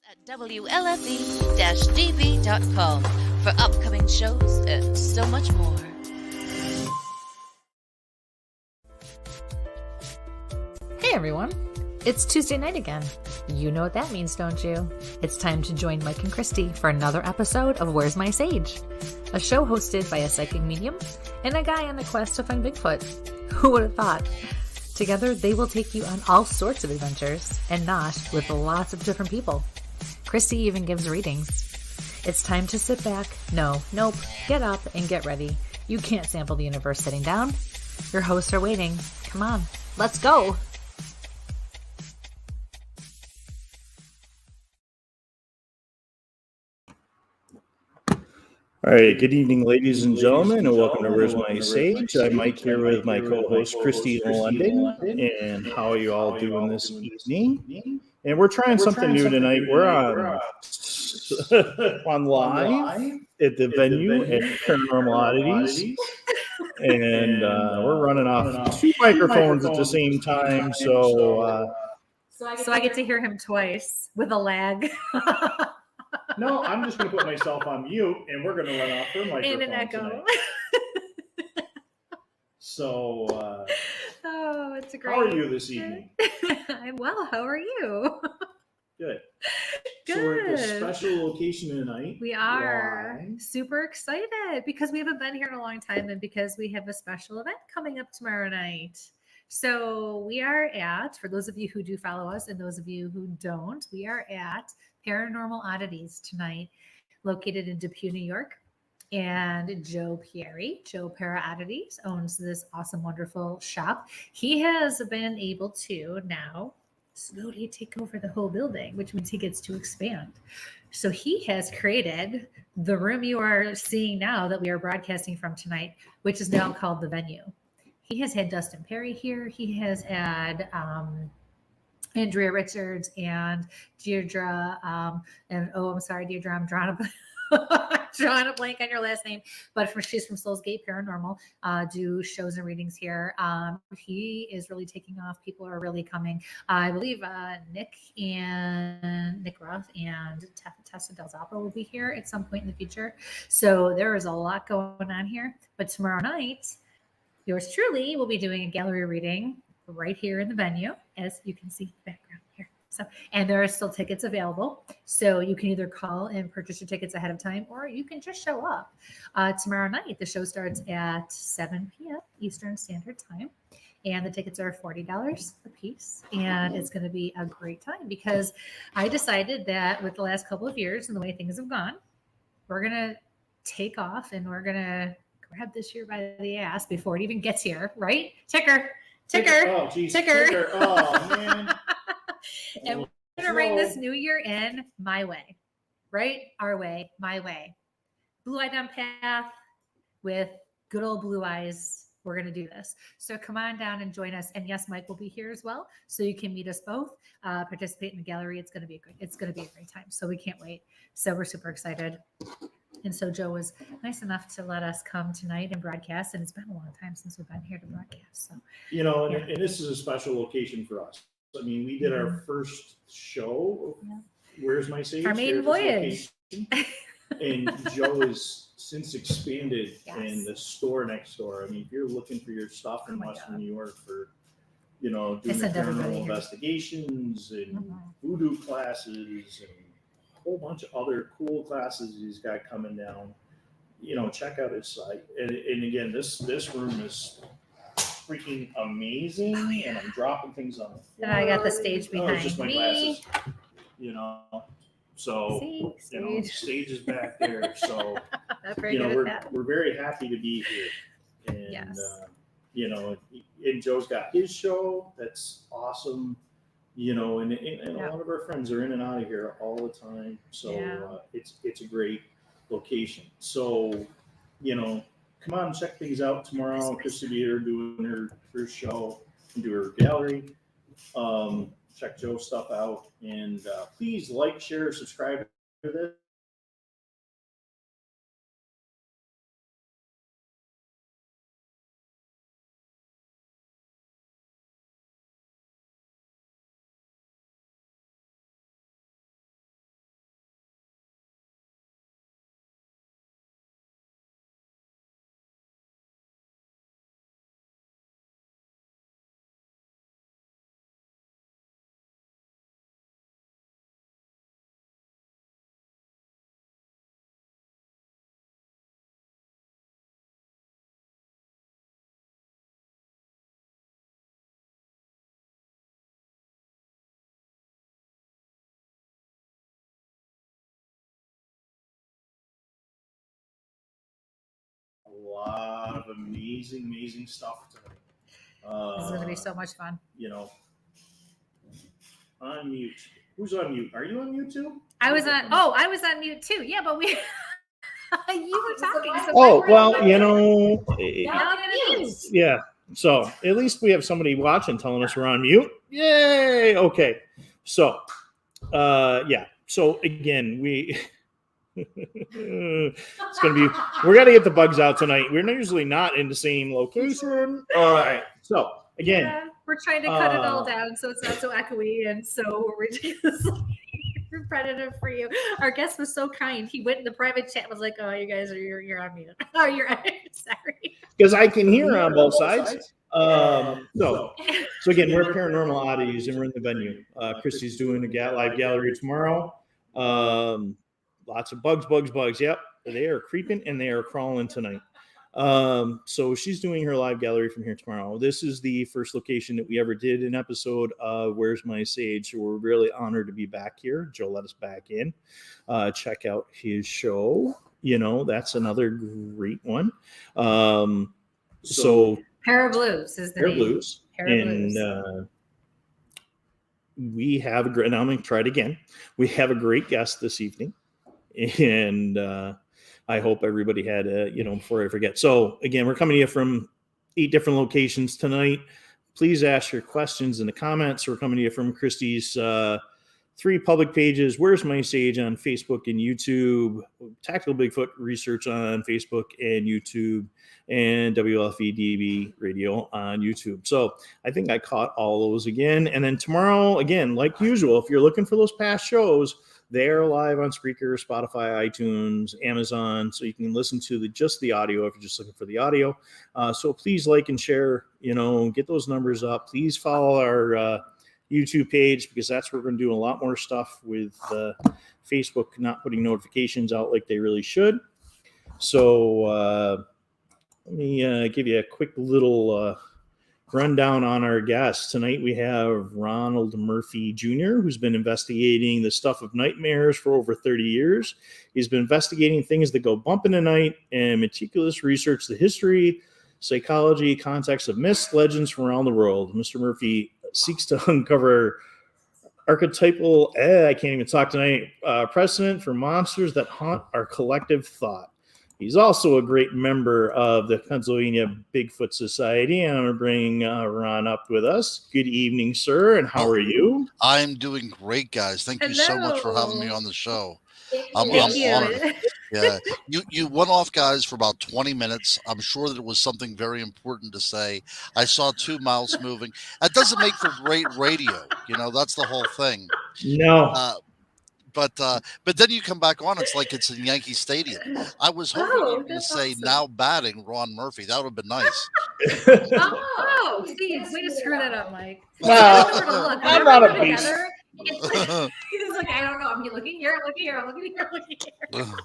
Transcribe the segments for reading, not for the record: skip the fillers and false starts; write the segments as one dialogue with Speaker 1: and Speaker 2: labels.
Speaker 1: at WLFE-DB.com for upcoming shows and so much more.
Speaker 2: Hey everyone, it's Tuesday night again. You know what that means, don't you? It's time to join Mike and Christy for another episode of Where's My Sage? A show hosted by a psychic medium and a guy on a quest to find Bigfoot. Who would have thought? Together, they will take you on all sorts of adventures, and not with lots of different people. Christy even gives readings. It's time to sit back, get up and get ready. You can't sample the universe sitting down. Your hosts are waiting. Come on, let's go!
Speaker 3: All right, good evening, ladies and gentlemen, and welcome to Where's My Sage? I'm Mike here with my co-host, Christy in London, and how are you all doing this evening? And we're trying something new tonight. We're on, on live at the venue at Paranormal Oddities, and we're running off two microphones at the same time, so
Speaker 2: I get to hear him twice with a lag.
Speaker 3: No, I'm just going to put myself on mute, and we're going to run off her microphone
Speaker 2: and an echo.
Speaker 3: So,
Speaker 2: oh, it's a great.
Speaker 3: How are you this evening?
Speaker 2: I'm well. How are you?
Speaker 3: Good.
Speaker 2: Good.
Speaker 3: So we're at a special location tonight.
Speaker 2: We are super excited because we haven't been here in a long time, and because we have a special event coming up tomorrow night. So we are at, for those of you who do follow us and those of you who don't, we are at Paranormal Oddities tonight, located in Depew, New York. And Joe Para Oddities, owns this awesome, wonderful shop. He has been able to now slowly take over the whole building, which means he gets to expand. So he has created the room you are seeing now that we are broadcasting from tonight, which is now called the Venue. He has had Dustin Perry here. He has had Andrea Richards and Deirdre. Deirdre, I'm drawing a blank on your last name, but she's from Souls Gate Paranormal, do shows and readings here. He is really taking off. People are really coming. I believe Nick Roth and Tessa Del Zoppo will be here at some point in the future. So there is a lot going on here. But tomorrow night, yours truly will be doing a gallery reading right here in the venue, as you can see in the background here. So, and there are still tickets available. So you can either call and purchase your tickets ahead of time, or you can just show up. Tomorrow night, the show starts at 7 p.m. Eastern Standard Time. And the tickets are $40 a piece. And it's going to be a great time because I decided that with the last couple of years and the way things have gone, we're going to take off and we're going to grab this year by the ass before it even gets here, right? Ticker.
Speaker 3: Oh, geez. Ticker. Oh, man.
Speaker 2: And we're going to ring this new year in my way, right? Our way, my way. Blue Eye Down Path with good old blue eyes. We're going to do this. So come on down and join us. And yes, Mike will be here as well. So you can meet us both, participate in the gallery. It's going to be a great time. So we can't wait. So we're super excited. And so Joe was nice enough to let us come tonight and broadcast. And it's been a long time since we've been here to broadcast. So,
Speaker 3: and this is a special location for us. I mean, we did our first show. Yeah. Where's My Sage?
Speaker 2: Our maiden voyage.
Speaker 3: And Joe has since expanded in the store next door. I mean, if you're looking for your stuff in Western New York for, doing paranormal investigations and voodoo classes and whole bunch of other cool classes he's got coming down, check out his site. And again, this room is freaking amazing. And I'm dropping things on the floor.
Speaker 2: And I got the stage behind
Speaker 3: it's just my
Speaker 2: me.
Speaker 3: Glasses, so stage is back there. So we're very happy to be here. And and Joe's got his show. That's awesome. And a lot of our friends are in and out of here all the time. So it's a great location. So, come on, check things out tomorrow. Christy here doing her show and do her gallery. Check Joe's stuff out. And please like, share, subscribe to this. lot of amazing stuff tonight.
Speaker 2: This is going to be so much fun.
Speaker 3: On mute. Who's on mute? Are you on mute too?
Speaker 2: I was on mute too. Yeah, but we you were talking. So
Speaker 3: yeah. So at least we have somebody watching telling us we're on mute. Yay! Okay. So, yeah. So again, it's gonna be. We're gonna get the bugs out tonight. We're usually not in the same location. All right. So again,
Speaker 2: we're trying to cut it all down so it's not so echoey and so ridiculously repetitive for you. Our guest was so kind. He went in the private chat. Was like, "Oh, you guys you're on mute. Oh, you're sorry."
Speaker 3: Because I can hear on both sides. So again, we're Paranormal Oddities, and we're in the venue. Christy's doing a live gallery tomorrow. Lots of bugs. Yep, they are creeping and they are crawling tonight. So she's doing her live gallery from here tomorrow. This is the first location that we ever did an episode of Where's My Sage. So we're really honored to be back here. Joe let us back in. Check out his show. That's another great one. So
Speaker 2: Para Blues is the
Speaker 3: Para
Speaker 2: name.
Speaker 3: Blues. And we have a great, and I'm going to try it again. We have a great guest this evening. And I hope everybody had, before I forget. So again, we're coming to you from 8 different locations tonight. Please ask your questions in the comments. We're coming to you from Christy's 3 public pages. Where's My Sage on Facebook and YouTube, Tactical Bigfoot Research on Facebook and YouTube, and WLFEDB Radio on YouTube. So I think I caught all those again. And then tomorrow, again, like usual, if you're looking for those past shows, they're live on Spreaker, Spotify, iTunes, Amazon, so you can listen to just the audio if you're just looking for the audio. So please like and share, get those numbers up. Please follow our YouTube page, because that's where we're going to do a lot more stuff with Facebook not putting notifications out like they really should. So let me give you a quick little rundown on our guests. Tonight we have Ronald Murphy Jr., who's been investigating the stuff of nightmares for over 30 years. He's been investigating things that go bump in the night and meticulous research the history, psychology, context of myths, legends from around the world. Mr. Murphy seeks to uncover archetypal, I can't even talk tonight, precedent for monsters that haunt our collective thought. He's also a great member of the Pennsylvania Bigfoot Society, and I'm going to bring Ron up with us. Good evening, sir, and how are you?
Speaker 4: I'm doing great, guys. Thank you so much for having me on the show. I'm
Speaker 2: you.
Speaker 4: honored. Yeah, you went off, guys, for about 20 minutes. I'm sure that it was something very important to say. I saw 2 mouths moving. That doesn't make for great radio. That's the whole thing.
Speaker 3: No.
Speaker 4: But then you come back on, it's like it's in Yankee Stadium. I was hoping you were going to say awesome. Now batting Ron Murphy. That would have been nice.
Speaker 2: See, way to screw that up, Mike.
Speaker 3: I'm not a beast.
Speaker 2: He's like, I don't know. I'm looking here, I'm looking here, I'm looking here, I'm looking here.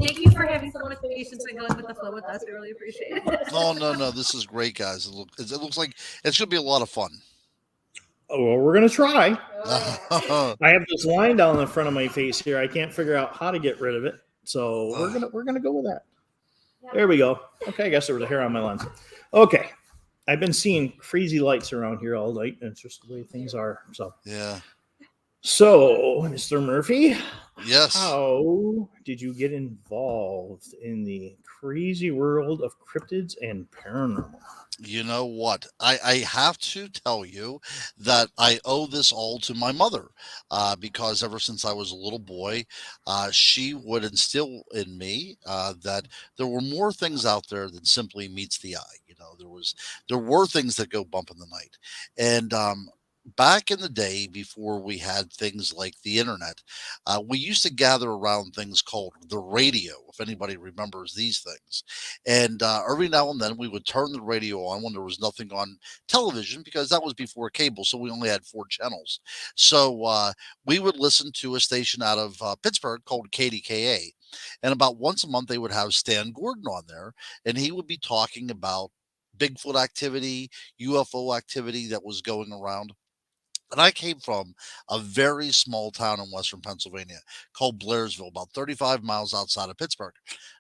Speaker 2: Thank you for having so much patience and going with the flow with us. We really appreciate it.
Speaker 4: No. This is great, guys. It looks like it's going to be a lot of fun.
Speaker 3: Oh, well, we're going to try. I have this line down the front of my face here. I can't figure out how to get rid of it. So we're gonna go with that. There we go. Okay, I guess there was a hair on my lens. Okay. I've been seeing crazy lights around here all night, and it's just the way things are. So
Speaker 4: yeah.
Speaker 3: So, Mr. Murphy,
Speaker 4: yes.
Speaker 3: How did you get involved in the crazy world of cryptids and paranormal?
Speaker 4: You know what? I have to tell you that I owe this all to my mother, because ever since I was a little boy, she would instill in me that there were more things out there than simply meets the eye. There were things that go bump in the night, and back in the day, before we had things like the internet, we used to gather around things called the radio, if anybody remembers these things. And every now and then we would turn the radio on when there was nothing on television, because that was before cable, so we only had 4 channels. So we would listen to a station out of Pittsburgh called KDKA. And about once a month, they would have Stan Gordon on there, and he would be talking about Bigfoot activity, UFO activity that was going around. And I came from a very small town in western Pennsylvania called Blairsville, about 35 miles outside of Pittsburgh.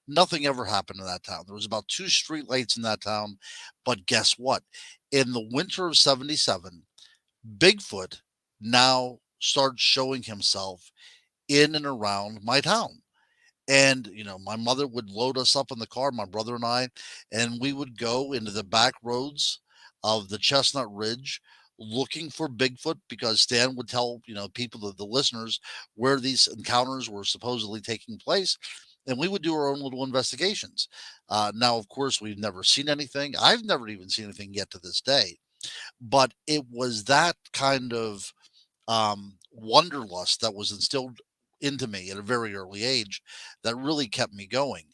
Speaker 4: Nothing ever happened in that town. There was about 2 street lights in that town. But guess what? In the winter of 77, Bigfoot now started showing himself in and around my town. And, my mother would load us up in the car, my brother and I, and we would go into the back roads of the Chestnut Ridge looking for Bigfoot because Stan would tell, people, the listeners, where these encounters were supposedly taking place. And we would do our own little investigations. Now, of course, we've never seen anything. I've never even seen anything yet to this day. But it was that kind of wanderlust that was instilled into me at a very early age that really kept me going.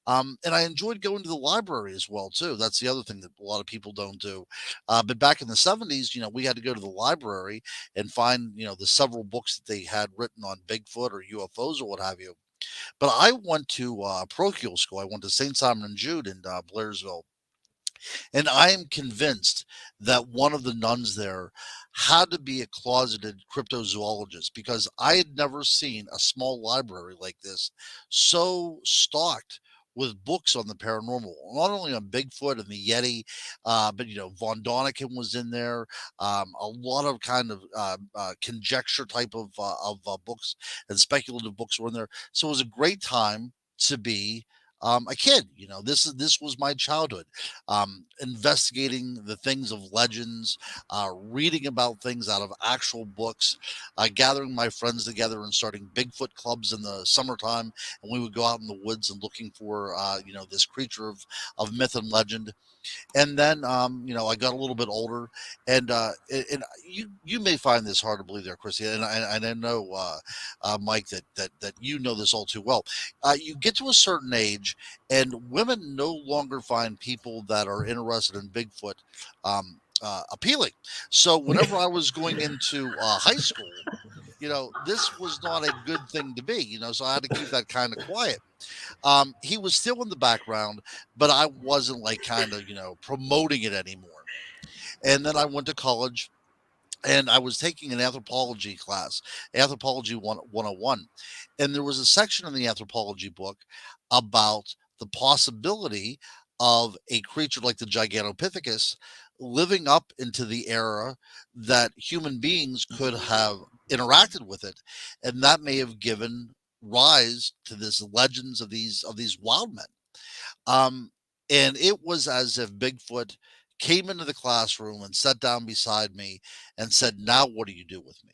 Speaker 4: And I enjoyed going to the library as well too. That's the other thing that a lot of people don't do. But back in the 70s, we had to go to the library and find, the several books that they had written on Bigfoot or UFOs or what have you. But I went to parochial school. I went to St. Simon and Jude in Blairsville. And I am convinced that one of the nuns there had to be a closeted cryptozoologist because I had never seen a small library like this so stocked with books on the paranormal, not only on Bigfoot and the Yeti, but Von Doniken was in there. A lot of kind of conjecture type of books and speculative books were in there. So it was a great time to be a kid. This was my childhood, investigating the things of legends, reading about things out of actual books, gathering my friends together and starting Bigfoot clubs in the summertime, and we would go out in the woods and looking for this creature of myth and legend. And then I got a little bit older, and you may find this hard to believe there, Chrissy, and I know Mike that you know this all too well. You get to a certain age, and women no longer find people that are interested in Bigfoot appealing. So whenever I was going into high school, this was not a good thing to be, so I had to keep that kind of quiet. He was still in the background, but I wasn't like kind of, promoting it anymore. And then I went to college and I was taking an anthropology class, Anthropology 101. And there was a section in the anthropology book about the possibility of a creature like the Gigantopithecus living up into the era that human beings could have interacted with it. And that may have given rise to this legends of these wild men. Um, and it was as if Bigfoot came into the classroom and sat down beside me and said, "Now, what do you do with me?"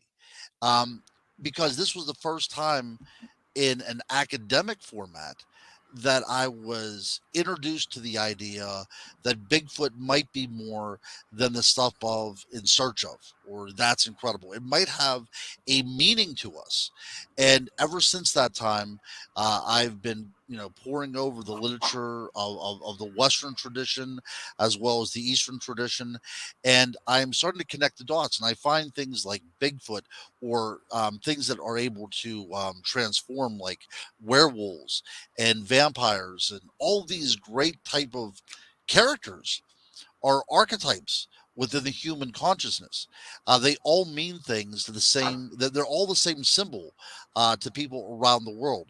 Speaker 4: Um, because this was the first time in an academic format that I was introduced to the idea that Bigfoot might be more than the stuff of In Search Of, or That's Incredible. It might have a meaning to us. And ever since that time, I've been, poring over the literature of the Western tradition as well as the Eastern tradition. And I'm starting to connect the dots. And I find things like Bigfoot or things that are able to transform, like werewolves and vampires and all these great type of characters are archetypes within the human consciousness. They all mean things to the same, that they're all the same symbol to people around the world.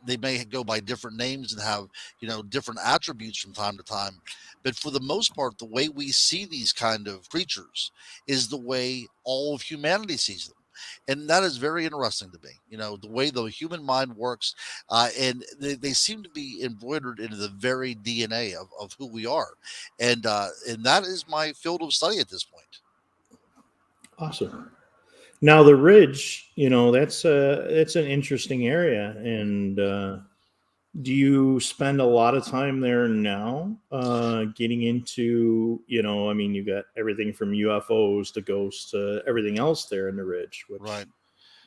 Speaker 4: They may go by different names and have, different attributes from time to time. But for the most part, the way we see these kind of creatures is the way all of humanity sees them. And that is very interesting to me, the way the human mind works. And they seem to be embroidered into the very DNA of who we are. And that is my field of study at this point.
Speaker 3: Awesome. Now the Ridge, that's an interesting area. And do you spend a lot of time there now getting into, you got everything from UFOs to ghosts to everything else there in the Ridge, which
Speaker 4: Right.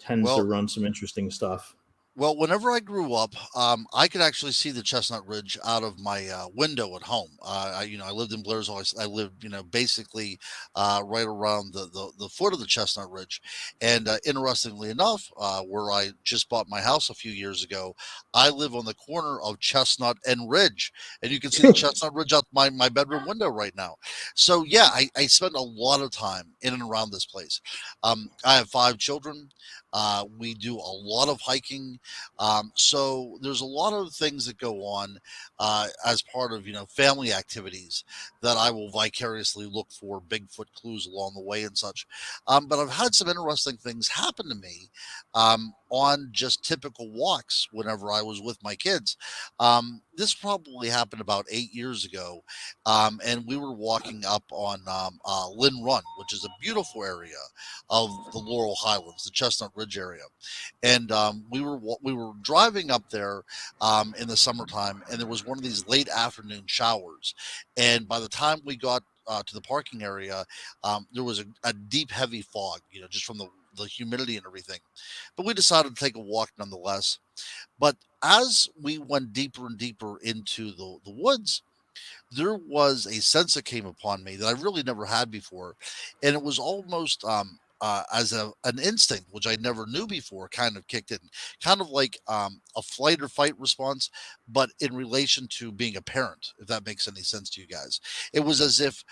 Speaker 3: tends to run some interesting stuff.
Speaker 4: Well, whenever I grew up, I could actually see the Chestnut Ridge out of my window at home. I lived in Blairsville. I lived, basically right around the foot of the Chestnut Ridge. And interestingly enough, where I just bought my house a few years ago, I live on the corner of Chestnut and Ridge, and you can see the Chestnut Ridge out my bedroom window right now. So yeah, I spend a lot of time in and around this place. I have 5 children. We do a lot of hiking. So there's a lot of things that go on as part of family activities that I will vicariously look for Bigfoot clues along the way and such. But I've had some interesting things happen to me on just typical walks whenever I was with my kids. This probably happened about 8 years ago, and we were walking up on Lynn Run, which is a beautiful area of the Laurel Highlands, the Chestnut Ridge area, and we were driving up there in the summertime, and there was one of these late afternoon showers, and by the time we got to the parking area, there was a deep, heavy fog, just from the humidity and everything. But we decided to take a walk nonetheless. But as we went deeper and deeper into the woods, there was a sense that came upon me that I really never had before, and it was almost as an instinct which I never knew before kind of kicked in, kind of like a flight or fight response, but in relation to being a parent, if that makes any sense to you guys. It was as if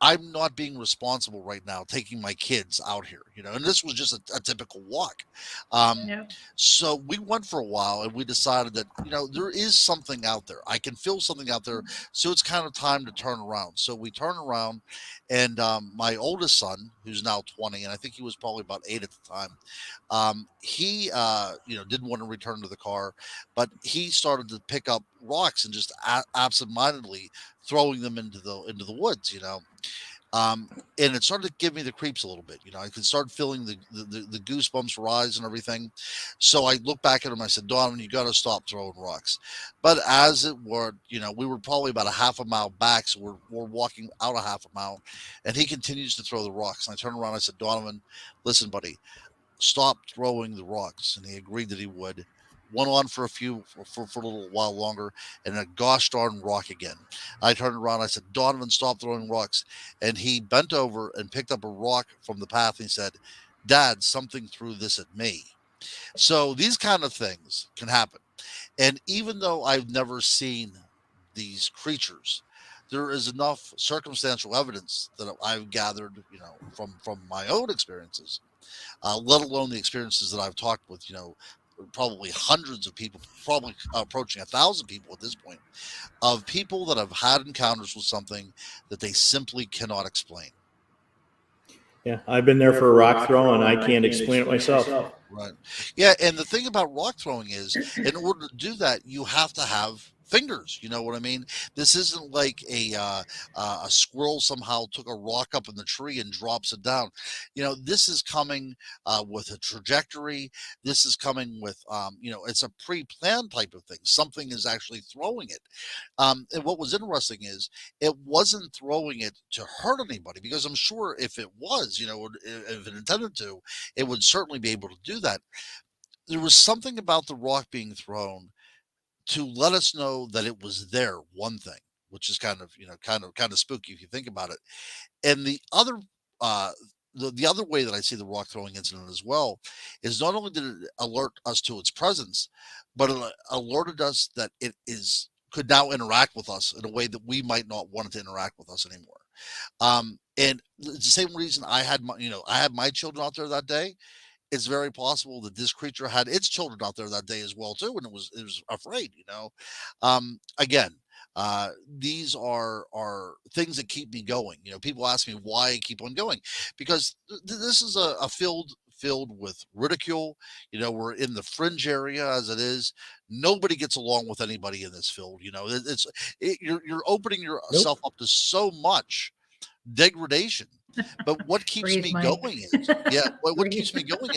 Speaker 4: I'm not being responsible right now, taking my kids out here, and this was just a typical walk. Um,
Speaker 2: Yeah.
Speaker 4: so we went for a while and we decided that, there is something out there. I can feel something out there. So it's kind of time to turn around. So we turn around, and my oldest son, who's now 20, and I think he was probably about 8 at the time, he, didn't want to return to the car, but he started to pick up rocks and just absentmindedly throwing them into the woods, um, and it started to give me the creeps a little bit. I could start feeling the goosebumps rise and everything. So I looked back at him. I said, Donovan, you got to stop throwing rocks. But as it were, we were probably about a half a mile back. So we're walking out a half a mile, and he continues to throw the rocks. And I turned around. I said, Donovan, listen, buddy, stop throwing the rocks. And he agreed that he would. Went on for a little while longer, and a gosh darn rock again. I turned around. I said, Donovan, stop throwing rocks. And he bent over and picked up a rock from the path. And he said, Dad, something threw this at me. So these kind of things can happen. And even though I've never seen these creatures, there is enough circumstantial evidence that I've gathered, from my own experiences, let alone the experiences that I've talked with, probably hundreds of people, probably approaching 1,000 people at this point, of people that have had encounters with something that they simply cannot explain.
Speaker 3: Yeah, I've been there for a rock throw, and I can't explain it myself.
Speaker 4: Right. Yeah, and the thing about rock throwing is, in order to do that, you have to have fingers. You know what I mean? This isn't like a squirrel somehow took a rock up in the tree and drops it down. This is coming with a trajectory. This is coming with it's a pre-planned type of thing. Something is actually throwing it. And what was interesting is it wasn't throwing it to hurt anybody, because I'm sure if it was, if it intended to, it would certainly be able to do that. There was something about the rock being thrown to let us know that it was there. One thing, which is kind of spooky if you think about it. And the other, uh, the other way that I see the rock throwing incident as well is not only did it alert us to its presence, but it alerted us that it could now interact with us in a way that we might not want it to interact with us anymore. And it's the same reason I had my children out there that day. It's very possible that this creature had its children out there that day as well too, and it was afraid. Again, these are things that keep me going. People ask me why I keep on going, because this is a field filled with ridicule. We're in the fringe area as it is. Nobody gets along with anybody in this field. You're opening yourself up to so much degradation. But what keeps
Speaker 2: Breathe,
Speaker 4: me
Speaker 2: Mike.
Speaker 4: going is, yeah, what keeps me
Speaker 2: Breathe.
Speaker 4: going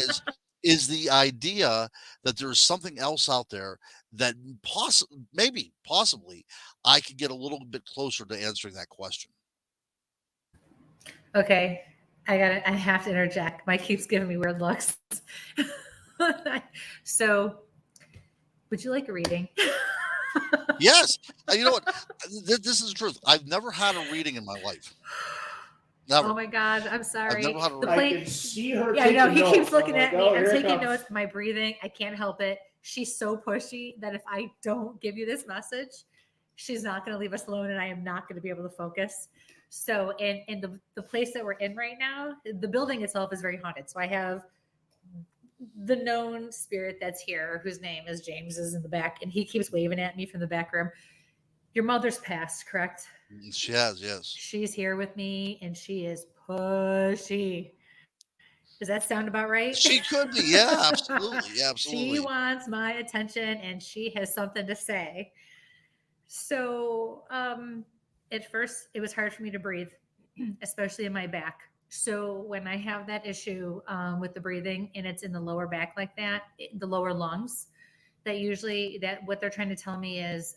Speaker 4: is the idea that there's something else out there that possibly I could get a little bit closer to answering that question.
Speaker 2: Okay. I have to interject. Mike keeps giving me weird looks. So Would you like a reading?
Speaker 4: Yes. You know what? This is the truth. I've never had a reading in my life. Never.
Speaker 2: Oh my God, I'm
Speaker 4: I've
Speaker 2: sorry.
Speaker 4: never had a
Speaker 2: The
Speaker 4: reading.
Speaker 3: I
Speaker 2: plate.
Speaker 3: can see her.
Speaker 2: Yeah, I know.
Speaker 3: taking
Speaker 2: He keeps
Speaker 3: notes.
Speaker 2: looking
Speaker 3: I'm
Speaker 2: at
Speaker 3: like,
Speaker 2: me.
Speaker 3: oh,
Speaker 2: I'm
Speaker 3: here it
Speaker 2: taking
Speaker 3: comes.
Speaker 2: notes. My breathing. I can't help it. She's so pushy that if I don't give you this message, she's not going to leave us alone, and I am not going to be able to focus. So, in the place that we're in right now, the building itself is very haunted. So I have the known spirit that's here, whose name is James, is in the back, and he keeps waving at me from the back room. Your mother's passed, correct?
Speaker 4: She has, yes.
Speaker 2: She's here with me, and she is pushy. Does that sound about right?
Speaker 4: She could be. Yeah, absolutely. Yeah,
Speaker 2: She
Speaker 4: absolutely.
Speaker 2: wants my attention, and she has something to say. So, at first, it was hard for me to breathe, especially in my back. So when I have that issue with the breathing, and it's in the lower back like that, the lower lungs, that usually that what they're trying to tell me is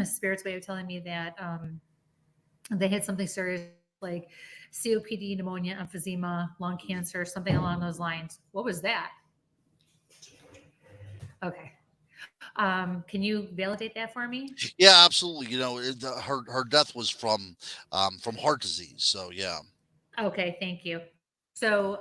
Speaker 2: spirit's way of telling me that they had something serious like COPD, pneumonia, emphysema, lung cancer, something along those lines. What was that? Okay. Can you validate that for me?
Speaker 4: Yeah, absolutely. You know, her death was from heart disease. So yeah.
Speaker 2: Okay, thank you. So,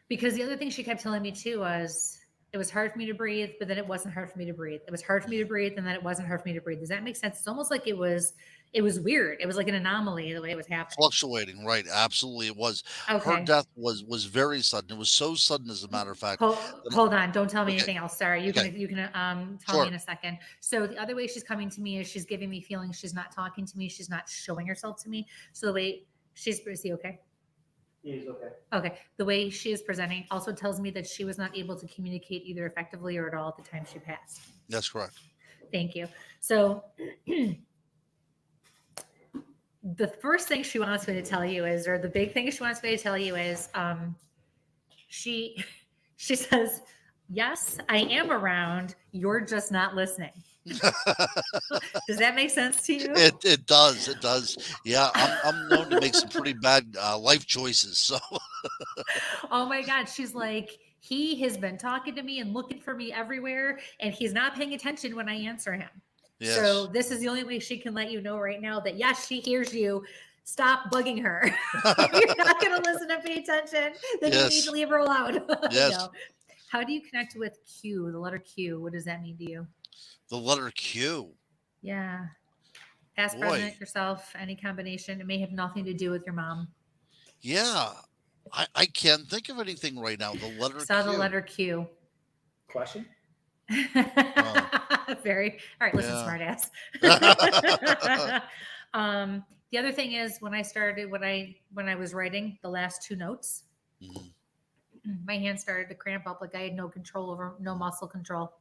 Speaker 2: because the other thing she kept telling me too was it was hard for me to breathe, but then it wasn't hard for me to breathe. It was hard for me to breathe, and then it wasn't hard for me to breathe. Does that make sense? It's almost like it was weird. It was like an anomaly the way it was happening.
Speaker 4: Fluctuating, right? Absolutely, it was. Her
Speaker 2: Okay.
Speaker 4: death was very sudden. It was so sudden, as a matter of fact.
Speaker 2: Hold on. Don't tell me
Speaker 4: Okay.
Speaker 2: anything else. Sorry. You
Speaker 4: Okay.
Speaker 2: can tell
Speaker 4: Sure.
Speaker 2: me in a second. So the other way she's coming to me is she's giving me feelings. She's not talking to me. She's not showing herself to me. So the way is he okay?
Speaker 3: He's okay.
Speaker 2: Okay. The way she is presenting also tells me that she was not able to communicate either effectively or at all at the time she passed.
Speaker 4: That's correct.
Speaker 2: Thank you. So the first thing she wants me to tell you is, or the big thing she wants me to tell you is, she says, yes, I am around. You're just not listening. Does that make sense to you?
Speaker 4: It does. It does. Yeah, I'm known to make some pretty bad life choices. So
Speaker 2: Oh my God. She's like, he has been talking to me and looking for me everywhere, and he's not paying attention when I answer him.
Speaker 4: yes.
Speaker 2: So this is the only way she can let you know right now that yes, she hears you. Stop bugging her. If you're not going to listen and pay attention, then you need
Speaker 4: Yes.
Speaker 2: to leave her alone.
Speaker 4: Yes.
Speaker 2: No. How do you connect with Q, the letter Q? What does that mean to you?
Speaker 4: The letter Q.
Speaker 2: Yeah. Past,
Speaker 4: Boy.
Speaker 2: present, yourself, any combination. It may have nothing to do with your mom.
Speaker 4: Yeah. I can't think of anything right now. The letter
Speaker 2: Saw
Speaker 4: Q.
Speaker 2: the letter Q.
Speaker 3: Question?
Speaker 2: Very. All right, listen,
Speaker 4: Yeah.
Speaker 2: smartass. The other thing is when I was writing the last two notes,
Speaker 4: Mhm.
Speaker 2: my hand started to cramp up like I had no control over, no muscle control.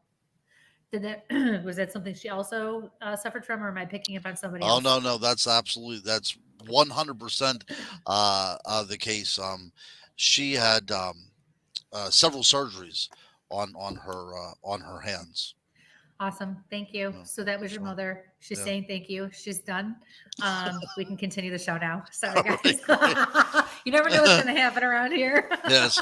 Speaker 2: Did that was that something she also suffered from, or am I picking up on somebody
Speaker 4: Oh
Speaker 2: else?
Speaker 4: no, that's 100% the case. She had several surgeries on her hands.
Speaker 2: Awesome. Thank you.
Speaker 4: Yeah.
Speaker 2: So that was your
Speaker 4: So,
Speaker 2: mother. She's
Speaker 4: yeah.
Speaker 2: saying thank you. She's done. We can continue the show now. Sorry, guys. You never know what's going to happen around here.
Speaker 4: Yes.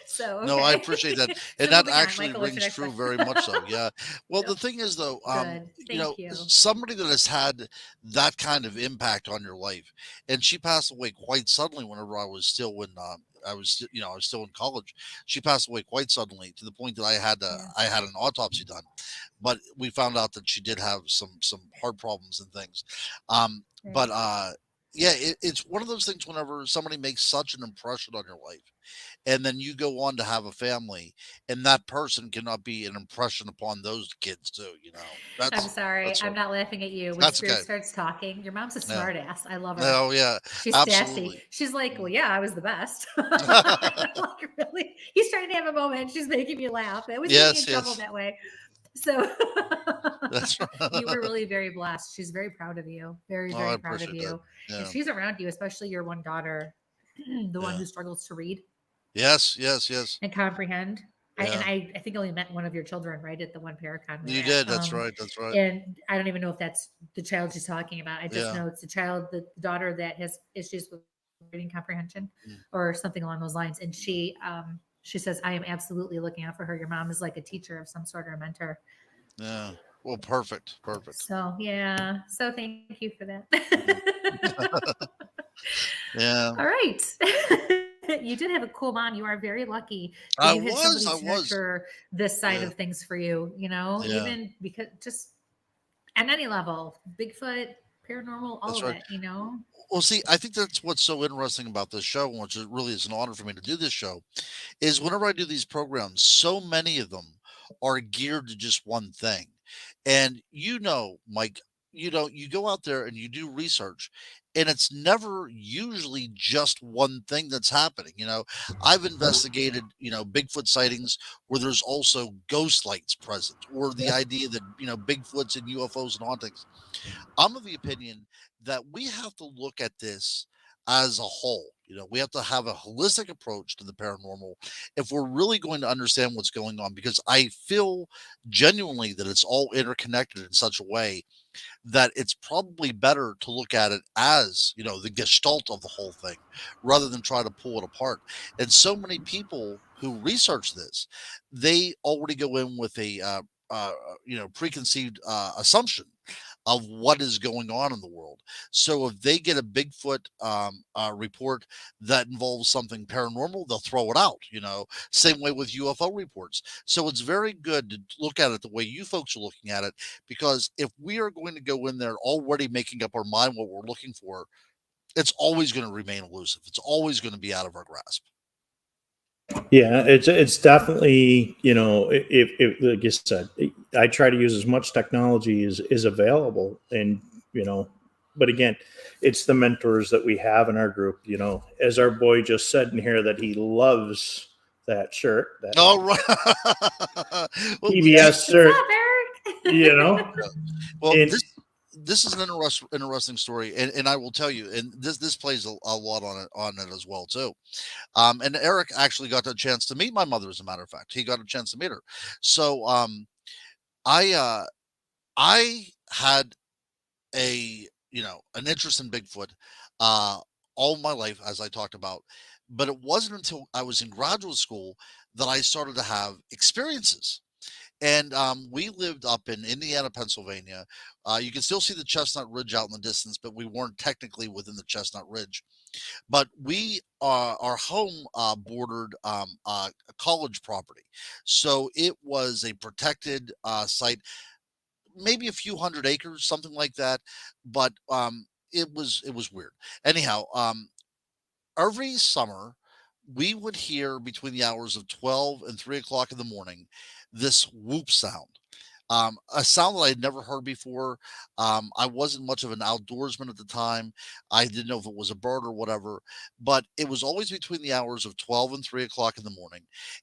Speaker 2: So, okay.
Speaker 4: No, I appreciate that, and
Speaker 2: So
Speaker 4: that
Speaker 2: moving on,
Speaker 4: actually
Speaker 2: Michael, what's your
Speaker 4: rings
Speaker 2: next
Speaker 4: true
Speaker 2: one?
Speaker 4: very much so. Yeah. Well,
Speaker 2: No.
Speaker 4: the thing is, though,
Speaker 2: Good.
Speaker 4: you know,
Speaker 2: Thank you.
Speaker 4: somebody that has had that kind of impact on your life, and she passed away quite suddenly. Whenever I was still I was still in college. She passed away quite suddenly to the point that
Speaker 2: Yeah.
Speaker 4: I had an autopsy done, but we found out that she did have some heart problems and things.
Speaker 2: Right.
Speaker 4: But yeah, it's one of those things. Whenever somebody makes such an impression on your life, and then you go on to have a family, and that person cannot be an impression upon those kids too. You know,
Speaker 2: I'm sorry.
Speaker 4: that's
Speaker 2: I'm
Speaker 4: what-
Speaker 2: not laughing at you. When
Speaker 4: That's
Speaker 2: Spirit
Speaker 4: okay.
Speaker 2: starts talking, your mom's a
Speaker 4: Yeah.
Speaker 2: smart ass. I love her.
Speaker 4: No, yeah,
Speaker 2: She's
Speaker 4: absolutely.
Speaker 2: sassy. She's like, well, yeah, I was the best. I'm like, really? He's trying to have a moment. She's making me laugh. It was
Speaker 4: Yes,
Speaker 2: getting in trouble
Speaker 4: yes.
Speaker 2: that way. So
Speaker 4: That's
Speaker 2: you were really very blessed. She's very proud of you. Very,
Speaker 4: Oh,
Speaker 2: very
Speaker 4: I
Speaker 2: proud of
Speaker 4: appreciate
Speaker 2: you.
Speaker 4: that.
Speaker 2: And
Speaker 4: Yeah.
Speaker 2: she's around you, especially your one daughter, the one
Speaker 4: Yeah.
Speaker 2: who struggles to read
Speaker 4: Yes.
Speaker 2: and comprehend.
Speaker 4: Yeah.
Speaker 2: I think I only met one of your children, right, at the one Paracon we
Speaker 4: You
Speaker 2: were
Speaker 4: did.
Speaker 2: at.
Speaker 4: That's right. That's right.
Speaker 2: And I don't even know if that's the child she's talking about. I just
Speaker 4: Yeah.
Speaker 2: know it's the child, the daughter that has issues with reading comprehension
Speaker 4: Mm.
Speaker 2: or something along those lines. And she She says, I am absolutely looking out for her. Your mom is like a teacher of some sort or a mentor.
Speaker 4: Yeah. Well, perfect.
Speaker 2: So, yeah. So, thank you for that.
Speaker 4: Yeah.
Speaker 2: All right. You did have a cool mom. You are very lucky that
Speaker 4: I
Speaker 2: you had somebody
Speaker 4: was.
Speaker 2: to nurture this side
Speaker 4: Yeah.
Speaker 2: of things for you,
Speaker 4: Yeah.
Speaker 2: even because just at any level, Bigfoot, paranormal, all
Speaker 4: That's
Speaker 2: of
Speaker 4: right.
Speaker 2: it,
Speaker 4: Well, see, I think that's what's so interesting about this show, which is really is an honor for me to do this show, is whenever I do these programs, so many of them are geared to just one thing. And Mike, you go out there and you do research, and it's never usually just one thing that's happening. I've investigated, Bigfoot sightings where there's also ghost lights present, or the idea that, Bigfoots and UFOs and hauntings. I'm of the opinion that we have to look at this as a whole. We have to have a holistic approach to the paranormal if we're really going to understand what's going on, because I feel genuinely that it's all interconnected in such a way that it's probably better to look at it as, the gestalt of the whole thing rather than try to pull it apart. And so many people who research this, they already go in with a, preconceived assumption of what is going on in the world. So if they get a Bigfoot report that involves something paranormal, they'll throw it out. Same way with UFO reports. So it's very good to look at it the way you folks are looking at it, because if we are going to go in there already making up our mind what we're looking for, it's always going to remain elusive. It's always going to be out of our grasp.
Speaker 5: Yeah, it's definitely, if like you said, I try to use as much technology as is available, and but again, it's the mentors that we have in our group. As our boy just said in here that he loves that shirt, that
Speaker 4: All right. Well,
Speaker 5: PBS
Speaker 2: What's
Speaker 5: shirt,
Speaker 2: up, Eric?
Speaker 4: well,
Speaker 5: and
Speaker 4: this is an interesting story, and I will tell you, and this plays a lot on it as well too. And Eric actually got a chance to meet my mother. As a matter of fact, he got a chance to meet her. So I I had an interest in Bigfoot all my life, as I talked about, but it wasn't until I was in graduate school that I started to have experiences. And we lived up in Indiana, Pennsylvania. You can still see the Chestnut Ridge out in the distance, but we weren't technically within the Chestnut Ridge. But our home bordered a college property, so it was a protected site, maybe a few hundred acres, something like that. But it was weird. Anyhow, every summer we would hear between the hours of 12 and 3 o'clock in the morning this whoop sound. A sound that I had never heard before. I wasn't much of an outdoorsman at the time. I didn't know if it was a bird or whatever, but it was always between the hours of 12 and 3 o'clock in the morning.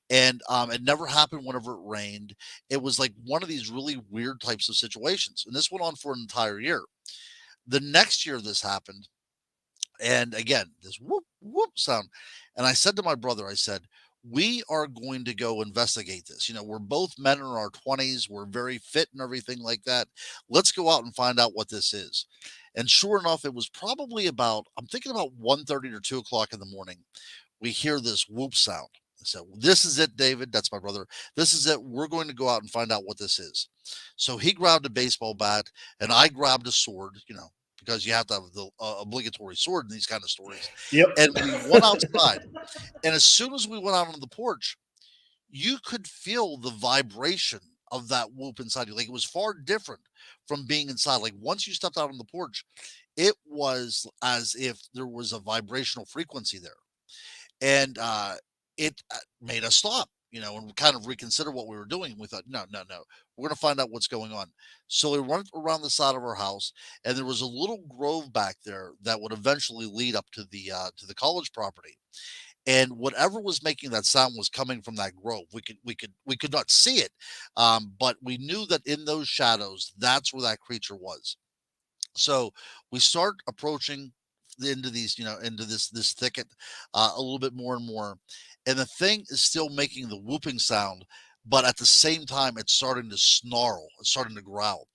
Speaker 4: And it never happened whenever it rained. It was like one of these really weird types of situations. And this went on for an entire year. The next year this happened, and again, this whoop, whoop sound. And I said to my brother, I said, we are going to go investigate this. We're both men in our 20s. We're very fit and everything like that. Let's go out and find out what this is. And sure enough, it was probably I'm thinking about 1:30 or 2 o'clock in the morning. We hear this whoop sound. I said, this is it, David. That's my brother. This is it. We're going to go out and find out what this is. So he grabbed a baseball bat and I grabbed a sword, because you have to have the obligatory sword in these kind of stories.
Speaker 5: yep,
Speaker 4: And we went outside. And as soon as we went out on the porch, you could feel the vibration of that whoop inside you. Like, it was far different from being inside. Like, once you stepped out on the porch, it was as if there was a vibrational frequency there. And it made us stop, and kind of reconsider what we were doing. We thought, no, no, no, we're going to find out what's going on. So we went around the side of our house, and there was a little grove back there that would eventually lead up to the college property. And whatever was making that sound was coming from that grove. We could not see it, but we knew that in those shadows, that's where that creature was. So we start approaching into this thicket a little bit more and more, and the thing is still making the whooping sound, but at the same time, it's starting to snarl, it's starting to growl,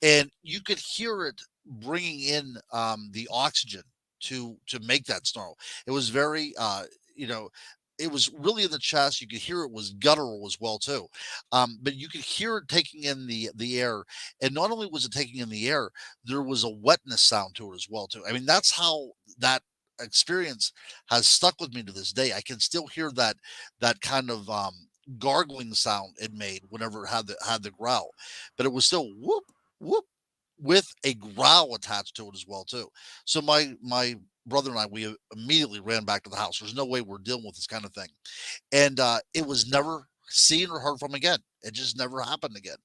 Speaker 4: and you could hear it bringing in the oxygen to make that snarl. It was very, you know, it was really in the chest. You could hear it was guttural as well too, but you could hear it taking in the air. And not only was it taking in the air, there was a wetness sound to it as well too. I mean, that's how that experience has stuck with me to this day. I can still hear that kind of gargling sound it made whenever it had the growl, but it was still whoop whoop with a growl attached to it as well too. So my brother and I, we immediately ran back to the house. There's no way we're dealing with this kind of thing. And it was never seen or heard from again. It just never happened again.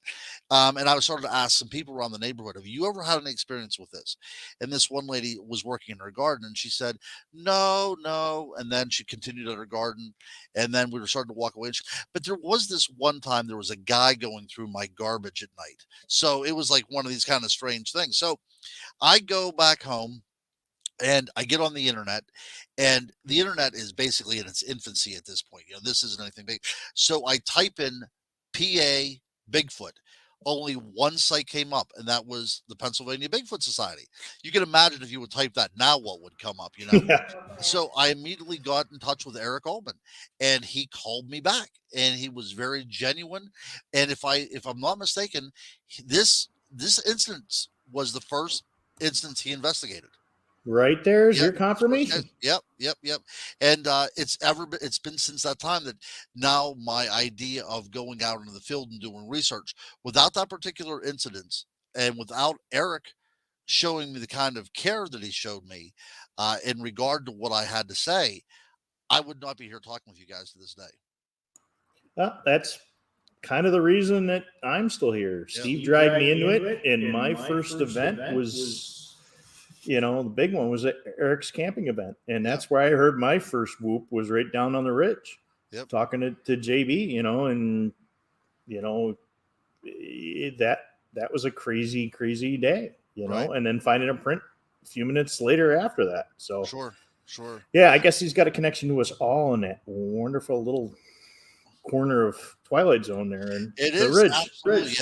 Speaker 4: And I was starting to ask some people around the neighborhood, have you ever had any experience with this? And this one lady was working in her garden and she said, no, no. And then she continued in her garden. And then we were starting to walk away. But there was this one time there was a guy going through my garbage at night. So it was like one of these kind of strange things. So I go back home and I get on the internet, and the internet is basically in its infancy at this point. This isn't anything big. So I type in PA Bigfoot. Only one site came up, and that was the Pennsylvania Bigfoot Society. You can imagine if you would type that now, what would come up,
Speaker 5: Yeah.
Speaker 4: So I immediately got in touch with Eric Ullman, and he called me back, and he was very genuine. And if I'm not mistaken, this instance was the first instance he investigated.
Speaker 5: Right there's
Speaker 4: Yep.
Speaker 5: your confirmation.
Speaker 4: Yep. And it's been since that time that now my idea of going out into the field and doing research without that particular incident and without Eric showing me the kind of care that he showed me in regard to what I had to say, I would not be here talking with you guys to this day.
Speaker 5: Well, that's kind of the reason that I'm still here.
Speaker 4: Yep.
Speaker 5: Steve dragged me into it, and my first event was the big one was at Eric's camping event. And that's where I heard my first whoop was right down on the ridge.
Speaker 4: Yep.
Speaker 5: Talking to JB, and that was a crazy, crazy day,
Speaker 4: Right.
Speaker 5: and then finding a print a few minutes later after that. So
Speaker 4: Sure.
Speaker 5: yeah, I guess he's got a connection to us all in that wonderful little corner of Twilight Zone there, and
Speaker 4: It
Speaker 5: the
Speaker 4: is
Speaker 5: ridge.
Speaker 4: absolutely,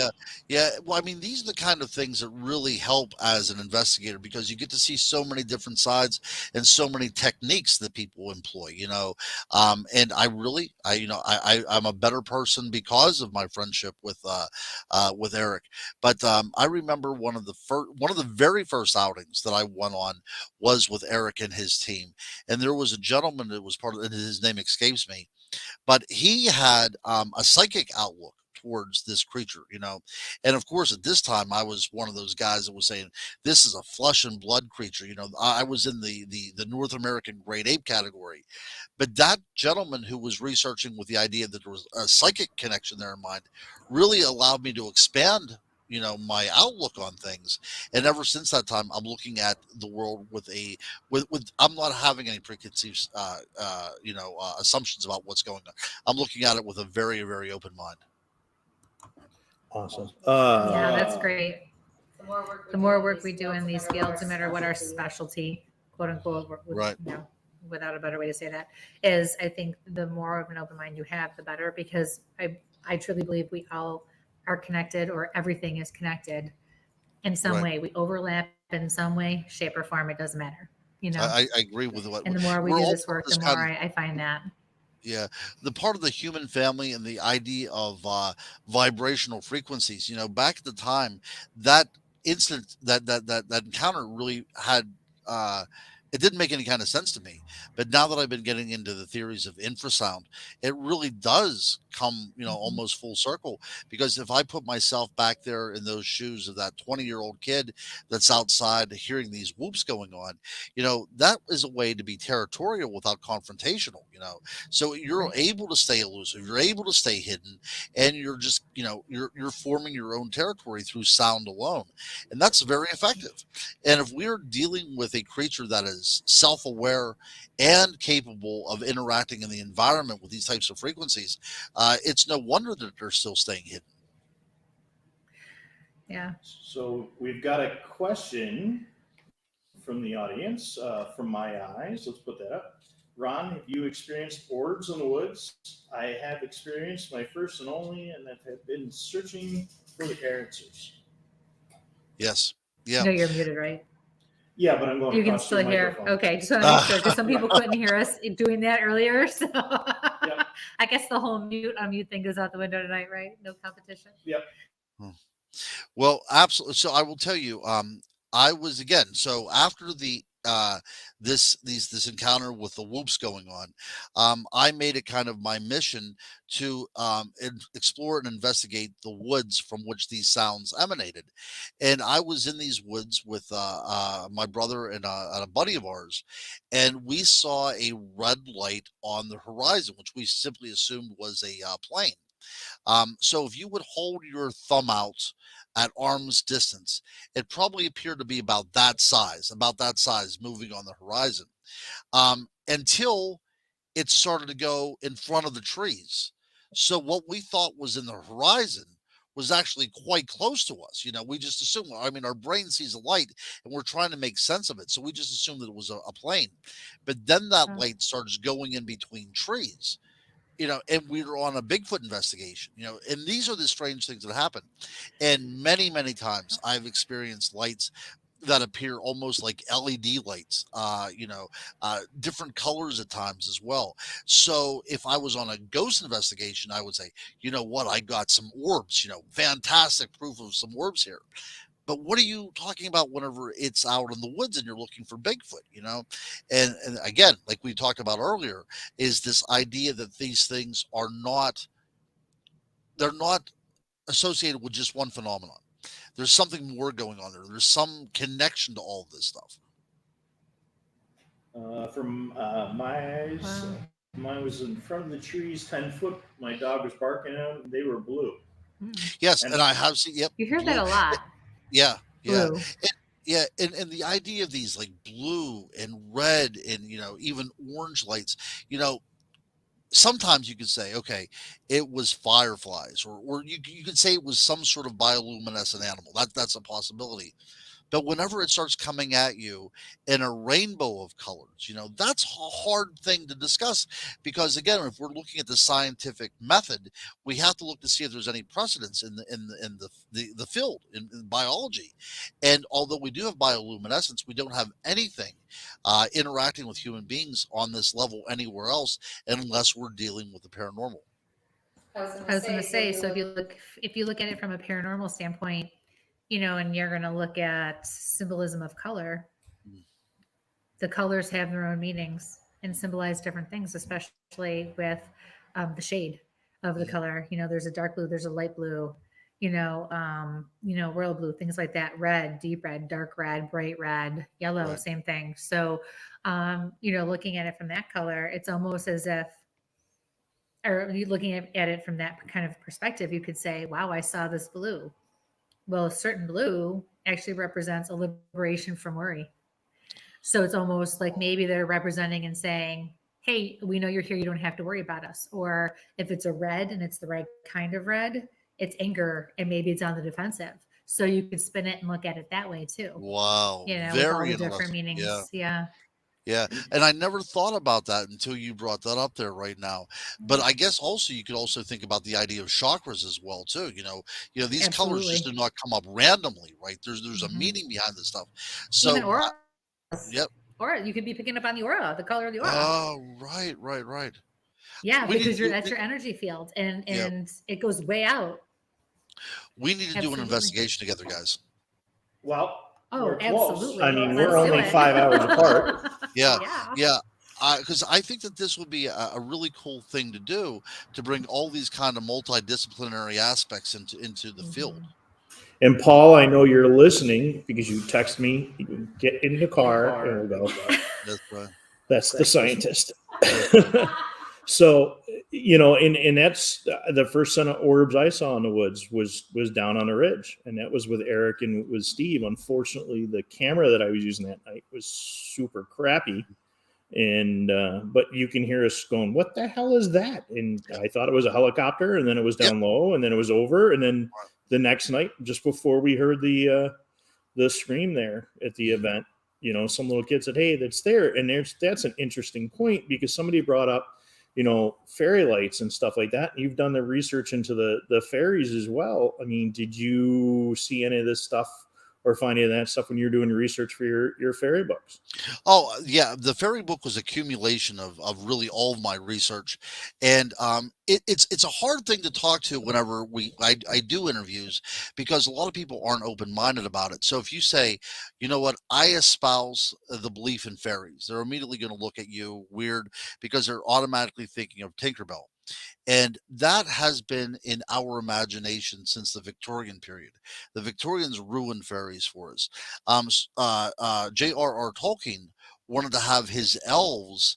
Speaker 4: yeah. Well, I mean, these are the kind of things that really help as an investigator because you get to see so many different sides and so many techniques that people employ. And I'm a better person because of my friendship with Eric. But I remember one of the very first outings that I went on was with Eric and his team, and there was a gentleman that was part of, and his name escapes me. But he had a psychic outlook towards this creature, and of course at this time I was one of those guys that was saying this is a flesh and blood creature. I was in the North American great ape category, but that gentleman who was researching with the idea that there was a psychic connection there in mind really allowed me to expand my outlook on things. And ever since that time, I'm looking at the world with I'm not having any preconceived, assumptions about what's going on. I'm looking at it with a very, very open mind.
Speaker 5: Awesome.
Speaker 2: Yeah, that's great. The more work we do in these fields, no matter what our specialty, quote unquote,
Speaker 4: Right.
Speaker 2: Without a better way to say that, is I think the more of an open mind you have, the better, because I truly believe we all are connected, or everything is connected in some
Speaker 4: Right.
Speaker 2: way. We overlap in some way, shape, or form. It doesn't matter.
Speaker 4: I agree with what.
Speaker 2: And the more we
Speaker 4: we're
Speaker 2: do
Speaker 4: all
Speaker 2: this work, the
Speaker 4: part of
Speaker 2: more I find that.
Speaker 4: Yeah, the part of the human family and the idea of vibrational frequencies. Back at the time, that instant, that encounter really had. It didn't make any kind of sense to me, but now that I've been getting into the theories of infrasound, it really does come, almost full circle. Because if I put myself back there in those shoes of that 20-year-old kid that's outside hearing these whoops going on, that is a way to be territorial without confrontational. So you're
Speaker 2: Right.
Speaker 4: able to stay elusive, you're able to stay hidden, and you're just, you're forming your own territory through sound alone, and that's very effective. And if we're dealing with a creature that is self-aware and capable of interacting in the environment with these types of frequencies, it's no wonder that they're still staying hidden.
Speaker 2: Yeah.
Speaker 3: So we've got a question from the audience, from my eyes. Let's put that up. Ron, have you experienced orbs in the woods? I have experienced my first and only, and I have been searching for the answers.
Speaker 4: Yes. Yeah.
Speaker 2: No, you're muted, right?
Speaker 3: Yeah, but I'm going
Speaker 2: You can
Speaker 3: across
Speaker 2: still
Speaker 3: your
Speaker 2: hear.
Speaker 3: microphone.
Speaker 2: Okay, just want to make sure because some people couldn't hear us doing that earlier. So I guess the whole unmute thing goes out the window tonight, right? No competition.
Speaker 3: Yep.
Speaker 4: Well, absolutely. So I will tell you, I was again. So after the this encounter with the whoops going on, I made it kind of my mission to explore and investigate the woods from which these sounds emanated. And I was in these woods with my brother and a buddy of ours, and we saw a red light on the horizon, which we simply assumed was a plane. So if you would hold your thumb out at arm's distance, it probably appeared to be about that size, moving on the horizon, until it started to go in front of the trees. So what we thought was in the horizon was actually quite close to us. We just assume, I mean, our brain sees a light and we're trying to make sense of it. So we just assumed that it was a plane. But then that light starts going in between trees. And we were on a Bigfoot investigation, and these are the strange things that happen. And many, many times I've experienced lights that appear almost like LED lights, different colors at times as well. So if I was on a ghost investigation, I would say, you know what, I got some orbs, fantastic proof of some orbs here. But what are you talking about whenever it's out in the woods and you're looking for Bigfoot, And again, like we talked about earlier, is this idea that these things they're not associated with just one phenomenon. There's something more going on there. There's some connection to all of this stuff.
Speaker 3: From my eyes, mine was in front of the trees, 10 foot. My dog was barking at them. They were blue.
Speaker 4: Yes, and I have seen, yep.
Speaker 2: You hear
Speaker 4: blue.
Speaker 2: that a lot.
Speaker 4: Yeah.
Speaker 2: Blue.
Speaker 4: And the idea of these like blue and red and even orange lights, sometimes you could say, okay, it was fireflies, or you could say it was some sort of bioluminescent animal. That's a possibility. But whenever it starts coming at you in a rainbow of colors, that's a hard thing to discuss, because again, if we're looking at the scientific method, we have to look to see if there's any precedence in the field in biology. And although we do have bioluminescence, we don't have anything interacting with human beings on this level anywhere else, unless we're dealing with the paranormal.
Speaker 2: I was going to say, so if you look at it from a paranormal standpoint, and you're going to look at symbolism of color, the colors have their own meanings and symbolize different things, especially with the shade of the color. There's a dark blue, there's a light blue, royal blue, things like that. Red, deep red, dark red, bright red, yellow, right. Same thing. So, looking at it from that color, it's almost as if, or looking at it from that kind of perspective, you could say, wow, I saw this blue. Well, a certain blue actually represents a liberation from worry. So it's almost like maybe they're representing and saying, hey, we know you're here. You don't have to worry about us. Or if it's a red and it's the right kind of red, it's anger and maybe it's on the defensive. So you could spin it and look at it that way too.
Speaker 4: Wow.
Speaker 2: Very
Speaker 4: with
Speaker 2: all the different meanings. Yeah.
Speaker 4: Yeah. And I never thought about that until you brought that up there right now. But I guess also you could also think about the idea of chakras as well too. These colors just do not come up randomly, right? There's a meaning behind this stuff. So
Speaker 2: even aura.
Speaker 4: Yep.
Speaker 2: Or you could be picking up on the aura, the color of the aura.
Speaker 4: Oh, right.
Speaker 2: Yeah, because that's your energy field, and it goes way out.
Speaker 4: We need to do an investigation together, guys.
Speaker 3: Well,
Speaker 2: absolutely.
Speaker 5: I mean, we're only 5 hours apart.
Speaker 4: Yeah. Because I think that this would be a really cool thing to do, to bring all these kind of multidisciplinary aspects into the field.
Speaker 5: And Paul, I know you're listening because you text me. You can get in the car and we'll go.
Speaker 4: That's right.
Speaker 5: That's the scientist. So, and that's the first set of orbs I saw in the woods was down on the ridge, and that was with Eric and with Steve. Unfortunately, the camera that I was using that night was super crappy, and but you can hear us going, "What the hell is that?" And I thought it was a helicopter, and then it was down low, and then it was over, and then the next night, just before we heard the scream there at the event, some little kid said, "Hey, that's there," and that's an interesting point, because somebody brought up, fairy lights and stuff like that. You've done the research into the fairies as well. I mean, did you see any of this stuff or find any of that stuff when you're doing your research for your fairy books?
Speaker 4: Oh, yeah. The fairy book was accumulation of really all of my research. And it's a hard thing to talk to whenever I do interviews, because a lot of people aren't open-minded about it. So if you say, you know what, I espouse the belief in fairies, they're immediately going to look at you weird because they're automatically thinking of Tinkerbell. And that has been in our imagination since the Victorian period. The Victorians ruined fairies for us. J.R.R. Tolkien wanted to have his elves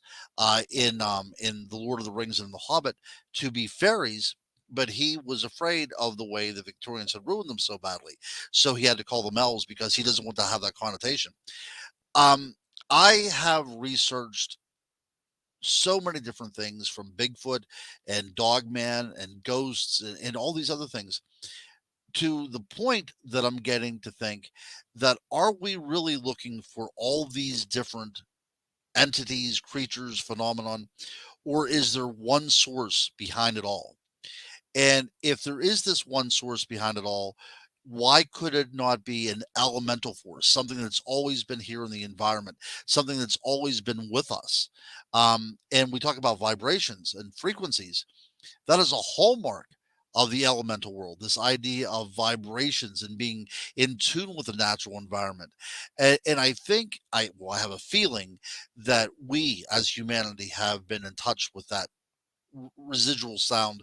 Speaker 4: in the Lord of the Rings and the Hobbit to be fairies, but he was afraid of the way the Victorians had ruined them so badly. So he had to call them elves because he doesn't want to have that connotation. Um, I have researched so many different things, from Bigfoot and Dogman and ghosts and all these other things, to the point that I'm getting to think that, are we really looking for all these different entities, creatures, phenomenon, or is there one source behind it all? And if there is this one source behind it all, why could it not be an elemental force, something that's always been here in the environment, something that's always been with us? And we talk about vibrations and frequencies. That is a hallmark of the elemental world, this idea of vibrations and being in tune with the natural environment. And I think, I have a feeling that we as humanity have been in touch with that residual sound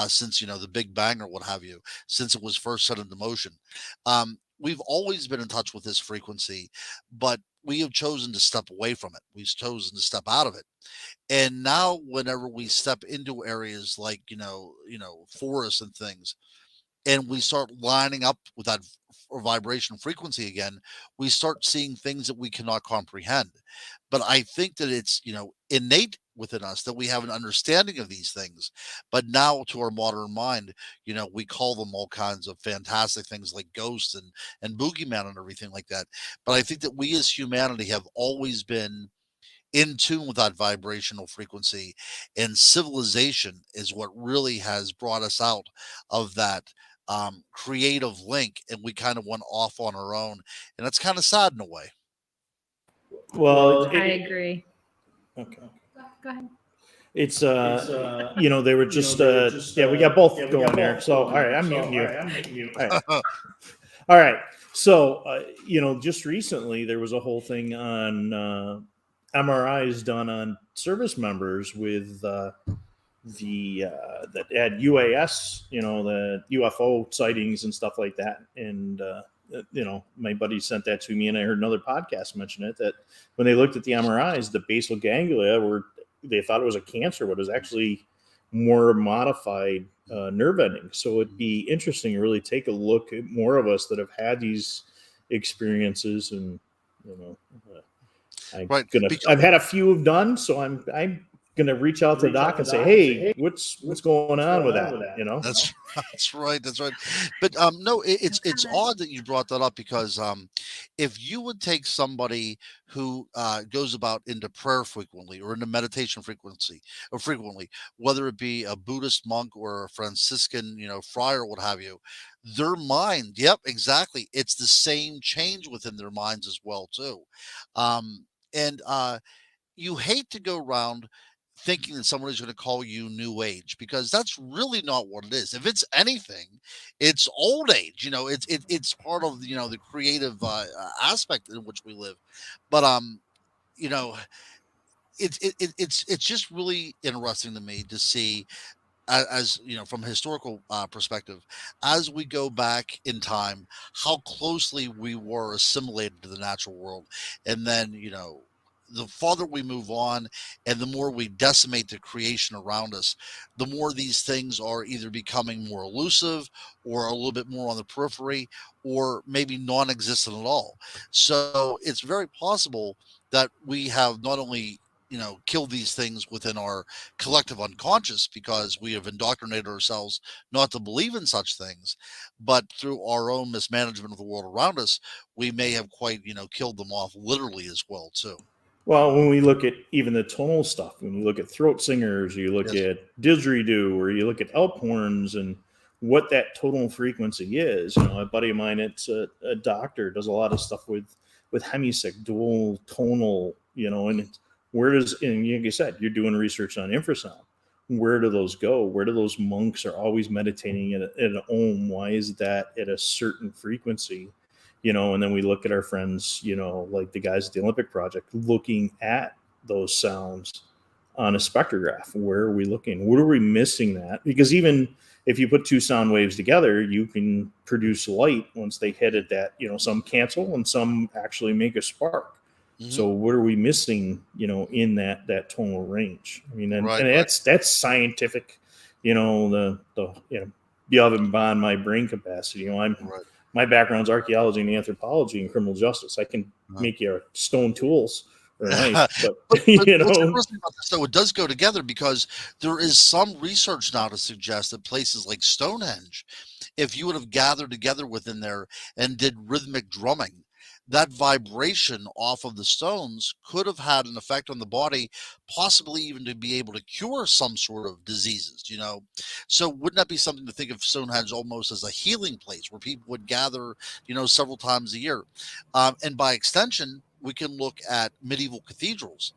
Speaker 4: since, the Big Bang or what have you, since it was first set into motion. We've always been in touch with this frequency, but we have chosen to step away from it. We've chosen to step out of it. And now whenever we step into areas like, forests and things, and we start lining up with that vibration frequency again, we start seeing things that we cannot comprehend. But I think that it's, innate within us that we have an understanding of these things. But now, to our modern mind, we call them all kinds of fantastic things like ghosts and boogeyman and everything like that. But I think that we as humanity have always been in tune with that vibrational frequency, and civilization is what really has brought us out of that creative link, and we kind of went off on our own, and that's kind of sad in a way.
Speaker 5: Well,
Speaker 2: I agree.
Speaker 5: Okay.
Speaker 2: Go ahead.
Speaker 5: It's they were just we got both going there. So all right, I'm muting you. All right. All right. So just recently there was a whole thing on MRIs done on service members with that had UAS, the UFO sightings and stuff like that. And my buddy sent that to me, and I heard another podcast mention it, that when they looked at the MRIs, the basal ganglia they thought it was a cancer, but it was actually more modified nerve endings. So it'd be interesting to really take a look at more of us that have had these experiences. And I've had a few have done, so I'm gonna reach out to the doc and say, hey, what's going on with that?
Speaker 4: That's right. But no, it's odd that you brought that up, because if you would take somebody who goes about into prayer frequently or into meditation frequently, whether it be a Buddhist monk or a Franciscan, friar, what have you, their mind, yep, exactly, it's the same change within their minds as well too. And you hate to go around thinking that someone is going to call you new age, because that's really not what it is. If it's anything, it's old age. It's part of the creative aspect in which we live. But it's just really interesting to me to see, as from a historical perspective, as we go back in time, how closely we were assimilated to the natural world. And then the farther we move on, and the more we decimate the creation around us, the more these things are either becoming more elusive, or a little bit more on the periphery, or maybe non-existent at all. So it's very possible that we have not only killed these things within our collective unconscious, because we have indoctrinated ourselves not to believe in such things, but through our own mismanagement of the world around us, we may have quite killed them off literally as well too.
Speaker 5: Well, when we look at even the tonal stuff, when you look at throat singers, you look at didgeridoo, or you look at elk horns, and what that tonal frequency is. A buddy of mine, it's a doctor, does a lot of stuff with hemisync, dual tonal, and it's, where does, and like you said, you're doing research on infrasound. Where do those go? Where do those monks are always meditating at an ohm? Why is that at a certain frequency? And then we look at our friends, like the guys at the Olympic Project, looking at those sounds on a spectrograph. Where are we looking? What are we missing that? Because even if you put two sound waves together, you can produce light once they hit at that, some cancel and some actually make a spark. Mm-hmm. So what are we missing, in that tonal range? I mean, and that's scientific, the beyond my brain capacity. My background's archaeology and anthropology and criminal justice. I can make you stone tools. Right. But what's
Speaker 4: interesting about this, though, it does go together, because there is some research now to suggest that places like Stonehenge, if you would have gathered together within there and did rhythmic drumming, that vibration off of the stones could have had an effect on the body, possibly even to be able to cure some sort of diseases, So wouldn't that be something to think of Stonehenge almost as a healing place where people would gather, several times a year? And by extension, we can look at medieval cathedrals,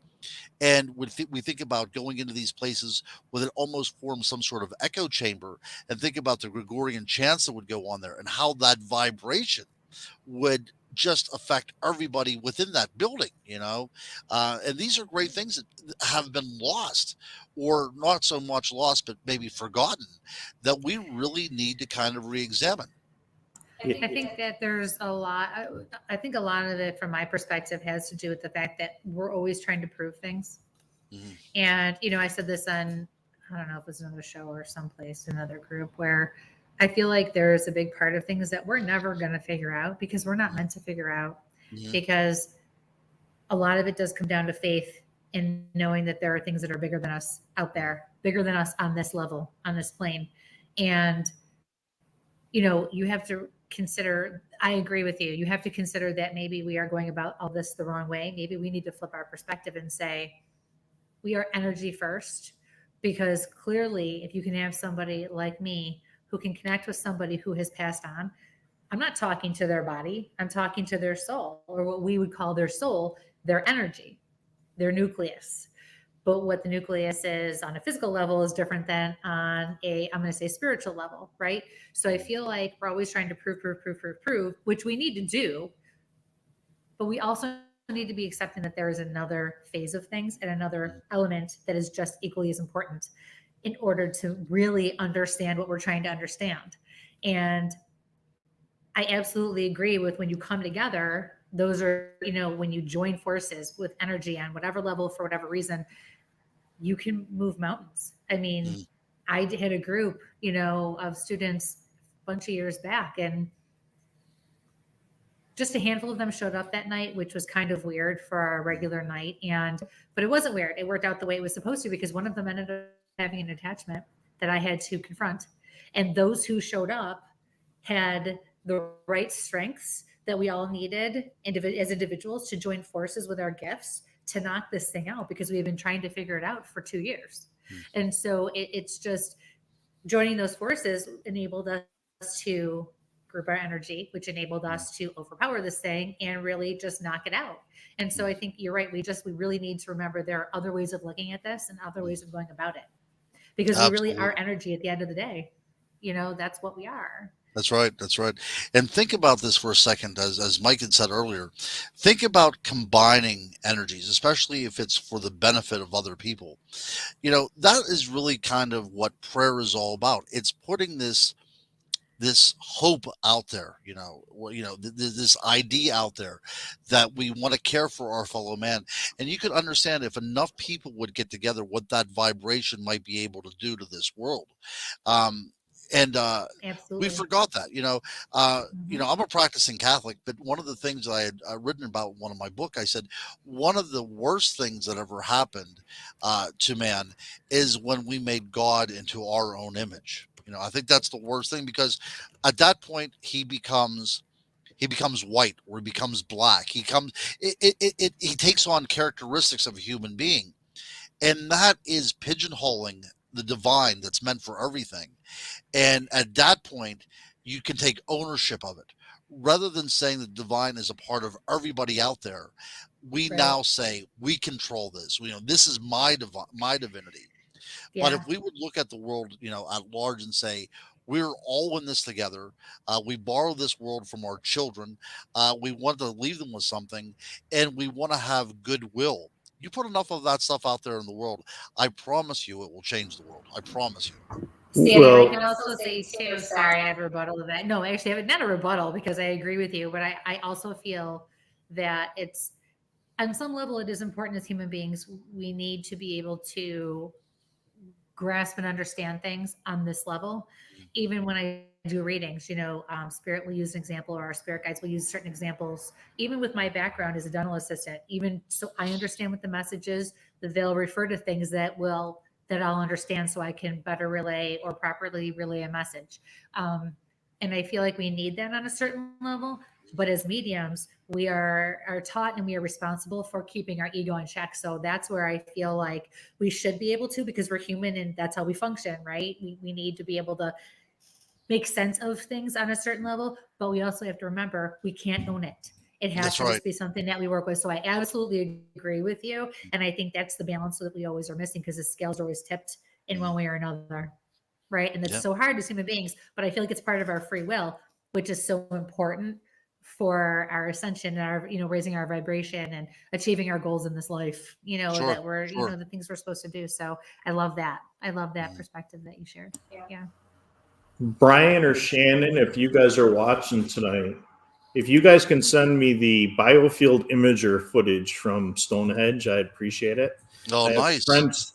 Speaker 4: and we think about going into these places where it almost forms some sort of echo chamber, and think about the Gregorian chants that would go on there and how that vibration would just affect everybody within that building, and these are great things that have been lost, or not so much lost, but maybe forgotten, that we really need to kind of re-examine.
Speaker 2: I think that there's a lot. I think a lot of it, from my perspective, has to do with the fact that we're always trying to prove things. Mm-hmm. And, I said this on, I don't know if it was another show or someplace, another group, where I feel like there's a big part of things that we're never going to figure out, because we're not meant to figure out, mm-hmm. because a lot of it does come down to faith in knowing that there are things that are bigger than us out there, bigger than us on this level, on this plane. And, you have to consider, I agree with you. You have to consider that maybe we are going about all this the wrong way. Maybe we need to flip our perspective and say, we are energy first, because clearly if you can have somebody like me who can connect with somebody who has passed on, I'm not talking to their body, I'm talking to their soul, or what we would call their soul, their energy, their nucleus. But what the nucleus is on a physical level is different than on I'm going to say spiritual level, right? So I feel like we're always trying to prove, which we need to do. But we also need to be accepting that there is another phase of things and another element that is just equally as important in order to really understand what we're trying to understand. And I absolutely agree with, when you come together, those are, when you join forces with energy on whatever level, for whatever reason, you can move mountains. I mean, I had a group, of students a bunch of years back, and just a handful of them showed up that night, which was kind of weird for our regular night. But it wasn't weird. It worked out the way it was supposed to, because one of them ended up having an attachment that I had to confront. And those who showed up had the right strengths that we all needed as individuals to join forces with our gifts to knock this thing out, because we've been trying to figure it out for 2 years. And so it's just joining those forces enabled us to group our energy, which enabled us to overpower this thing and really just knock it out. And so I think you're right. We really need to remember there are other ways of looking at this and other ways of going about it, because Absolutely. We really are energy at the end of the day. That's what we are.
Speaker 4: That's right. And think about this for a second, as Mike had said earlier. Think about combining energies, especially if it's for the benefit of other people. That is really kind of what prayer is all about. It's putting this hope out there, this idea out there that we want to care for our fellow man. And you could understand, if enough people would get together, what that vibration might be able to do to this world. And we forgot that, I'm a practicing Catholic, but one of the things that I had written about in one of my book, I said, one of the worst things that ever happened to man is when we made God into our own image. I think that's the worst thing, because at that point he becomes white, or he becomes black. He takes on characteristics of a human being. And that is pigeonholing the divine that's meant for everything. And at that point, you can take ownership of it. Rather than saying the divine is a part of everybody out there, we
Speaker 2: Right.
Speaker 4: now say we control this. This is my divinity. But
Speaker 2: Yeah.
Speaker 4: if we would look at the world, at large and say, we're all in this together. We borrow this world from our children. We want to leave them with something, and we want to have goodwill. You put enough of that stuff out there in the world, I promise you, it will change the world. I promise you.
Speaker 2: See, and I
Speaker 5: Well,
Speaker 2: can also say too, sorry, I have a rebuttal to that. No, actually, I have not a rebuttal because I agree with you, but I also feel that it's on some level, it is important as human beings. We need to be able to grasp and understand things on this level. Even when I do readings, Spirit will use an example, or our spirit guides will use certain examples. Even with my background as a dental assistant, even so, I understand what the message is. That they'll refer to things that I'll understand, so I can better relay or properly relay a message. And I feel like we need that on a certain level. But as mediums, we are taught and we are responsible for keeping our ego in check. So that's where I feel like we should be able to, because we're human and that's how we function, right? We need to be able to make sense of things on a certain level, but we also have to remember we can't own it. It has
Speaker 4: That's
Speaker 2: to
Speaker 4: right.
Speaker 2: just be something that we work with. So I absolutely agree with you. And I think that's the balance that we always are missing, because the scales are always tipped in one way or another. Right. And it's
Speaker 4: Yep.
Speaker 2: so hard as human beings, but I feel like it's part of our free will, which is so important for our ascension and our, raising our vibration and achieving our goals in this life,
Speaker 4: Sure,
Speaker 2: that we're,
Speaker 4: sure.
Speaker 2: the things we're supposed to do. So I love that. I love that perspective that you shared. Yeah.
Speaker 5: Brian or Shannon, if you guys are watching tonight, if you guys can send me the biofield imager footage from Stonehenge, I'd appreciate it.
Speaker 4: Oh,
Speaker 5: I have
Speaker 4: nice.
Speaker 5: friends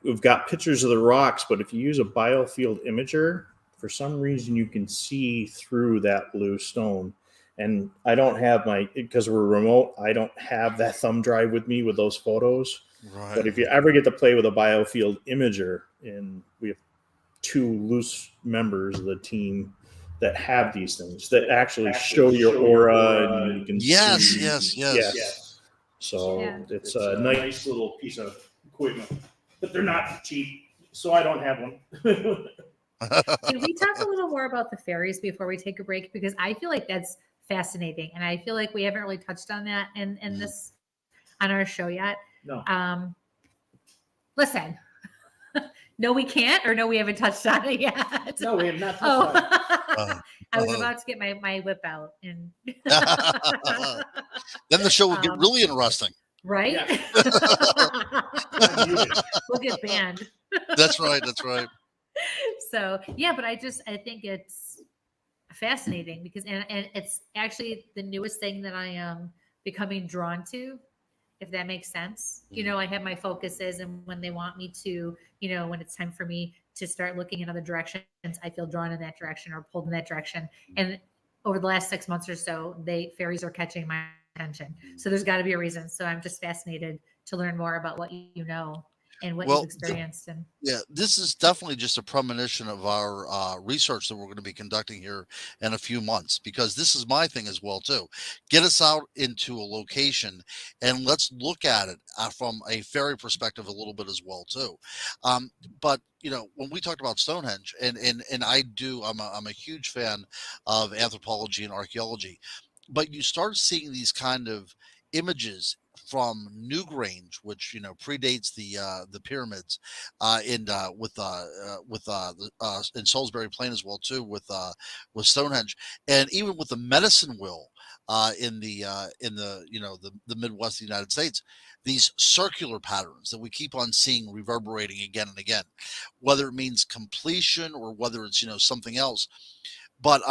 Speaker 5: who've got pictures of the rocks, but if you use a biofield imager, for some reason you can see through that blue stone. And I don't have because we're remote, I don't have that thumb drive with me with those photos.
Speaker 4: Right.
Speaker 5: But if you ever get to play with a biofield imager, and we have 2 loose members of the team that have these things that actually show your aura, and you can
Speaker 4: Yes,
Speaker 5: see.
Speaker 4: yes.
Speaker 5: So
Speaker 2: Yeah.
Speaker 5: it's a nice little piece of equipment, but they're not cheap, so I don't have one.
Speaker 2: Can we talk a little more about the fairies before we take a break? Because I feel like that's fascinating, and I feel like we haven't really touched on that in this on our show yet.
Speaker 3: No.
Speaker 2: Listen, no, we can't, or no, we haven't touched on it yet.
Speaker 3: No, we have not touched on it.
Speaker 2: I was about to get my whip out, and
Speaker 4: Then the show would get really interesting.
Speaker 2: right?
Speaker 3: Yeah.
Speaker 2: We'll get banned.
Speaker 4: That's right. That's right.
Speaker 2: So yeah, but I think it's fascinating because and it's actually the newest thing that I am becoming drawn to, if that makes sense. I have my focuses, and when they want me to, when it's time for me to start looking in other directions, I feel drawn in that direction or pulled in that direction. And over the last 6 months or so, fairies are catching my attention. So there's got to be a reason. So I'm just fascinated to learn more about what you know and what you've experienced. And
Speaker 4: yeah, this is definitely just a premonition of our research that we're going to be conducting here in a few months, because this is my thing as well too. Get us out into a location and let's look at it from a fairy perspective a little bit as well too. But when we talked about Stonehenge, and I'm a huge fan of anthropology and archaeology, but you start seeing these kind of images from Newgrange, which predates the pyramids, in Salisbury Plain as well too, with Stonehenge, and even with the medicine wheel in the Midwest of the United States. These circular patterns that we keep on seeing reverberating again and again, whether it means completion or whether it's something else, but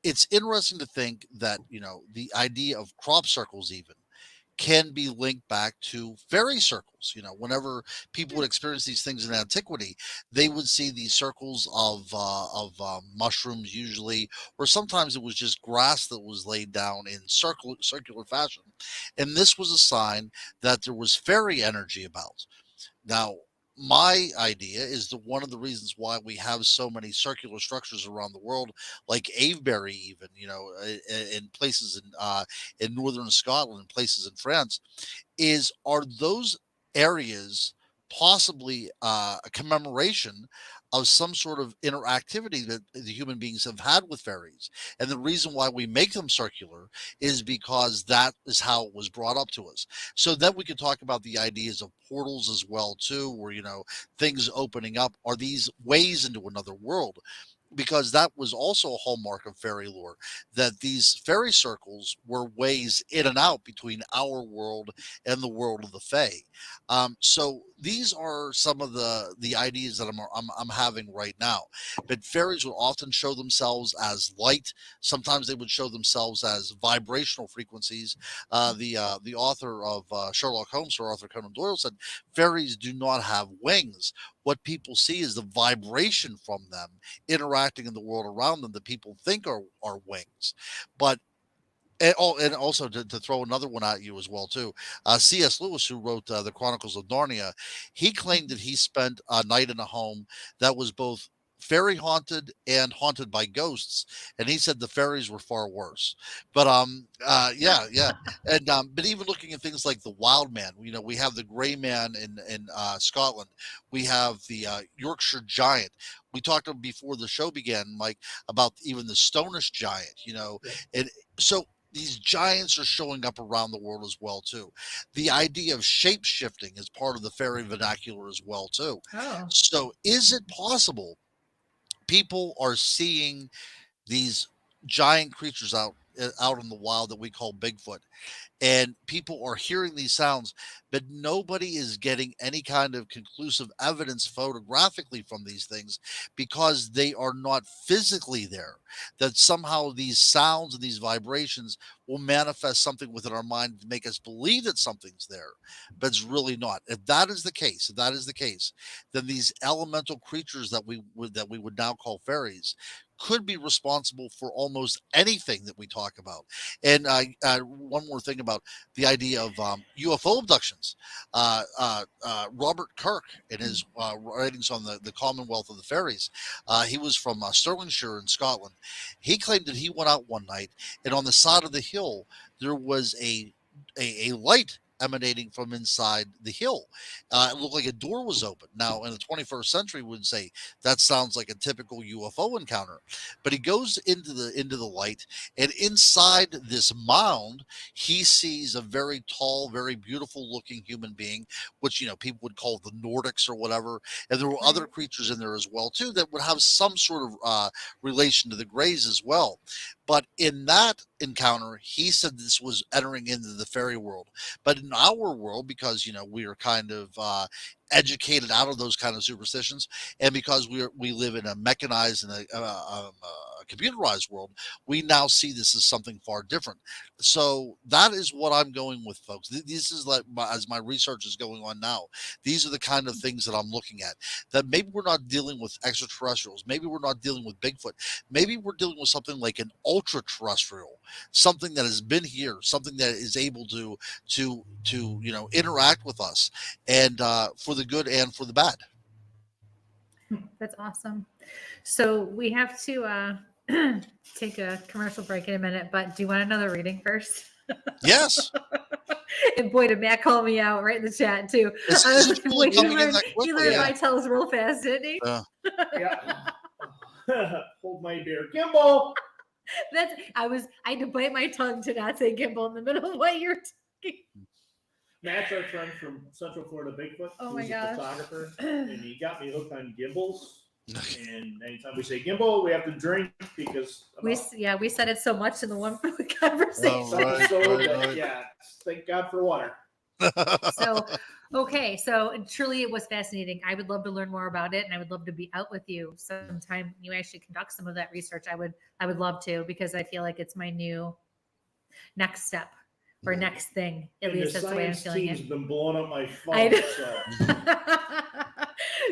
Speaker 4: it's interesting to think that the idea of crop circles even can be linked back to fairy circles. Whenever people would experience these things in antiquity, they would see these circles of mushrooms usually, or sometimes it was just grass that was laid down in circular fashion. And this was a sign that there was fairy energy about. Now, my idea is that one of the reasons why we have so many circular structures around the world, like Avebury, even in places in northern Scotland, and places in France, are those areas possibly a commemoration of some sort of interactivity that the human beings have had with fairies. And the reason why we make them circular is because that is how it was brought up to us. So then we could talk about the ideas of portals as well too, where, you know, things opening up. Are these ways into another world? Because that was also a hallmark of fairy lore, that these fairy circles were ways in and out between our world and the world of the fae. So these are some of the ideas that I'm having right now. But fairies would often show themselves as light. Sometimes they would show themselves as vibrational frequencies. The author of Sherlock Holmes, Sir Arthur Conan Doyle, said fairies do not have wings. What people see is the vibration from them interacting in the world around them that people think are wings. But and also to throw another one at you as well too, C.S. Lewis, who wrote the Chronicles of Narnia, he claimed that he spent a night in a home that was both fairy haunted and haunted by ghosts, and he said the fairies were far worse. But yeah, and but even looking at things like the wild man, you know, we have the gray man in Scotland, we have the Yorkshire giant. We talked before the show began, Mike, about even the Stonish giant, you know, and so these giants are showing up around the world as well too. The idea of shape shifting is part of the fairy vernacular as well too.
Speaker 2: Oh.
Speaker 4: So is it possible people are seeing these giant creatures out in the wild that we call Bigfoot, and people are hearing these sounds, but nobody is getting any kind of conclusive evidence photographically from these things because they are not physically there? That somehow these sounds and these vibrations will manifest something within our mind to make us believe that something's there, but it's really not. If that is the case, then these elemental creatures that we would now call fairies could be responsible for almost anything that we talk about. And one more thing about the idea of UFO abductions. Robert Kirk, in his writings on the Commonwealth of the Fairies, he was from Stirlingshire in Scotland. He claimed that he went out one night, and on the side of the hill there was a light emanating from inside the hill. It looked like a door was open. Now, in the 21st century, we would say that sounds like a typical UFO encounter. But he goes into the light, and inside this mound, he sees a very tall, very beautiful looking human being, which, you know, people would call the Nordics or whatever. And there were other creatures in there as well too that would have some sort of relation to the Greys as well. But in that encounter, he said this was entering into the fairy world. But in our world, because, you know, we are kind of educated out of those kind of superstitions, and because we live in a mechanized and a computerized world, we now see this as something far different. So that is what I'm going with, folks. This is like as my research is going on now. These are the kind of things that I'm looking at. That maybe we're not dealing with extraterrestrials. Maybe we're not dealing with Bigfoot. Maybe we're dealing with something like an ultra terrestrial, something that has been here, something that is able to you know, interact with us, and for the good and for the bad.
Speaker 2: That's awesome. So we have to take a commercial break in a minute, but do you want another reading first?
Speaker 4: Yes.
Speaker 2: And boy, did Matt call me out right in the chat too. He learned my tells real fast, didn't he?
Speaker 3: Yeah. Hold my beer, Gimbal.
Speaker 2: I had to bite my tongue to not say Gimbal in the middle of what you're talking.
Speaker 3: Matt's our friend from Central Florida, Bigfoot.
Speaker 2: Oh my
Speaker 3: He's
Speaker 2: gosh.
Speaker 3: a photographer, and he got me hooked on gimbals. And anytime we say gimbal, we have to drink because
Speaker 2: we said it so much in the one conversation.
Speaker 3: Right. Yeah, thank God for water.
Speaker 2: So truly it was fascinating. I would love to learn more about it, and I would love to be out with you sometime. You actually conduct some of that research. I would love to, because I feel like it's my new next step or next thing. At least that's the way I'm feeling it.
Speaker 3: Team's been blowing up my phone.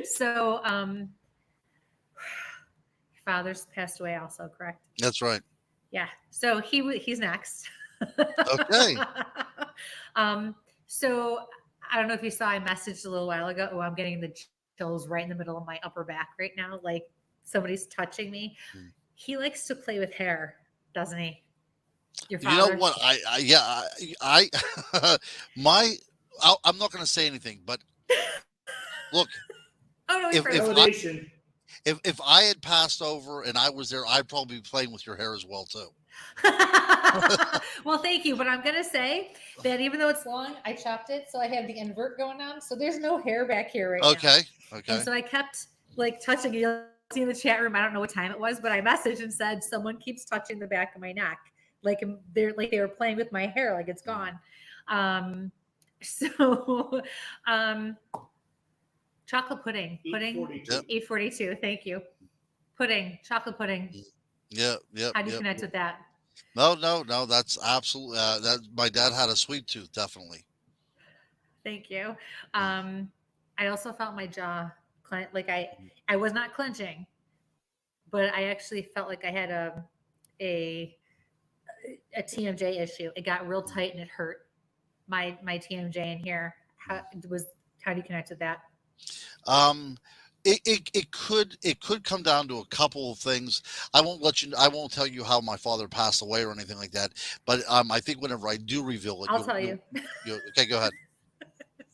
Speaker 2: So your father's passed away also, correct?
Speaker 4: That's right.
Speaker 2: Yeah. So he's next.
Speaker 4: Okay.
Speaker 2: So I don't know if you saw, I messaged a little while ago. Oh, I'm getting the chills right in the middle of my upper back right now. Like somebody's touching me. He likes to play with hair, doesn't he? Your father?
Speaker 4: You know what? I'm not going to say anything, but Look,
Speaker 2: Oh no,
Speaker 4: if
Speaker 2: he's
Speaker 4: if
Speaker 2: frozen.
Speaker 4: I
Speaker 3: Validation.
Speaker 4: if I had passed over and I was there, I'd probably be playing with your hair as well too.
Speaker 2: Well, thank you. But I'm gonna say that even though it's long, I chopped it, so I have the invert going on. So there's no hair back here right now.
Speaker 4: Okay.
Speaker 2: And
Speaker 4: Okay.
Speaker 2: so I kept like touching. You'll see in the chat room. I don't know what time it was, but I messaged and said someone keeps touching the back of my neck, like they were playing with my hair, like it's gone. So, chocolate pudding,
Speaker 3: 842.
Speaker 2: 842. Thank you. Pudding, chocolate pudding.
Speaker 4: Yeah. Yep.
Speaker 2: How do you
Speaker 4: Yep.
Speaker 2: connect with that?
Speaker 4: No. That's absolutely that. My dad had a sweet tooth, definitely.
Speaker 2: Thank you. I also felt my jaw like I was not clenching, but I actually felt like I had a a TMJ issue. It got real tight and it hurt my TMJ in here. How do you connect with that?
Speaker 4: It could come down to a couple of things. I won't tell you how my father passed away or anything like that. But I think whenever I do reveal it,
Speaker 2: I'll tell you.
Speaker 4: Okay, go ahead.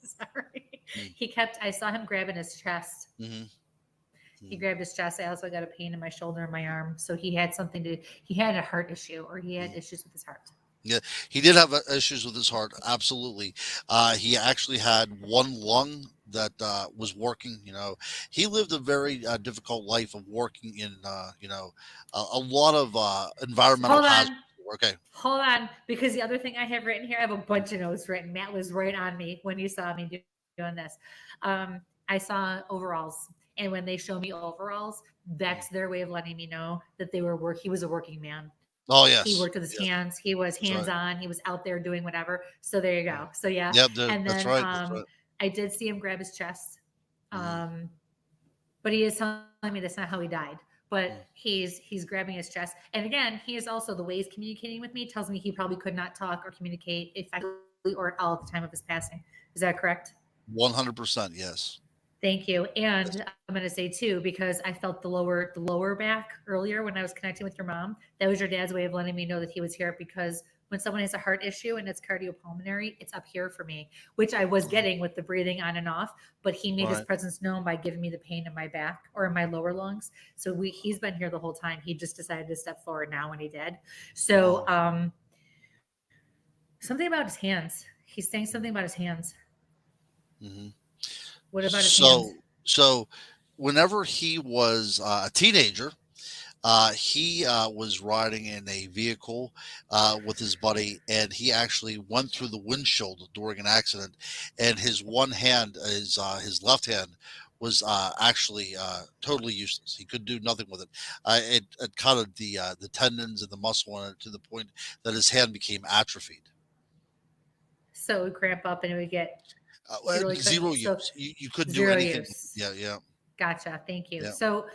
Speaker 2: Sorry. I saw him grabbing his chest.
Speaker 4: Mm-hmm.
Speaker 2: He grabbed his chest. I also got a pain in my shoulder and my arm. So he had he had a heart issue or he had issues with his heart.
Speaker 4: Yeah, he did have issues with his heart. Absolutely. He actually had one lung that was working. He lived a very difficult life of working in, a lot of environmental hazards. Okay.
Speaker 2: Hold on, because the other thing I have written here, I have a bunch of notes written. Matt was right on me when he saw me doing this. I saw overalls, and when they show me overalls, that's their way of letting me know that he was a working man.
Speaker 4: Oh, yes.
Speaker 2: He worked with his hands. He was hands-on. He was out there doing whatever. So there you go. So yeah.
Speaker 4: Yep,
Speaker 2: and then
Speaker 4: that's right.
Speaker 2: I did see him grab his chest. But he is telling me that's not how he died. But he's grabbing his chest. And again, he is also, the way he's communicating with me tells me he probably could not talk or communicate effectively or at all at the time of his passing. Is that correct?
Speaker 4: 100%, yes.
Speaker 2: Thank you. And I'm going to say too, because I felt the lower back earlier when I was connecting with your mom, that was your dad's way of letting me know that he was here, because when someone has a heart issue and it's cardiopulmonary, it's up here for me, which I was getting with the breathing on and off, but he made his presence known by giving me the pain in my back or in my lower lungs. So he's been here the whole time. He just decided to step forward now when he did. So something about his hands. He's saying something about his hands.
Speaker 4: Mm-hmm.
Speaker 2: What about his hands?
Speaker 4: So whenever he was a teenager, he was riding in a vehicle with his buddy, and he actually went through the windshield during an accident, and his one hand, his left hand, was actually totally useless. He could do nothing with it. It cut the tendons and the muscle in it to the point that his hand became atrophied.
Speaker 2: So it would cramp up and it would get
Speaker 4: zero use. So you couldn't do anything.
Speaker 2: Use.
Speaker 4: Yeah.
Speaker 2: Gotcha. Thank you.
Speaker 4: Yeah.
Speaker 2: So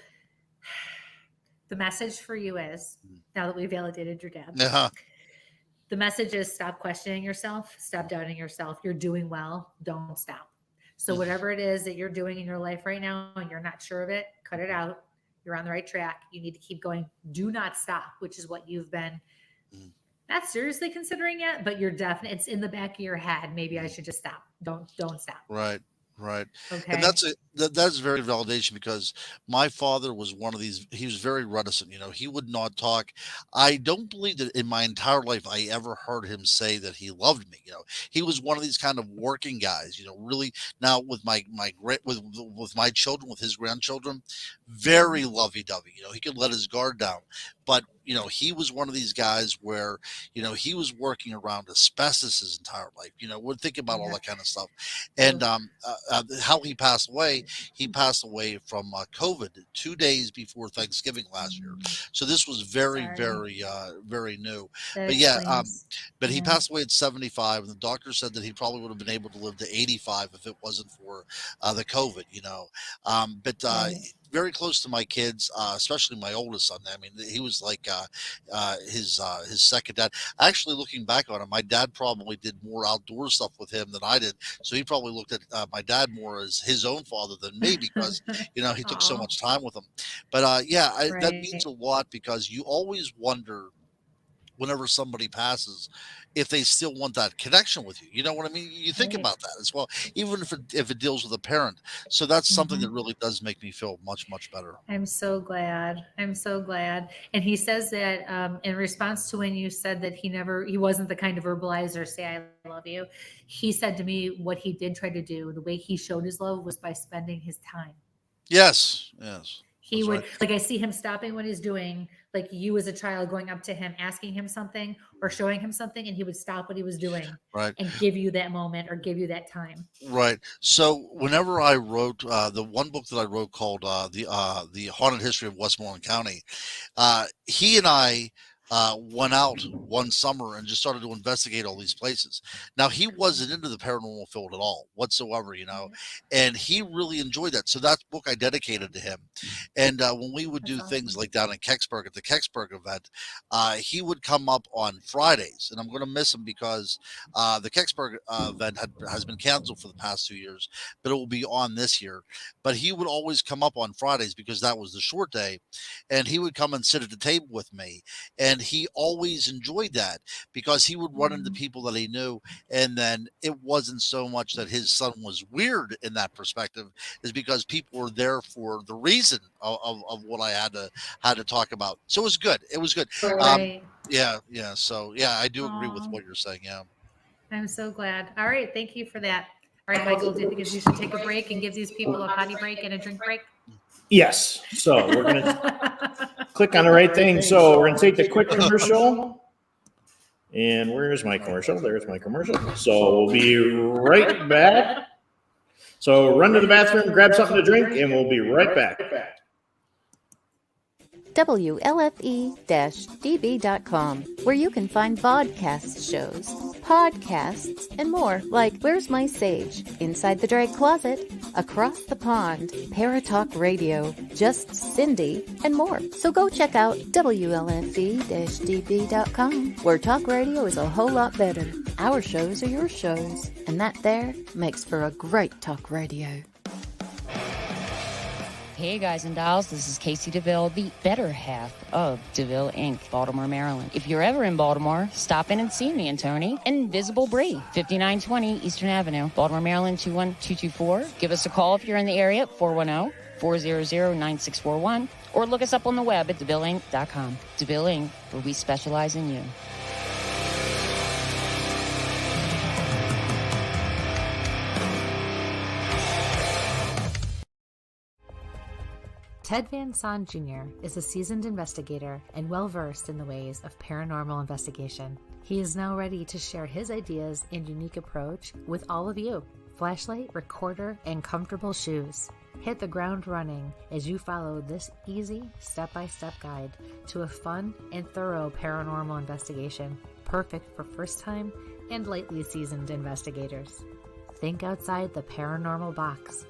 Speaker 2: the message for you is, now that we validated your dad, the message is stop questioning yourself, stop doubting yourself. You're doing well. Don't stop. So whatever it is that you're doing in your life right now and you're not sure of it, cut it out. You're on the right track. You need to keep going. Do not stop, which is what you've been not seriously considering yet, but you're definitely, it's in the back of your head. Maybe I should just stop. Don't stop.
Speaker 4: Right.
Speaker 2: Okay.
Speaker 4: And that's very validation, because my father was one of these. He was very reticent. He would not talk. I don't believe that in my entire life I ever heard him say that he loved me. He was one of these kind of working guys. Really. Now with with my children, with his grandchildren, very lovey-dovey. He could let his guard down, but he was one of these guys where he was working around asbestos his entire life. We're thinking about all that kind of stuff, and how he passed away. He passed away from COVID 2 days before Thanksgiving last year. So this was very new. But he passed away at 75, and the doctor said that he probably would have been able to live to 85 if it wasn't for the COVID. Very close to my kids, especially my oldest son. I mean, he was like his second dad. Actually, looking back on it, my dad probably did more outdoor stuff with him than I did. So he probably looked at my dad more as his own father than me, because he took so much time with him. But that means a lot, because you always wonder whenever somebody passes, if they still want that connection with you. You know what I mean? You think
Speaker 2: Right.
Speaker 4: about that as well, even if it deals with a parent. So that's something that
Speaker 2: Mhm.
Speaker 4: really does make me feel much, much better.
Speaker 2: I'm so glad. I'm so glad. And he says that in response to when you said that he wasn't the kind of verbalizer, say, I love you. He said to me, what he did try to do, the way he showed his love was by spending his time.
Speaker 4: Yes.
Speaker 2: He
Speaker 4: That's
Speaker 2: would,
Speaker 4: right.
Speaker 2: like, I see him stopping what he's doing, like you as a child going up to him, asking him something or showing him something, and he would stop what he was doing
Speaker 4: Right.
Speaker 2: and give you that moment or give you that time.
Speaker 4: Right. So whenever I wrote the one book that I wrote called the Haunted History of Westmoreland County, he and I went out one summer and just started to investigate all these places. Now he wasn't into the paranormal field at all whatsoever, and he really enjoyed that. So that book I dedicated to him. And when we would
Speaker 2: That's
Speaker 4: do things
Speaker 2: awesome.
Speaker 4: like down in Kecksburg at the Kecksburg event, he would come up on Fridays, and I'm going to miss him because the Kecksburg event has been canceled for the past 2 years, but it will be on this year. But he would always come up on Fridays because that was the short day, and he would come and sit at the table with me. And he always enjoyed that because he would run into people that he knew, and then it wasn't so much that his son was weird in that perspective, is because people were there for the reason of what I had to talk about. So it was good. It was good.
Speaker 2: Right.
Speaker 4: Yeah. So yeah, I do agree with
Speaker 2: Aw.
Speaker 4: what you're saying. Yeah.
Speaker 2: I'm so glad. All right. Thank you for that. All right, Michael, do you think we should take a break and give these people a potty break and a drink break?
Speaker 5: Yes. So we're going to click on the right thing. So we're going to take the quick commercial. And where's my commercial? There's my commercial. So we'll be right back. So run to the bathroom, grab something to drink, and we'll be right back.
Speaker 6: WLFE-DB.com, where you can find vodcast shows, podcasts, and more, like Where's My Sage, Inside the Drag Closet, Across the Pond, Paratalk Radio, Just Cindy, and more. So go check out WLFE-DB.com, where talk radio is a whole lot better. Our shows are your shows, and that there makes for a great talk radio.
Speaker 7: Hey guys and dolls, this is Casey DeVille, the better half of DeVille Inc., Baltimore, Maryland. If you're ever in Baltimore, stop in and see me and Tony. Invisible Bree, 5920 Eastern Avenue, Baltimore, Maryland, 21224. Give us a call if you're in the area, 410-400-9641, or look us up on the web at DeVilleInc.com. DeVille Inc., where we specialize in you.
Speaker 2: Ted Van Son Jr. is a seasoned investigator and well-versed in the ways of paranormal investigation. He is now ready to share his ideas and unique approach with all of you. Flashlight, recorder, and comfortable shoes. Hit the ground running as you follow this easy step-by-step guide to a fun and thorough paranormal investigation, perfect for first-time and lightly seasoned investigators. Think outside the paranormal box.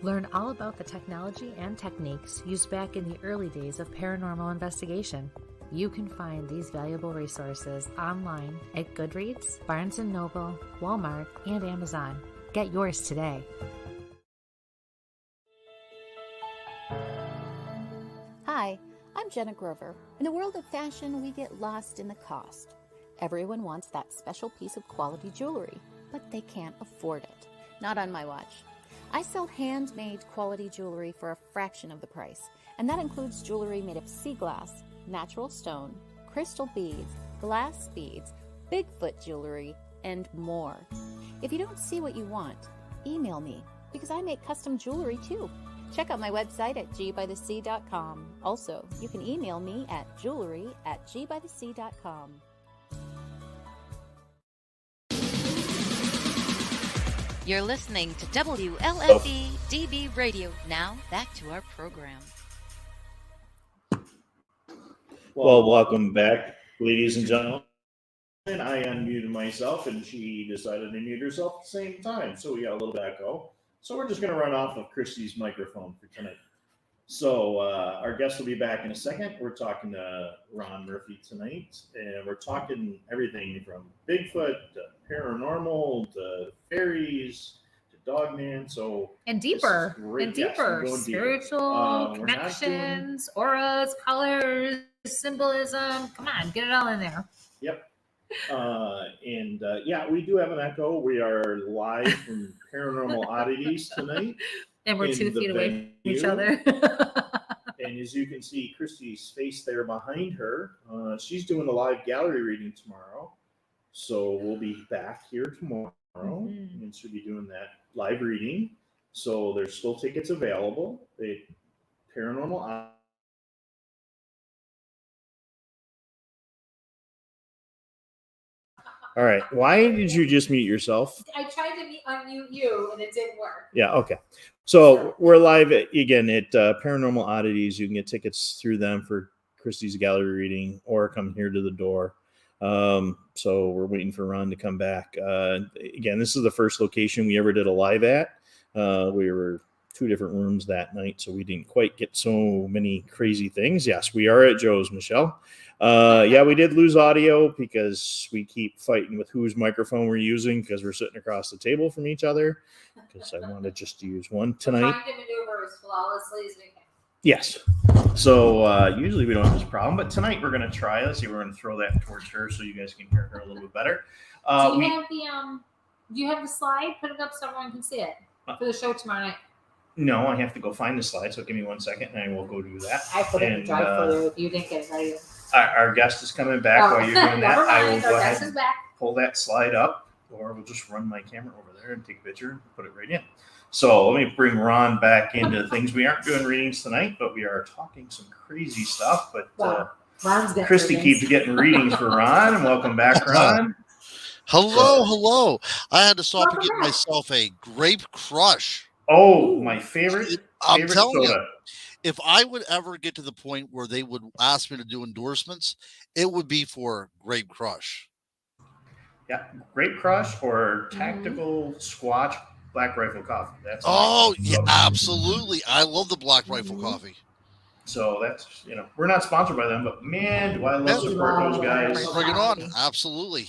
Speaker 2: Learn all about the technology and techniques used back in the early days of paranormal investigation. You can find these valuable resources online at Goodreads, Barnes & Noble, Walmart, and Amazon. Get yours today.
Speaker 6: Hi, I'm Jenna Grover. In the world of fashion, we get lost in the cost. Everyone wants that special piece of quality jewelry, but they can't afford it. Not on my watch. I sell handmade quality jewelry for a fraction of the price, and that includes jewelry made of sea glass, natural stone, crystal beads, glass beads, Bigfoot jewelry, and more. If you don't see what you want, email me, because I make custom jewelry too. Check out my website at gbythesea.com. Also, you can email me at jewelry@gbythesea.com.
Speaker 1: You're listening to WLFE DB Radio. Now, back to our program.
Speaker 5: Well, welcome back, ladies and gentlemen. And I unmuted myself, and she decided to mute herself at the same time. So we got a little echo. So we're just going to run off of Christy's microphone for tonight. So our guest will be back in a second. We're talking to Ron Murphy tonight, and we're talking everything from Bigfoot to paranormal to fairies to Dogman. So
Speaker 2: And deeper,
Speaker 5: Yes, we're going
Speaker 2: spiritual
Speaker 5: deeper. We're not
Speaker 2: connections, auras, colors, symbolism. Come on, get it all in there.
Speaker 3: Yep. Yeah, we do have an echo. We are live from Paranormal Oddities tonight.
Speaker 2: And we're
Speaker 3: in
Speaker 2: 2
Speaker 3: the
Speaker 2: feet away from each
Speaker 3: venue.
Speaker 2: other.
Speaker 3: And as you can see, Christy's face there behind her, she's doing a live gallery reading tomorrow. So we'll be back here tomorrow and she'll be doing that live reading. So there's still tickets available. Paranormal.
Speaker 5: All right. Why did you just mute yourself?
Speaker 2: I tried to unmute you and it didn't work.
Speaker 5: Yeah. Okay. So we're live again at Paranormal Oddities. You can get tickets through them for Christie's gallery reading or come here to the door. So we're waiting for Ron to come back. Again, this is the first location we ever did a live at. We were 2 different rooms that night, so we didn't quite get so many crazy things. Yes, we are at Joe's, Michelle. Yeah, we did lose audio because we keep fighting with whose microphone we're using because we're sitting across the table from each other. Because I wanted just to use one tonight.
Speaker 2: Trying to maneuver as flawlessly as we can.
Speaker 5: Yes. So usually we don't have this problem, but tonight we're going to try. Let's see, we're going to throw that towards her so you guys can hear her a little bit better.
Speaker 2: Do you have the slide? Put it up so everyone can see it for the show tomorrow night.
Speaker 5: No, I have to go find the slide, so give me 1 second and I will go do that.
Speaker 2: I put it in the drive for you if you didn't get it ready.
Speaker 5: Our guest is coming back while you're doing that. I will go ahead and
Speaker 2: back.
Speaker 5: pull that slide up, or we'll just run my camera over there and take a picture and put it right in. So let me bring Ron back into things. We aren't doing readings tonight, but we are talking some crazy stuff. But Christy keeps getting readings for Ron, and welcome back, Ron.
Speaker 4: Hello. I had to stop and get myself a grape crush.
Speaker 5: Oh, my favorite.
Speaker 4: I'm telling
Speaker 5: soda.
Speaker 4: you, if I would ever get to the point where they would ask me to do endorsements, it would be for Grape Crush.
Speaker 5: Yeah, Grape Crush or Tactical Squatch Black Rifle Coffee. That's
Speaker 4: absolutely. I love the Black Rifle Coffee.
Speaker 5: So that's, we're not sponsored by them, but man, do I love supporting those guys.
Speaker 4: Bring it on. Absolutely.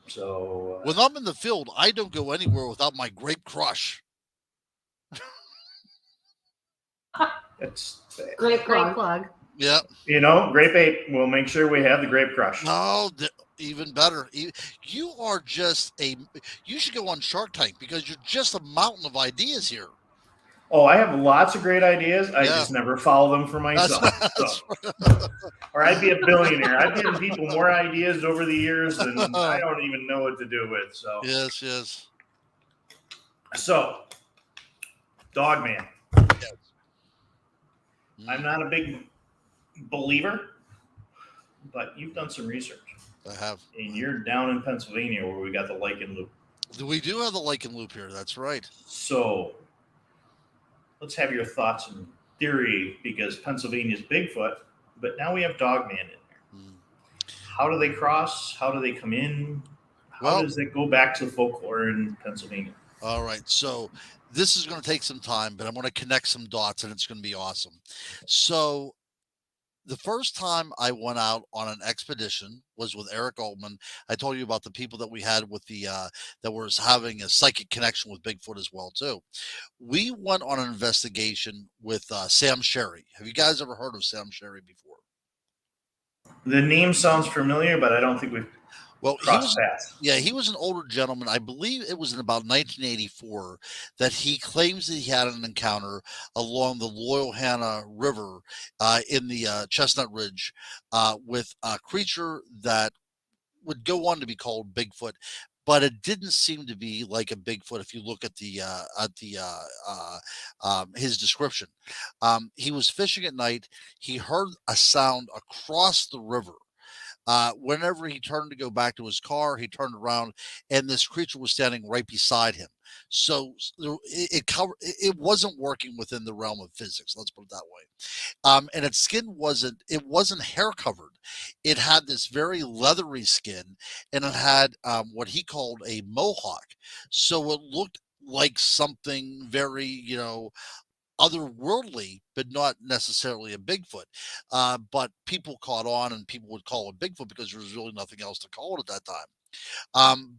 Speaker 5: So
Speaker 4: when I'm in the field, I don't go anywhere without my Grape Crush.
Speaker 2: That's great plug.
Speaker 4: Yeah.
Speaker 5: Grape Ape. We'll make sure we have the Grape Crush.
Speaker 4: Oh, even better. You are just you should go on Shark Tank because you're just a mountain of ideas here.
Speaker 5: Oh, I have lots of great ideas. I just never follow them for myself. Or I'd be a billionaire. I've given people more ideas over the years than I don't even know what to do with. So
Speaker 4: yes.
Speaker 5: So, Dogman. Yes. I'm not a big believer, but you've done some research.
Speaker 4: I have.
Speaker 5: And you're down in Pennsylvania where we got the lichen loop.
Speaker 4: We do have the lichen loop here. That's right.
Speaker 5: So let's have your thoughts and theory, because Pennsylvania's Bigfoot, but now we have Dogman in there. How do they cross? How do they come in? How does it go back to the folklore in Pennsylvania?
Speaker 4: All right. So this is going to take some time, but I'm going to connect some dots and it's going to be awesome. So the first time I went out on an expedition was with Eric Altman. I told you about the people that we had with the that was having a psychic connection with Bigfoot as well too. We went on an investigation with Sam Sherry. Have you guys ever heard of Sam Sherry before?
Speaker 5: The name sounds familiar, but I don't think we've crossed paths.
Speaker 4: Yeah, he was an older gentleman. I believe it was in about 1984 that he claims that he had an encounter along the Loyalhanna River in the Chestnut Ridge with a creature that would go on to be called Bigfoot, but it didn't seem to be like a Bigfoot if you look at his description. He was fishing at night. He heard a sound across the river. Whenever he turned to go back to his car, he turned around and this creature was standing right beside him. So it wasn't working within the realm of physics. Let's put it that way. And its skin wasn't hair covered. It had this very leathery skin, and it had what he called a mohawk. So it looked like something very, otherworldly, but not necessarily a Bigfoot. But people caught on and people would call it Bigfoot because there was really nothing else to call it at that time.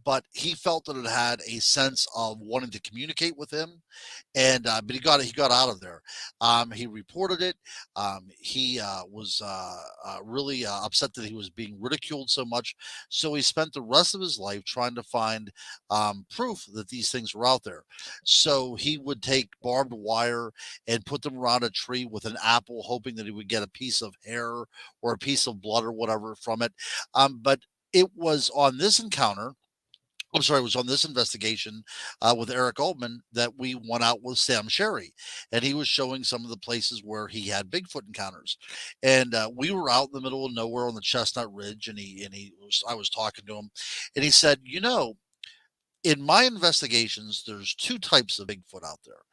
Speaker 4: But he felt that it had a sense of wanting to communicate with him, and but he got out of there. He reported it. He was really upset that he was being ridiculed so much. So he spent the rest of his life trying to find proof that these things were out there. So he would take barbed wire and put them around a tree with an apple, hoping that he would get a piece of hair or a piece of blood or whatever from it. But it was on this encounter, I'm sorry, it was on this investigation with Eric Altman that we went out with Sam Sherry, and he was showing some of the places where he had Bigfoot encounters. And we were out in the middle of nowhere on the Chestnut Ridge, and I was talking to him, and he said, in my investigations, there's two types of Bigfoot out there.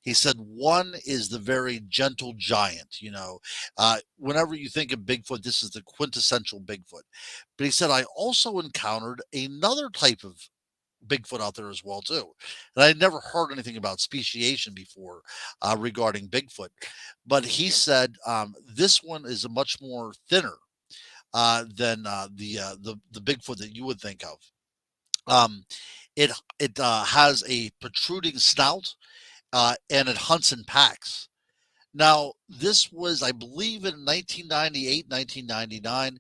Speaker 4: He said one is the very gentle giant. Whenever you think of Bigfoot, this is the quintessential Bigfoot. But he said, I also encountered another type of Bigfoot out there as well too, and I'd never heard anything about speciation before regarding Bigfoot. But he said this one is a much more thinner than the Bigfoot that you would think of. It has a protruding snout, and it hunts in packs. Now, this was, I believe, in 1998, 1999,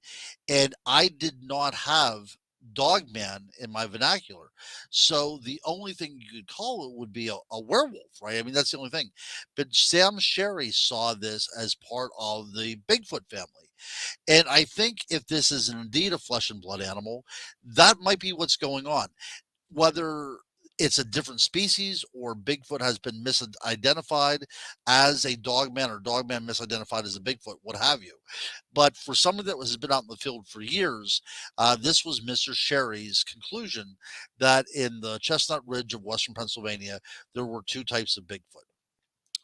Speaker 4: and I did not have Dogman in my vernacular. So the only thing you could call it would be a werewolf, right? I mean, that's the only thing. But Sam Sherry saw this as part of the Bigfoot family. And I think if this is indeed a flesh and blood animal, that might be what's going on. Whether it's a different species or Bigfoot has been misidentified as a dogman or dogman misidentified as a Bigfoot, what have you. But for someone that has been out in the field for years, this was Mr. Sherry's conclusion that in the Chestnut Ridge of Western Pennsylvania, there were two types of Bigfoot.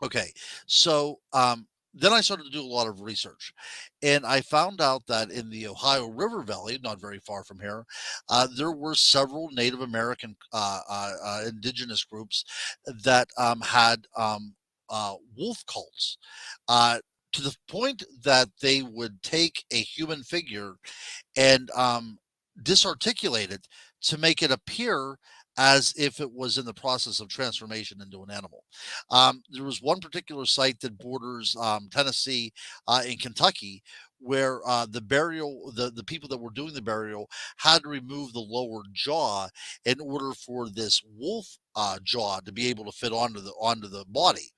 Speaker 4: Okay, so then I started to do a lot of research, and I found out that in the Ohio River Valley, not very far from here, there were several Native American indigenous groups that had wolf cults, to the point that they would take a human figure and disarticulate it to make it appear as if it was in the process of transformation into an animal. There was one particular site that borders Tennessee and Kentucky where the people that were doing the burial had to remove the lower jaw in order for this wolf jaw to be able to fit onto the body.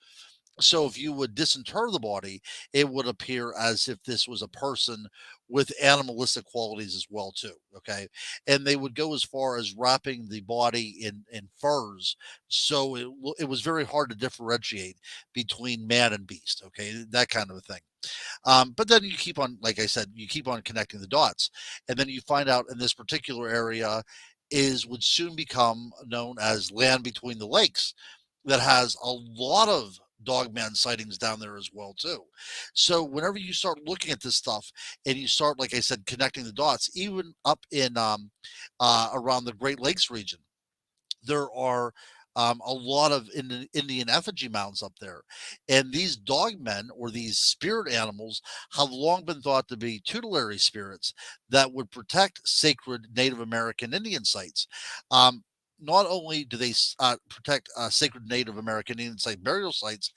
Speaker 4: So if you would disinter the body, it would appear as if this was a person with animalistic qualities as well too. Okay, and they would go as far as wrapping the body in furs, so it was very hard to differentiate between man and beast. Okay, that kind of a thing. But then you keep on, like I said, you keep on connecting the dots, and then you find out in this particular area would soon become known as land between the lakes, that has a lot of dogman sightings down there as well too. So whenever you start looking at this stuff and you start, like I said, connecting the dots, even up in around the Great Lakes region, there are a lot of Indian effigy mounds up there. And these dogmen, or these spirit animals, have long been thought to be tutelary spirits that would protect sacred Native American Indian sites. Not only do they protect sacred Native American Indian site burial sites,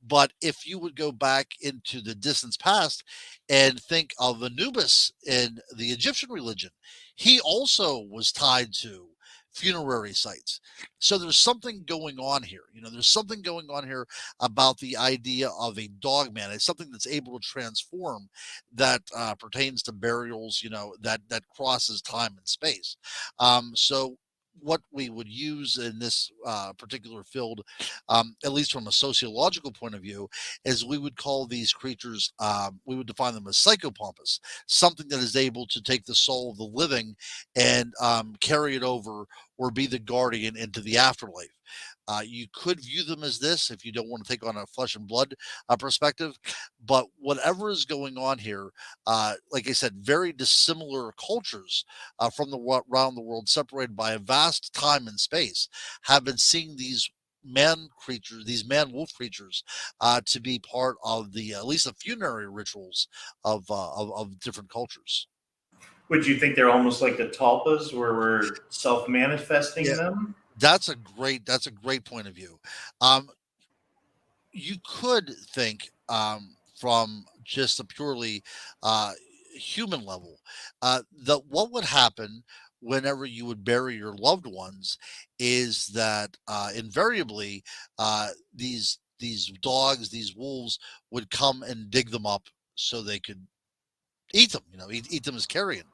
Speaker 4: but if you would go back into the distant past and think of Anubis in the Egyptian religion, he also was tied to funerary sites. So there's something going on here. There's something going on here about the idea of a dogman. It's something that's able to transform, that pertains to burials, that crosses time and space. So what we would use in this particular field, at least from a sociological point of view, is we would call these creatures, we would define them as psychopompous, something that is able to take the soul of the living and carry it over or be the guardian into the afterlife. You could view them as this if you don't want to take on a flesh and blood perspective, but whatever is going on here, like I said, very dissimilar cultures around the world, separated by a vast time and space, have been seeing these man wolf creatures, to be part of the at least the funerary rituals of different cultures.
Speaker 5: Would you think they're almost like the talpas, where we're self-manifesting them?
Speaker 4: That's a great point of view. you could think from just a purely human level that what would happen whenever you would bury your loved ones is that invariably these dogs, these wolves would come and dig them up so they could eat them, eat them as carrion.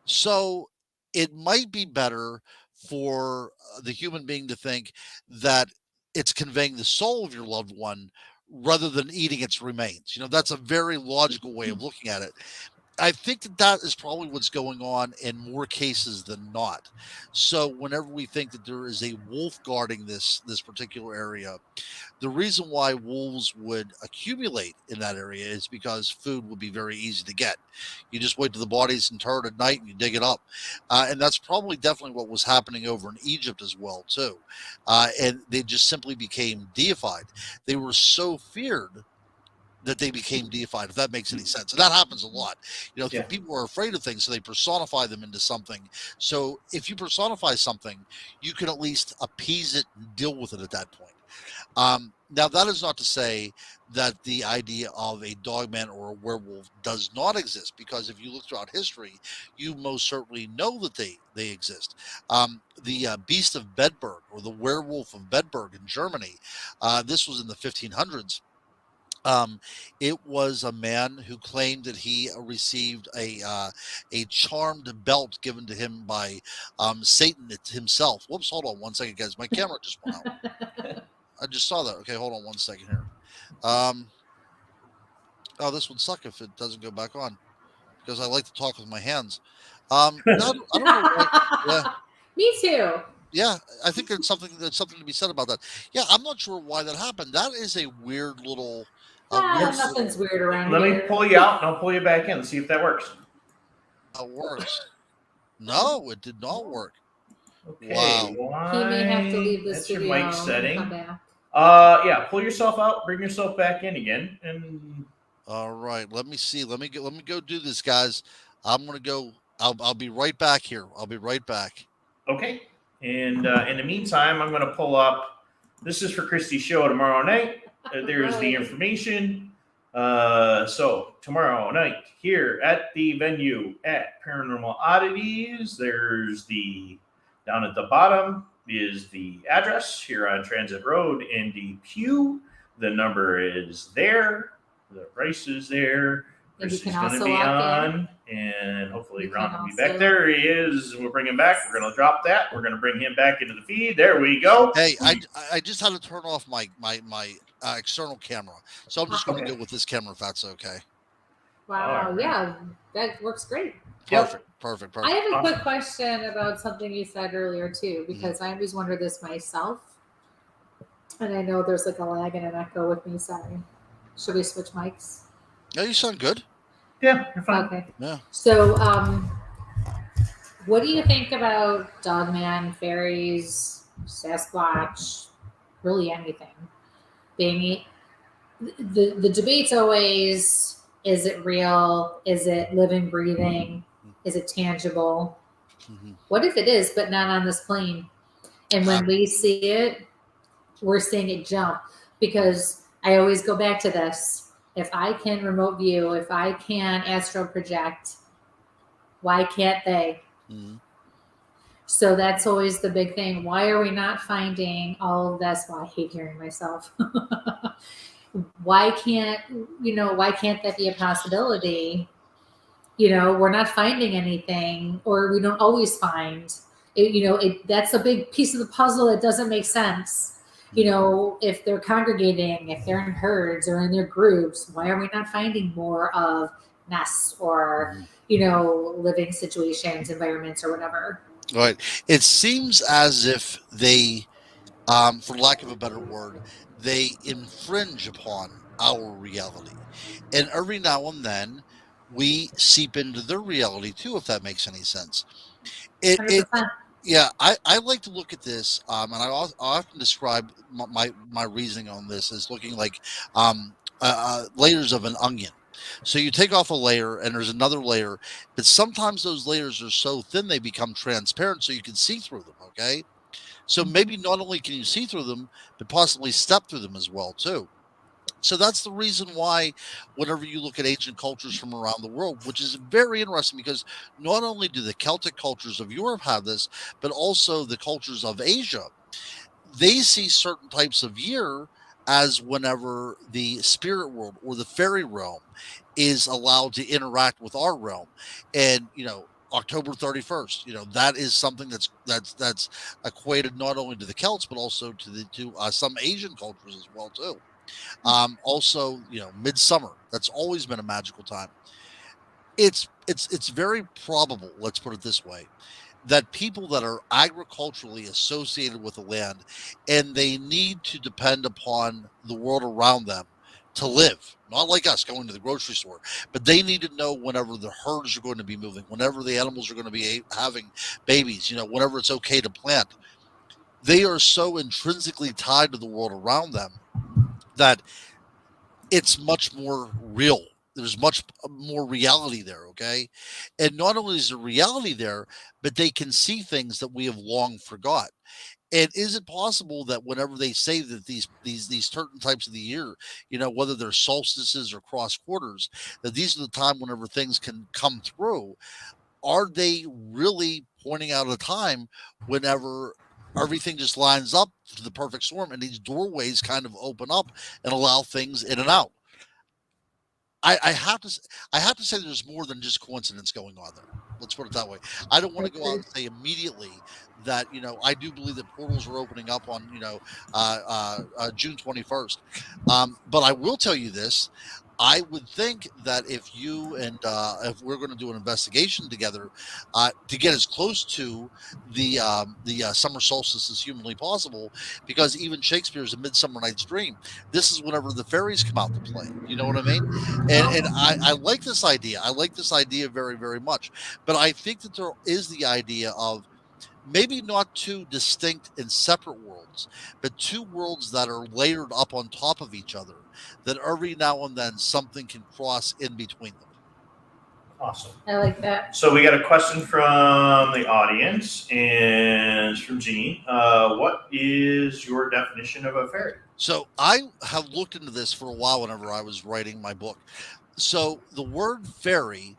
Speaker 4: So it might be better for the human being to think that it's conveying the soul of your loved one rather than eating its remains. That's a very logical way of looking at it. I think that is probably what's going on in more cases than not. So whenever we think that there is a wolf guarding this particular area, the reason why wolves would accumulate in that area is because food would be very easy to get. You just wait till the body's interred at night and you dig it up. And that's probably definitely what was happening over in Egypt as well, too. And they just simply became deified. They were so feared that they became deified, if that makes any sense. And that happens a lot. People are afraid of things, so they personify them into something. So if you personify something, you can at least appease it and deal with it at that point. Now, that is not to say that the idea of a dogman or a werewolf does not exist, because if you look throughout history, you most certainly know that they exist. The Beast of Bedburg, or the Werewolf of Bedburg in Germany, this was in the 1500s. It was a man who claimed that he received a charmed belt given to him by Satan himself. Whoops, hold on one second, guys. My camera just went out. I just saw that. Okay, hold on one second here. This would suck if it doesn't go back on, because I like to talk with my hands. I don't know why. Yeah.
Speaker 2: Me too.
Speaker 4: Yeah, I think there's something to be said about that. Yeah, I'm not sure why that happened. That is a weird little.
Speaker 2: Nothing's weird around
Speaker 5: Let
Speaker 2: here.
Speaker 5: me pull you out, and I'll pull you back in and see if that works.
Speaker 4: That works. No, it did not work.
Speaker 5: Okay.
Speaker 4: Wow.
Speaker 2: He may have to leave the
Speaker 5: That's
Speaker 2: studio.
Speaker 5: your mic setting.
Speaker 2: Come back.
Speaker 5: Yeah, pull yourself out, bring yourself back in again, and.
Speaker 4: All right. Let me see. Let me go do this, guys. I'm gonna go. I'll be right back here. I'll be right back.
Speaker 5: Okay. And in the meantime, I'm going to pull up. This is for Christy's show tomorrow night. There's the information. So tomorrow night here at the venue at Paranormal Oddities, there's down at the bottom is the address here on Transit Road in Depew. The number is there. The price is there. Christy's going to be on, and hopefully Ron will be back. There he is. We'll bring him back. We're going to drop that. We're going to bring him back into the feed. There we go.
Speaker 4: Hey, I just had to turn off my external camera, so I'm just going to go with this camera if that's okay.
Speaker 2: Wow. Right. Yeah, that works great.
Speaker 4: Perfect.
Speaker 2: I have a quick question about something you said earlier too, because I always wonder this myself, and I know there's like a lag and an echo with me. Sorry. Should we switch mics?
Speaker 4: No, you sound good.
Speaker 5: Yeah, you're fine.
Speaker 2: Okay.
Speaker 4: Yeah.
Speaker 2: So, what do you think about Dogman, fairies, Sasquatch, really anything? Being the debate's always: is it real? Is it living, breathing? Is it tangible? Mm-hmm. What if it is, but not on this plane? And when we see it, we're seeing it jump. Because I always go back to this. If I can remote view, if I can astral project, why can't they? Mm-hmm. So that's always the big thing. Why are we not finding all of this? Well, I hate hearing myself. Why can't that be a possibility? We're not finding anything, or we don't always find it. That's a big piece of the puzzle that doesn't make sense. If they're congregating, if they're in herds or in their groups, why are we not finding more of nests or, living situations, environments, or whatever?
Speaker 4: Right. It seems as if they, for lack of a better word, they infringe upon our reality. And every now and then we seep into their reality too, if that makes any sense. Yeah, I like to look at this, and I often describe my reasoning on this as looking like layers of an onion. So you take off a layer, and there's another layer, but sometimes those layers are so thin they become transparent, so you can see through them. Okay, so maybe not only can you see through them, but possibly step through them as well too. So that's the reason why whenever you look at ancient cultures from around the world, which is very interesting because not only do the Celtic cultures of Europe have this, but also the cultures of Asia, they see certain types of year as whenever the spirit world or the fairy realm is allowed to interact with our realm. And, October 31st, that is something that's equated not only to the Celts, but also to some Asian cultures as well, too. Also, midsummer, that's always been a magical time. It's very probable, let's put it this way, that people that are agriculturally associated with the land and they need to depend upon the world around them to live, not like us going to the grocery store, but they need to know whenever the herds are going to be moving, whenever the animals are going to be having babies, whenever it's okay to plant. They are so intrinsically tied to the world around them that it's much more real. There's much more reality there, okay? And not only is there reality there, but they can see things that we have long forgot. And is it possible that whenever they say that these certain types of the year, whether they're solstices or cross quarters, that these are the time whenever things can come through? Are they really pointing out a time whenever everything just lines up to the perfect storm and these doorways kind of open up and allow things in and out? I have to say there's more than just coincidence going on there. Let's put it that way. I don't want to go out and say immediately that I do believe that portals are opening up on June 21st. But I will tell you this. I would think that if you and if we're going to do an investigation together to get as close to the summer solstice as humanly possible, because even Shakespeare's A Midsummer Night's Dream, this is whenever the fairies come out to play. You know what I mean? And I like this idea. I like this idea very, very much. But I think that there is the idea of maybe not two distinct and separate worlds, but two worlds that are layered up on top of each other, that every now and then something can cross in between them.
Speaker 5: Awesome.
Speaker 2: I like that.
Speaker 5: So we got a question from the audience, and it's from Jean. What is your definition of a fairy?
Speaker 4: So I have looked into this for a while whenever I was writing my book. So the word fairy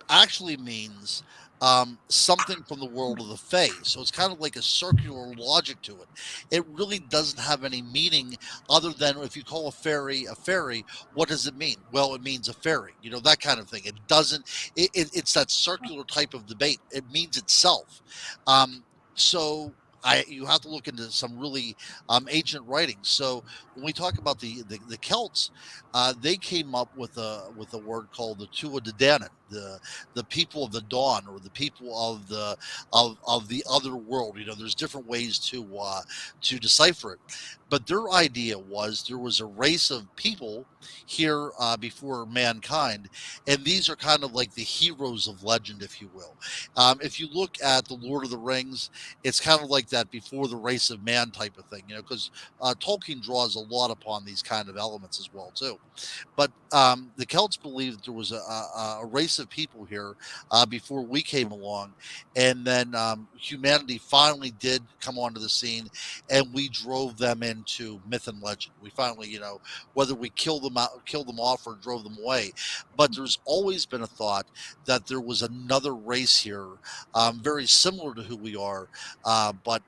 Speaker 4: actually means something from the world of the fae. So it's kind of like a circular logic to it. It really doesn't have any meaning other than if you call a fairy, what does it mean? Well, it means a fairy, that kind of thing. It doesn't, it's that circular type of debate. It means itself. So you have to look into some really ancient writings. So when we talk about the Celts, they came up with a word called the Tua de Danann, the people of the dawn, or the people of the other world. There's different ways to decipher it, but their idea was there was a race of people here before mankind, and these are kind of like the heroes of legend, if you will. If you look at the Lord of the Rings, it's kind of like that before the race of man type of thing, because Tolkien draws a lot upon these kind of elements as well too. But the Celts believed that there was a race of people here before we came along, and then humanity finally did come onto the scene, and we drove them into myth and legend. We finally, whether we killed them off or drove them away, but there's always been a thought that there was another race here, very similar to who we are, but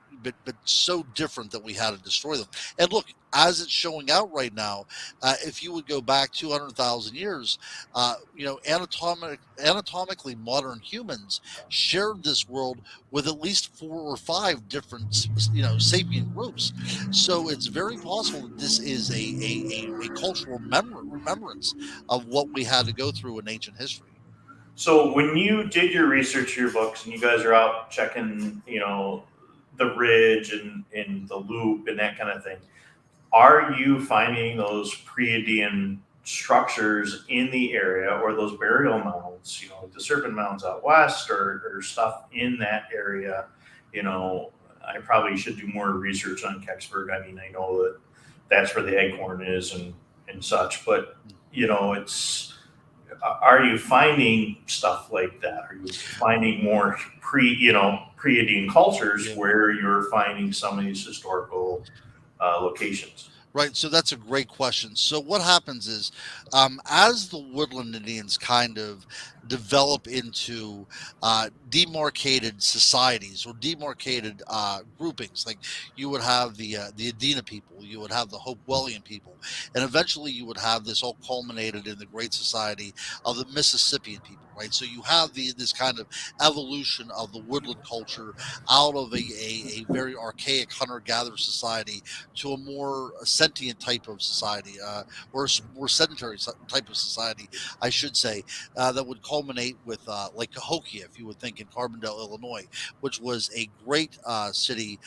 Speaker 4: so different that we had to destroy them. And look, as it's showing out right now, if you would go back 200,000 years, anatomically modern humans shared this world with at least 4 or 5 different, sapient groups. So it's very possible that this is a cultural remembrance of what we had to go through in ancient history.
Speaker 5: So when you did your research, your books, and you guys are out checking, the ridge and the loop and that kind of thing, are you finding those Pleiadian structures in the area, or those burial mounds, the serpent mounds out west, or stuff in that area? I probably should do more research on Kecksburg. I mean, I know that that's where the Eghorn is and such, but are you finding stuff like that? Are you finding more Pleiadian cultures where you're finding some of these historical locations?
Speaker 4: Right, so that's a great question. So what happens is, as the woodland Indians kind of develop into demarcated societies or demarcated groupings, like you would have the Adena people, you would have the Hopewellian people, and eventually you would have this all culminated in the Great Society of the Mississippian people, right? So you have this kind of evolution of the woodland culture out of a very archaic hunter-gatherer society to a more sentient type of society, or more sedentary type of society, I should say, that would culminate with like Cahokia, if you would think in Carbondale, Illinois, which was a great city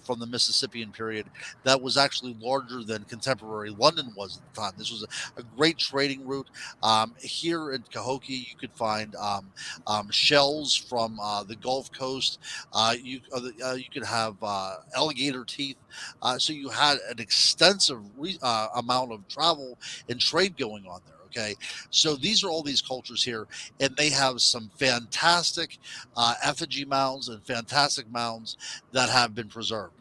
Speaker 4: from the Mississippian period that was actually larger than contemporary London was at the time. This was a great trading route. Here in Cahokia, you could find shells from the Gulf Coast. You could have alligator teeth. So you had an extensive amount of travel and trade going on there. Okay, so these are all these cultures here, and they have some fantastic effigy mounds and fantastic mounds that have been preserved.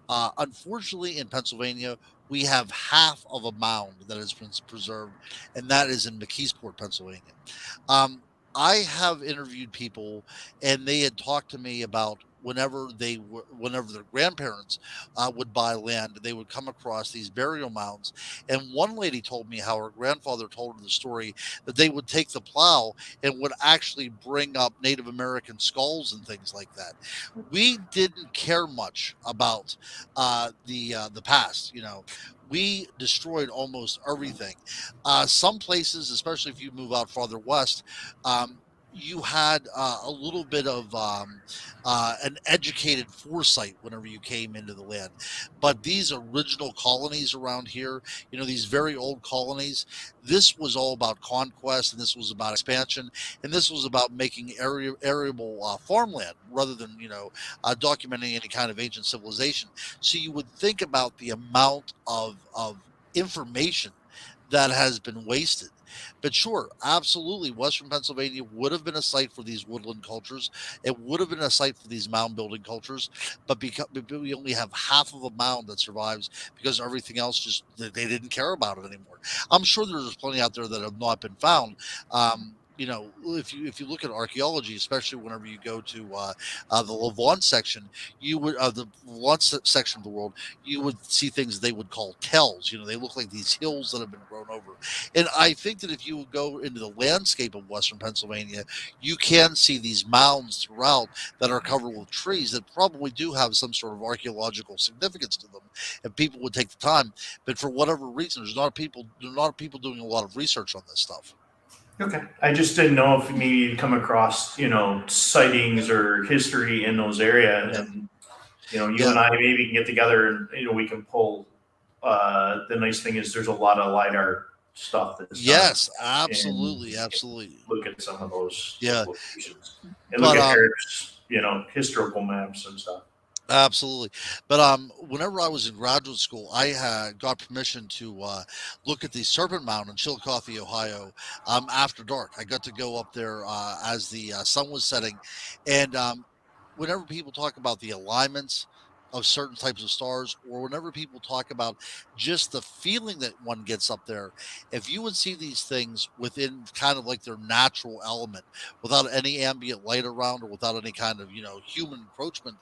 Speaker 4: Unfortunately, in Pennsylvania, we have half of a mound that has been preserved, and that is in McKeesport, Pennsylvania. Um, I have interviewed people, and they had talked to me about whenever their grandparents would buy land, they would come across these burial mounds. And one lady told me how her grandfather told her the story that they would take the plow and would actually bring up Native American skulls and things like that. We didn't care much about the past, you know. We destroyed almost everything. Some places, especially if you move out farther west, you had a little bit of an educated foresight whenever you came into the land. But these original colonies around here, you know, these very old colonies, this was all about conquest, and this was about expansion, and this was about making arable farmland rather than, you know, documenting any kind of ancient civilization. So you would think about the amount of information that has been wasted. But sure, absolutely, Western Pennsylvania would have been a site for these woodland cultures. It would have been a site for these mound building cultures. But because we only have half of a mound that survives, because everything else just they didn't care about it anymore. I'm sure there's plenty out there that have not been found. You know, if you look at archaeology, especially whenever you go to the Levant section, you would the Levant section of the world, you would see things they would call tells. You know, they look like these hills that have been grown over. And I think that if you would go into the landscape of Western Pennsylvania, you can see these mounds throughout that are covered with trees that probably do have some sort of archaeological significance to them, if people would take the time. But for whatever reason, there are not people doing a lot of research on this stuff.
Speaker 5: Okay. I just didn't know if maybe you'd come across, you know, sightings or history in those areas.
Speaker 4: Yeah.
Speaker 5: And, you know, you and I maybe can get together and, you know, we can pull. The nice thing is there's a lot of LiDAR stuff that's
Speaker 4: yes, absolutely.
Speaker 5: Look at some of those
Speaker 4: Yeah.
Speaker 5: locations and look at you know, historical maps and stuff.
Speaker 4: Absolutely. But whenever I was in graduate school, I had got permission to look at the Serpent Mound in Chillicothe, Ohio, after dark. I got to go up there as the sun was setting. And whenever people talk about the alignments of certain types of stars, or whenever people talk about just the feeling that one gets up there, if you would see these things within kind of like their natural element, without any ambient light around or without any kind of, you know, human encroachment,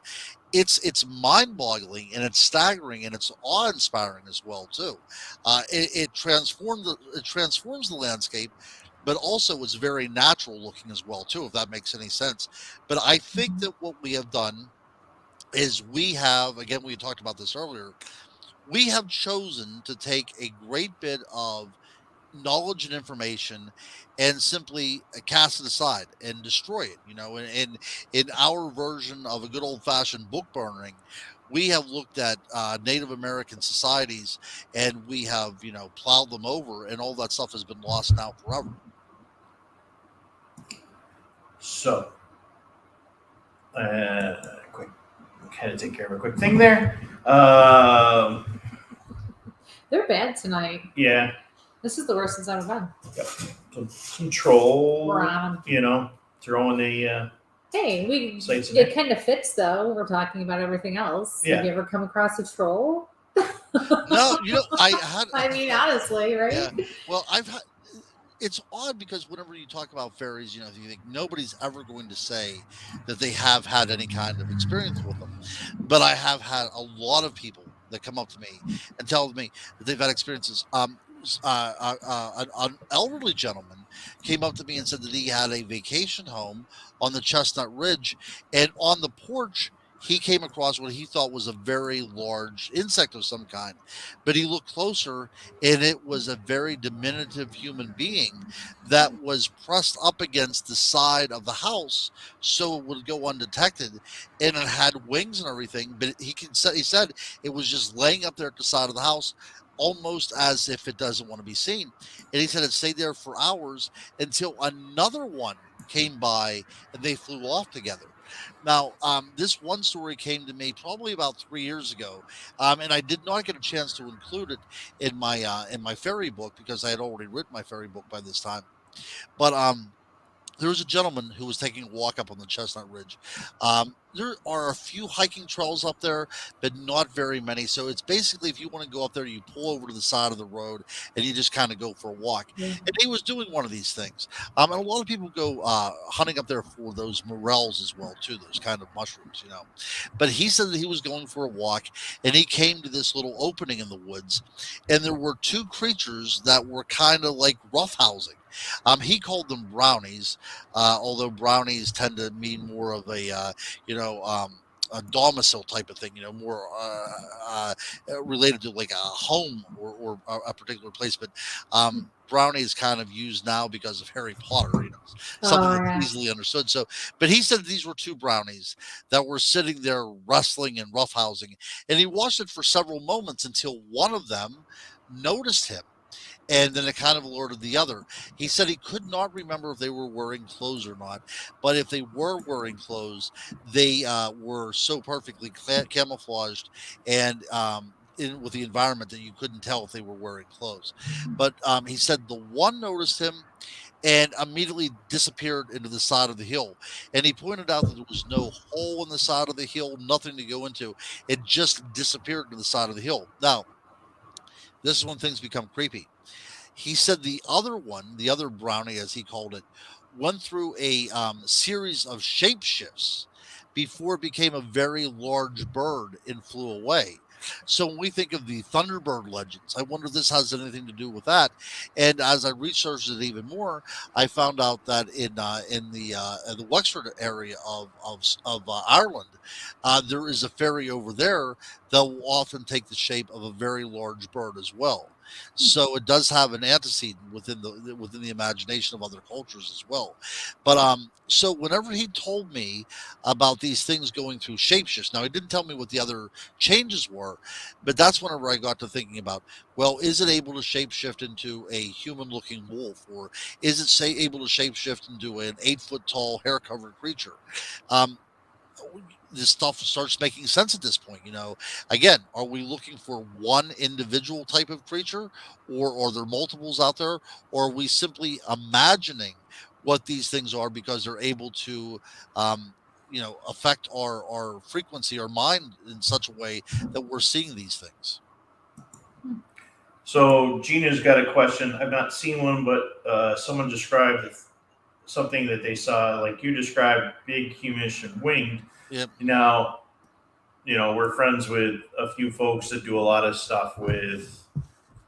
Speaker 4: it's mind-boggling, and it's staggering, and it's awe-inspiring as well too. It transforms the landscape, but also it's very natural looking as well too, if that makes any sense. But I think that what we have done is we have, again, we talked about this earlier, we have chosen to take a great bit of knowledge and information and simply cast it aside and destroy it. You know, in our version of a good old fashioned book burning, we have looked at Native American societies, and we have, you know, plowed them over, and all that stuff has been lost now forever.
Speaker 5: So, quick, kind of take care of a quick thing there.
Speaker 2: They're bad tonight.
Speaker 5: Yeah.
Speaker 2: This is the worst it's ever been.
Speaker 5: Yep. Some troll,
Speaker 2: We're on 'em.
Speaker 5: you know, throwing the
Speaker 2: Hey,
Speaker 5: sites in
Speaker 2: it
Speaker 5: there.
Speaker 2: kind of fits though. We're talking about everything else.
Speaker 5: Yeah.
Speaker 2: Have you ever come across a troll?
Speaker 4: No, I had.
Speaker 2: I mean, honestly, right?
Speaker 4: Yeah. Well, I've had. It's odd because whenever you talk about fairies, you think nobody's ever going to say that they have had any kind of experience with them. But I have had a lot of people that come up to me and tell me that they've had experiences. An elderly gentleman came up to me and said that he had a vacation home on the Chestnut Ridge, and on the porch, he came across what he thought was a very large insect of some kind. But he looked closer, and it was a very diminutive human being that was pressed up against the side of the house so it would go undetected, and it had wings and everything. But he said it was just laying up there at the side of the house, almost as if it doesn't want to be seen. And he said it stayed there for hours until another one came by and they flew off together. Now, this one story came to me probably about 3 years ago, and I did not get a chance to include it in my fairy book because I had already written my fairy book by this time. But there was a gentleman who was taking a walk up on the Chestnut Ridge. There are a few hiking trails up there, but not very many. So it's basically, if you want to go up there, you pull over to the side of the road and you just kind of go for a walk.
Speaker 2: Yeah.
Speaker 4: And he was doing one of these things. And a lot of people go hunting up there for those morels as well, too, those kind of mushrooms, But he said that he was going for a walk, and he came to this little opening in the woods, and there were two creatures that were kind of like roughhousing. He called them brownies, although brownies tend to mean more of a domicile type of thing, more related to like a home or a particular place. But brownie is kind of used now because of Harry Potter, something that's easily understood. So, but he said these were two brownies that were sitting there wrestling and roughhousing, and he watched it for several moments until one of them noticed him. And then it kind of alerted the other. He said he could not remember if they were wearing clothes or not, but if they were wearing clothes, they were so perfectly camouflaged and with the environment that you couldn't tell if they were wearing clothes. But he said the one noticed him and immediately disappeared into the side of the hill. And he pointed out that there was no hole in the side of the hill, nothing to go into. It just disappeared to the side of the hill. Now, this is when things become creepy. He said the other one, the other brownie, as he called it, went through a series of shapeshifts before it became a very large bird and flew away. So when we think of the Thunderbird legends, I wonder if this has anything to do with that. And as I researched it even more, I found out that in the Wexford area of Ireland, there is a fairy over there that will often take the shape of a very large bird as well. So it does have an antecedent within the imagination of other cultures as well. But so whenever he told me about these things going through shapeshifts, now he didn't tell me what the other changes were, but that's whenever I got to thinking about, well, is it able to shapeshift into a human-looking wolf, or is it able to shapeshift into an 8-foot tall hair-covered creature? This stuff starts making sense at this point. Again, are we looking for one individual type of creature, or are there multiples out there, or are we simply imagining what these things are because they're able to affect our frequency, our mind in such a way that we're seeing these things?
Speaker 5: So Gina's got a question. I've not seen one, but someone described something that they saw, like you described, big, humish, and winged.
Speaker 4: Yep.
Speaker 5: Now, we're friends with a few folks that do a lot of stuff with,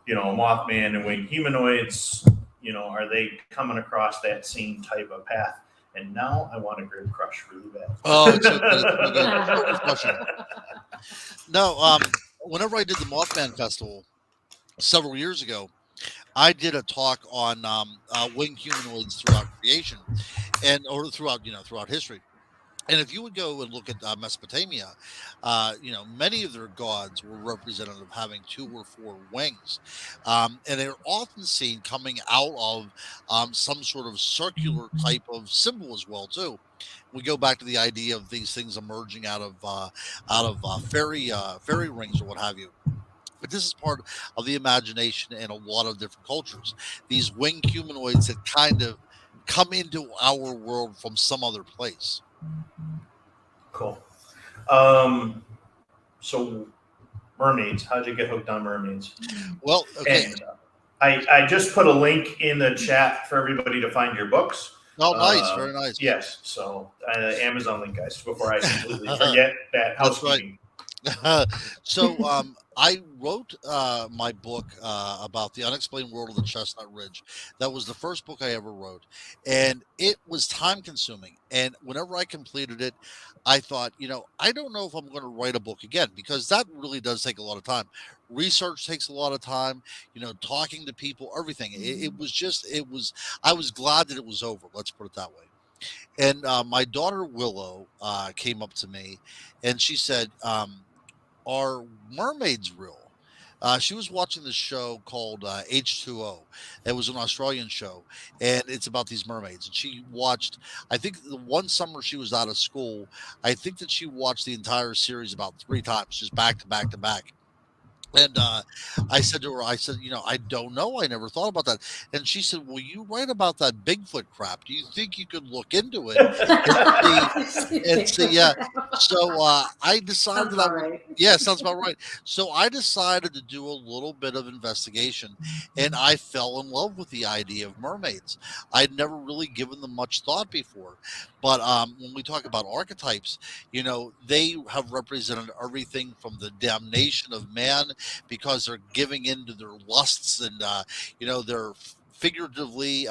Speaker 5: Mothman and winged humanoids. Are they coming across that same type of path? And now I want to Grid Crush really bad.
Speaker 4: Oh, it's a good question. No, whenever I did the Mothman Festival several years ago, I did a talk on winged humanoids throughout creation or throughout history. And if you would go and look at Mesopotamia, many of their gods were representative of having 2 or 4 wings. And they're often seen coming out of some sort of circular type of symbol as well, too. We go back to the idea of these things emerging out of fairy rings or what have you. But this is part of the imagination in a lot of different cultures. These winged humanoids that kind of come into our world from some other place.
Speaker 5: Cool. So mermaids. How'd you get hooked on mermaids?
Speaker 4: Well, okay.
Speaker 5: And I just put a link in the chat for everybody to find your books.
Speaker 4: Oh, nice, very nice.
Speaker 5: Yes, so Amazon link, guys, before I completely forget that housekeeping.
Speaker 4: So I wrote my book about the unexplained world of the Chestnut Ridge. That was the first book I ever wrote, and it was time consuming. And whenever I completed it, I thought, I don't know if I'm going to write a book again, because that really does take a lot of time. Research takes a lot of time, talking to people, everything. I was glad that it was over. Let's put it that way. And my daughter Willow came up to me and she said, "Are mermaids real?" She was watching this show called H2O. It was an Australian show, and it's about these mermaids. And she watched, I think, the one summer she was out of school, I think that she watched the entire series about 3 times, just back to back to back. And I said to her, I don't know. I never thought about that. And she said, well, you write about that Bigfoot crap. Do you think you could look into it and see? Yeah. So I decided
Speaker 2: Sounds about right.
Speaker 4: sounds about right. So I decided to do a little bit of investigation, and I fell in love with the idea of mermaids. I'd never really given them much thought before. But when we talk about archetypes, they have represented everything from the damnation of man, because they're giving in to their lusts, and they're figuratively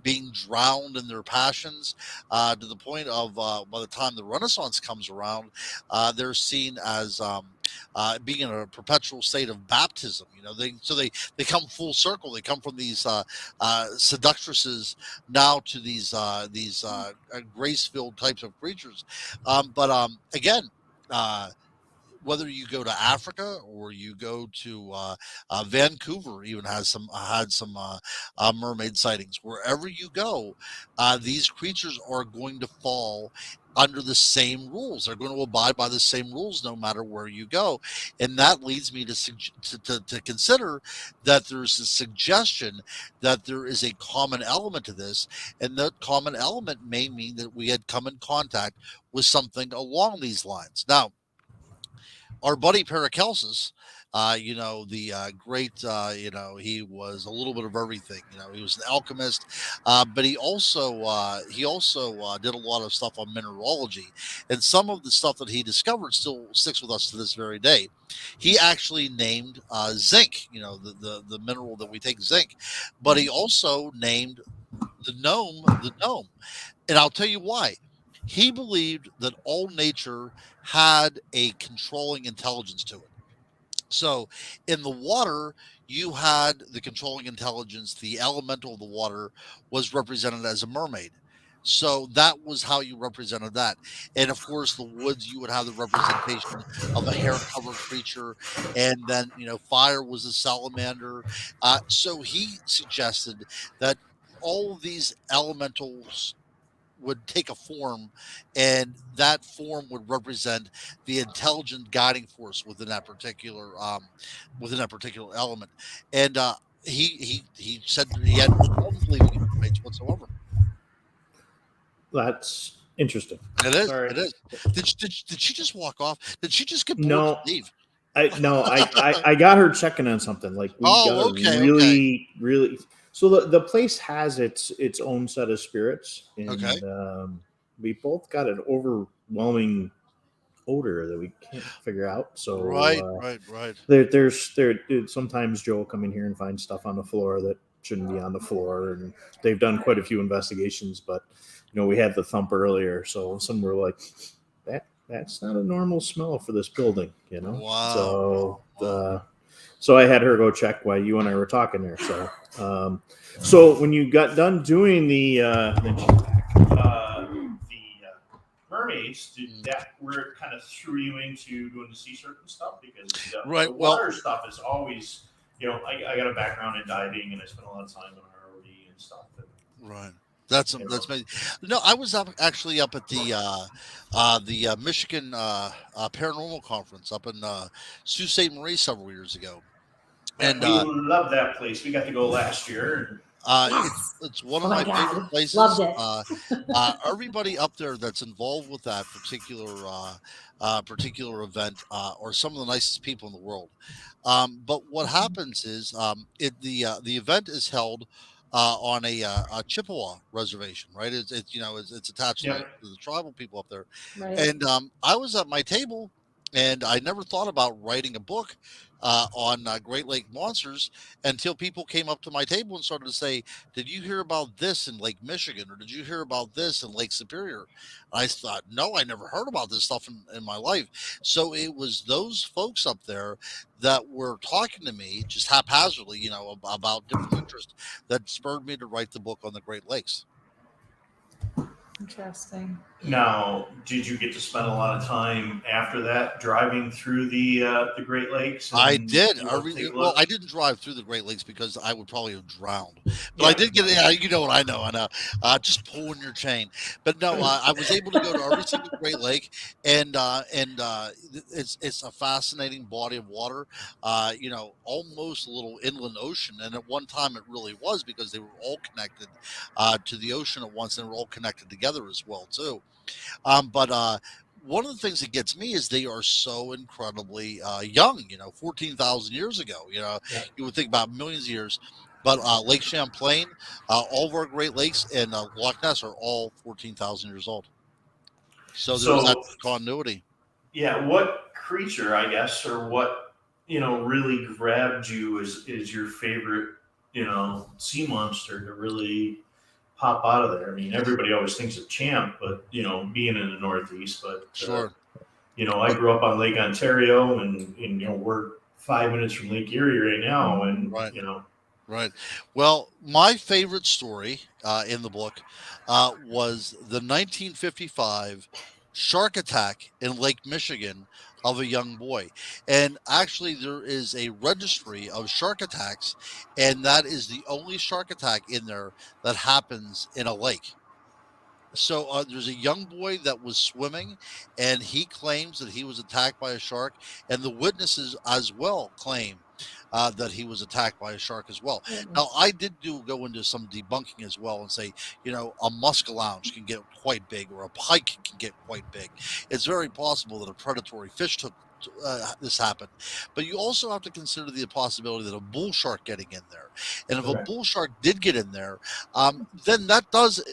Speaker 4: being drowned in their passions, to the point of by the time the Renaissance comes around, they're seen as being in a perpetual state of baptism. They come full circle. They come from these seductresses now to these grace-filled types of creatures. But again, whether you go to Africa or you go to Vancouver, even had some mermaid sightings. Wherever you go, these creatures are going to fall under the same rules. They're going to abide by the same rules no matter where you go, and that leads me to consider that there's a suggestion that there is a common element to this, and that common element may mean that we had come in contact with something along these lines. Now, our buddy Paracelsus, the great, he was a little bit of everything. He was an alchemist, but he also did a lot of stuff on mineralogy, and some of the stuff that he discovered still sticks with us to this very day. He actually named zinc, the mineral that we take, zinc, but he also named the gnome, and I'll tell you why. He believed that all nature had a controlling intelligence to it. So in the water, you had the controlling intelligence. The elemental of the water was represented as a mermaid. So that was how you represented that. And of course, the woods, you would have the representation of a hair-covered creature. And then, fire was a salamander. So he suggested that all of these elementals would take a form, and that form would represent the intelligent guiding force within that particular element. And he said that he had no problem believing in mermaids whatsoever.
Speaker 5: That's interesting.
Speaker 4: It is.
Speaker 5: Sorry.
Speaker 4: It is. Did she just walk off? Did she just get bored
Speaker 5: No.
Speaker 4: and leave?
Speaker 5: I got her checking on something. Like we got really. So the place has its own set of spirits, and we both got an overwhelming odor that we can't figure out. So
Speaker 4: right.
Speaker 5: There's sometimes Joe will come in here and find stuff on the floor that shouldn't be on the floor, and they've done quite a few investigations. But we had the thump earlier, so some were like, that's not a normal smell for this building,
Speaker 4: Wow.
Speaker 5: So I had her go check while you and I were talking there. So when you got done doing the mermaids, that where it kind of threw you into doing the sea serpent stuff, because the water stuff is always, I got a background in diving, and I spent a lot of time on ROV and stuff.
Speaker 4: Right. That's amazing. No, I was actually up at the Michigan Paranormal Conference up in Sault Ste. Marie several years ago. And
Speaker 3: we love that place. We got to go last year.
Speaker 2: Yes.
Speaker 4: It's one
Speaker 2: Oh
Speaker 4: of
Speaker 2: my
Speaker 4: my
Speaker 2: God.
Speaker 4: favorite places.
Speaker 2: Loved it.
Speaker 4: Everybody up there that's involved with that particular event are some of the nicest people in the world. But what happens is the event is held on a Chippewa reservation, right? It's attached to
Speaker 3: Yep.
Speaker 4: the tribal people up there.
Speaker 2: Right.
Speaker 4: And I was at my table, and I never thought about writing a book on Great Lake monsters until people came up to my table and started to say, "Did you hear about this in Lake Michigan, or did you hear about this in Lake Superior?" I thought, no, I never heard about this stuff in my life. So it was those folks up there that were talking to me just haphazardly, about different interests that spurred me to write the book on the Great Lakes.
Speaker 2: Interesting.
Speaker 3: Now, did you get to spend a lot of time after that driving through the Great Lakes?
Speaker 4: I did.
Speaker 3: Take a
Speaker 4: Well,
Speaker 3: look?
Speaker 4: I didn't drive through the Great Lakes because I would probably have drowned. But
Speaker 3: Yeah.
Speaker 4: I did get, you know what I know, just pulling your chain. But no, I was able to go to every single Great Lake, and it's a fascinating body of water. Almost a little inland ocean, and at one time it really was because they were all connected to the ocean at once, and they were all connected together as well too. But one of the things that gets me is they are so incredibly young. 14,000 years ago.
Speaker 3: Yeah.
Speaker 4: You would think about millions of years. But Lake Champlain, all of our Great Lakes, and Loch Ness are all 14,000 years old. So there's that continuity.
Speaker 3: Yeah, what creature, I guess, or what really grabbed you is your favorite sea monster to really pop out of there? I mean, everybody always thinks of Champ, but being in the Northeast, but
Speaker 4: Sure.
Speaker 3: I grew up on Lake Ontario, and we're 5 minutes from Lake Erie right now, and
Speaker 4: Right. Right. Well, my favorite story in the book was the 1955 shark attack in Lake Michigan of a young boy. And actually, there is a registry of shark attacks, and that is the only shark attack in there that happens in a lake. So there's a young boy that was swimming, and he claims that he was attacked by a shark, and the witnesses as well claim that he was attacked by a shark as well. Now, I did go into some debunking as well and say, a muskellunge can get quite big, or a pike can get quite big. It's very possible that a predatory fish took this happened, but you also have to consider the possibility that a bull shark getting in there, and if a bull shark did get in there, then that does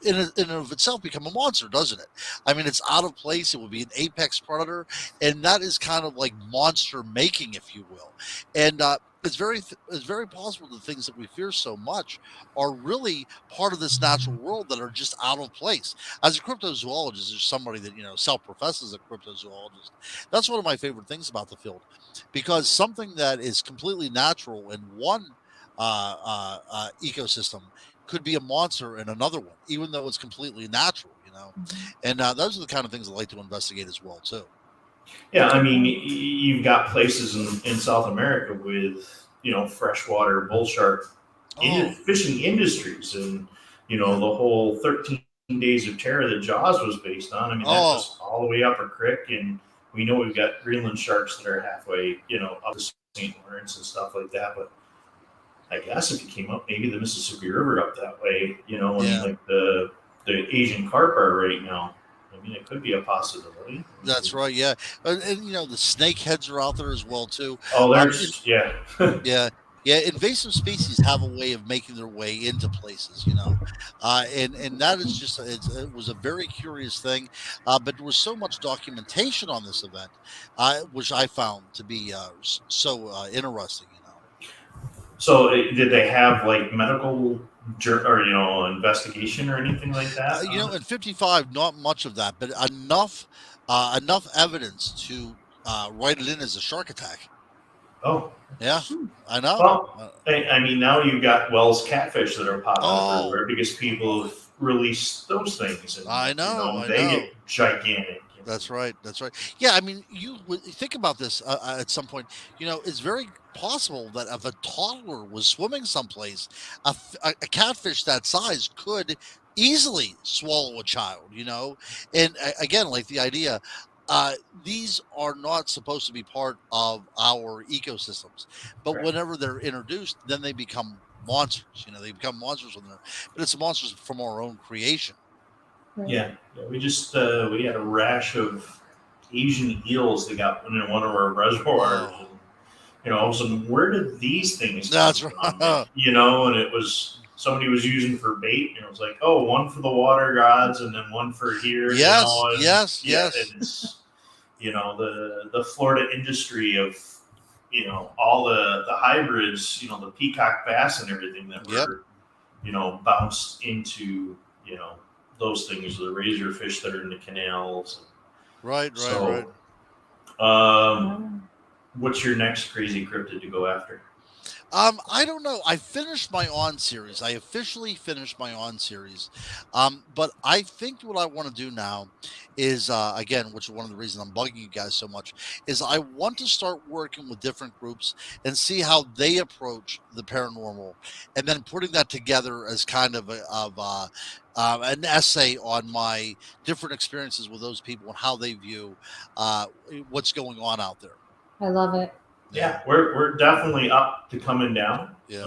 Speaker 4: in and of itself become a monster, doesn't it? I mean, it's out of place. It would be an apex predator, and that is kind of like monster making, if you will. And it's very possible the things that we fear so much are really part of this natural world that are just out of place. As a cryptozoologist, there's somebody that self-professes a cryptozoologist. That's one of my favorite things about the field, because something that is completely natural in one ecosystem could be a monster in another one, even though it's completely natural. And those are the kind of things I like to investigate as well too.
Speaker 3: Yeah, I mean, you've got places in South America with freshwater bull shark fishing industries, and the whole 13 Days of Terror that Jaws was based on. I mean, that was all the way upper creek, and we know we've got Greenland sharks that are halfway up to St. Lawrence and stuff like that. But I guess if you came up maybe the Mississippi River up that way, and like the Asian carp are right now. I mean, it could be a possibility.
Speaker 4: That's right, yeah. And the snakeheads are out there as well too.
Speaker 3: Oh, there's
Speaker 4: yeah. Invasive species have a way of making their way into places, and that is just it was a very curious thing. But there was so much documentation on this event, which I found to be so interesting.
Speaker 3: So, did they have like medical or investigation or anything like that?
Speaker 4: In 55, not much of that, but enough evidence to write it in as a shark attack.
Speaker 3: Oh,
Speaker 4: yeah, I know.
Speaker 3: Well, I mean, now you've got Wells catfish that are popping everywhere because people have released those things. And,
Speaker 4: I know.
Speaker 3: They get gigantic.
Speaker 4: That's right. Yeah, I mean, you think about this at some point. It's very possible that if a toddler was swimming someplace, a catfish that size could easily swallow a child. And again, like the idea, these are not supposed to be part of our ecosystems, but
Speaker 5: Correct.
Speaker 4: whenever they're introduced, then they become monsters. They become monsters when they're, but it's monsters from our own creation.
Speaker 5: Yeah, we just we had a rash of Asian eels that got in one of our reservoirs.
Speaker 4: Oh.
Speaker 5: And, all of a sudden, where did these things
Speaker 4: That's
Speaker 5: come
Speaker 4: right.
Speaker 5: from? And it was somebody was using for bait, and it was like, oh, one for the water gods, and then one for here.
Speaker 4: Yes,
Speaker 5: and,
Speaker 4: yes.
Speaker 5: And it's the Florida industry of all the hybrids, the peacock bass and everything that were bounced into those things, the razor fish that are in the canals.
Speaker 4: Right.
Speaker 5: What's your next crazy cryptid to go after?
Speaker 4: I don't know. I finished my On series. I officially finished my On series. But I think what I want to do now is, again, which is one of the reasons I'm bugging you guys so much, is I want to start working with different groups and see how they approach the paranormal, and then putting that together as kind of an essay on my different experiences with those people and how they view what's going on out there.
Speaker 2: I love it.
Speaker 5: Yeah, we're definitely up to coming down.
Speaker 4: Yeah.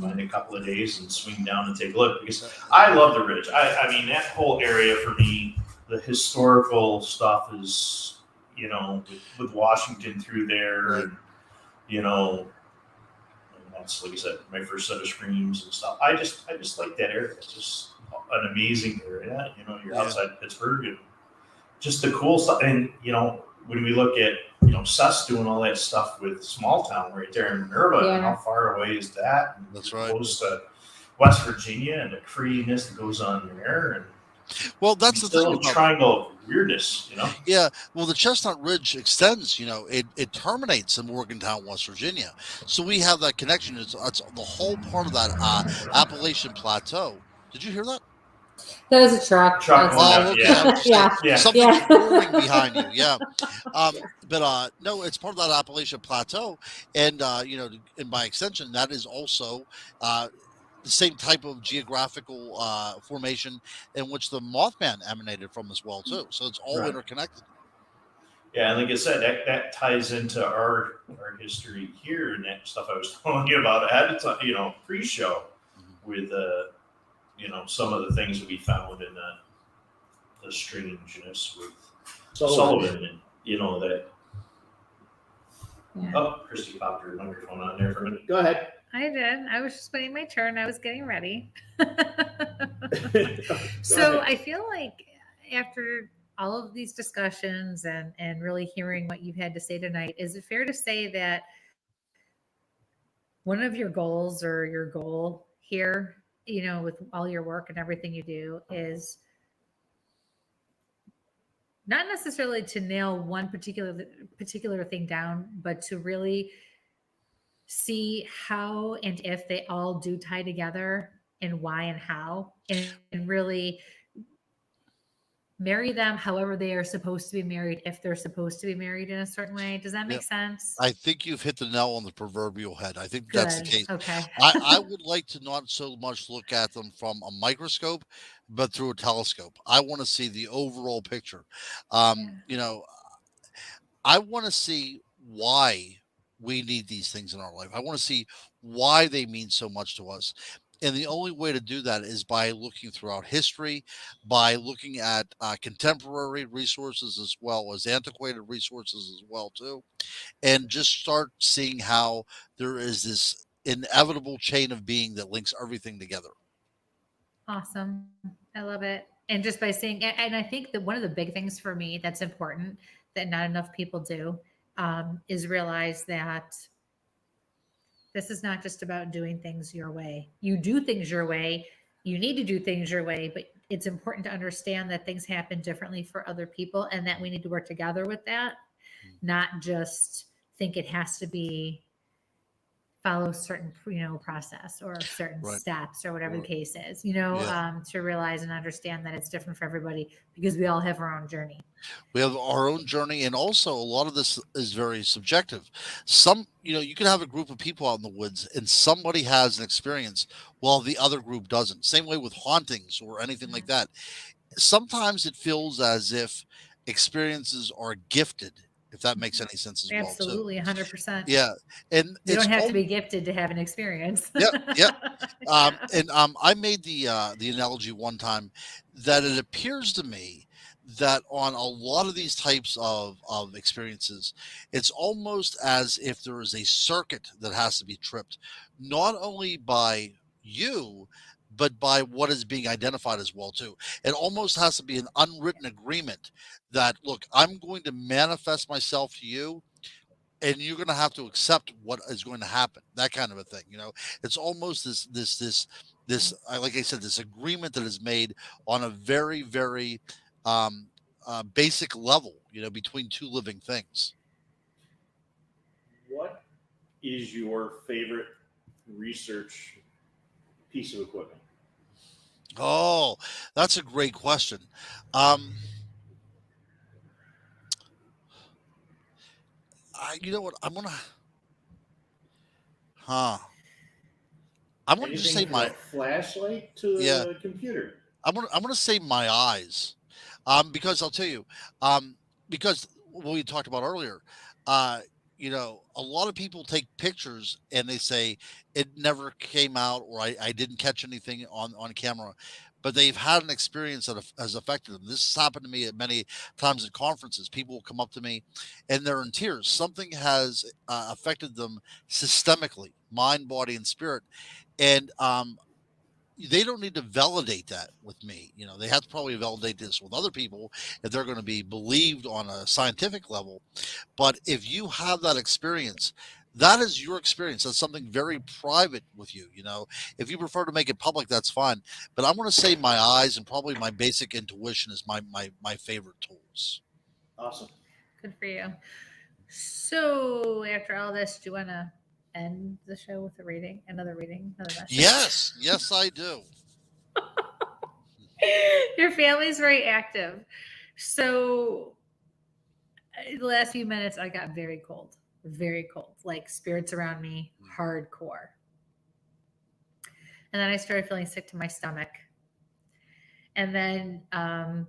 Speaker 5: Find a couple of days and swing down and take a look, because I love the ridge. I mean, that whole area for me, the historical stuff is, with Washington through there,
Speaker 4: Right.
Speaker 5: and that's, like I said, my first set of screams and stuff. I just like that area. It's just an amazing area. You're outside Pittsburgh, and just the cool stuff. And when we look at Suss doing all that stuff with Small Town right there in Minerva, and how far away is that? And
Speaker 4: That's right.
Speaker 5: Opposed to West Virginia and the creepiness that goes on there, and
Speaker 4: that's the thing about
Speaker 5: triangle of weirdness,
Speaker 4: Yeah, well, the Chestnut Ridge extends. It terminates in Morgantown, West Virginia, so we have that connection. It's the whole part of that Appalachian Plateau. Did you hear that?
Speaker 2: That was a truck.
Speaker 4: Oh, okay.
Speaker 2: Yeah.
Speaker 4: Something's roaring behind you. Yeah. But no, it's part of that Appalachian Plateau. And, and by extension, that is also the same type of geographical formation in which the Mothman emanated from as well, too. So it's all interconnected.
Speaker 5: Yeah, and like I said, that ties into our history here, and that stuff I was telling you about ahead of time, pre-show, with some of the things that we found in the strangeness with Sullivan, and that.
Speaker 2: Yeah.
Speaker 5: Oh, Christy popped her microphone on there for a minute.
Speaker 3: Go ahead.
Speaker 2: I did. I was just waiting my turn. I was getting ready. So I feel like after all of these discussions and really hearing what you've had to say tonight, is it fair to say that one of your goals, or your goal here, with all your work and everything you do, is not necessarily to nail one particular thing down, but to really see how and if they all do tie together, and why and how, and really marry them however they are supposed to be married, if they're supposed to be married in a certain way. Does that make sense?
Speaker 4: I think you've hit the nail on the proverbial head. I think that's the case.
Speaker 2: Okay.
Speaker 4: I would like to not so much look at them from a microscope, but through a telescope. I want to see the overall picture. I want to see why we need these things in our life. I want to see why they mean so much to us. And the only way to do that is by looking throughout history, by looking at contemporary resources as well as antiquated resources as well too, and just start seeing how there is this inevitable chain of being that links everything together.
Speaker 2: Awesome. I love it. And just by saying, and I think that one of the big things for me that's important that not enough people do is realize that this is not just about doing things your way. You do things your way. You need to do things your way, but it's important to understand that things happen differently for other people, and that we need to work together with that, not just think it has to be follow certain, process or certain steps or whatever the case is, to realize and understand that it's different for everybody, because we all have our own journey.
Speaker 4: We have our own journey, and also a lot of this is very subjective. You can have a group of people out in the woods and somebody has an experience while the other group doesn't. Same way with hauntings or anything like that. Sometimes it feels as if experiences are gifted, if that makes any sense as well, too.
Speaker 2: Absolutely, 100%.
Speaker 4: Yeah, and
Speaker 2: You
Speaker 4: it's
Speaker 2: don't have to
Speaker 4: all
Speaker 2: be gifted to have an experience.
Speaker 4: Yep, yep.
Speaker 2: Yeah.
Speaker 4: And I made the analogy one time that it appears to me that on a lot of these types of experiences, it's almost as if there is a circuit that has to be tripped, not only by you, but by what is being identified as well too. It almost has to be an unwritten agreement that, look, I'm going to manifest myself to you, and you're going to have to accept what is going to happen, that kind of a thing. It's almost like I said, this agreement that is made on a very, very basic level, between two living things.
Speaker 3: What is your favorite research piece of equipment?
Speaker 4: Oh, that's a great question. You know what? I'm gonna just say
Speaker 3: Anything from a flashlight to a computer.
Speaker 4: I'm gonna say my eyes, because I'll tell you, because what we talked about earlier, a lot of people take pictures and they say it never came out, or I didn't catch anything on camera, but they've had an experience that has affected them. This has happened to me at many times at conferences. People will come up to me and they're in tears. Something has affected them systemically, mind, body, and spirit, and they don't need to validate that with me. They have to probably validate this with other people if they're going to be believed on a scientific level. But if you have that experience, that is your experience. That's something very private with you. If you prefer to make it public, that's fine. But I'm going to say my eyes and probably my basic intuition is my favorite tools.
Speaker 3: Awesome.
Speaker 2: Good for you. So after all this, do you want to end the show with another message?
Speaker 4: Yes, I do.
Speaker 2: Your family's very active. So the last few minutes, I got very cold, like spirits around me, hardcore. And then I started feeling sick to my stomach. And then I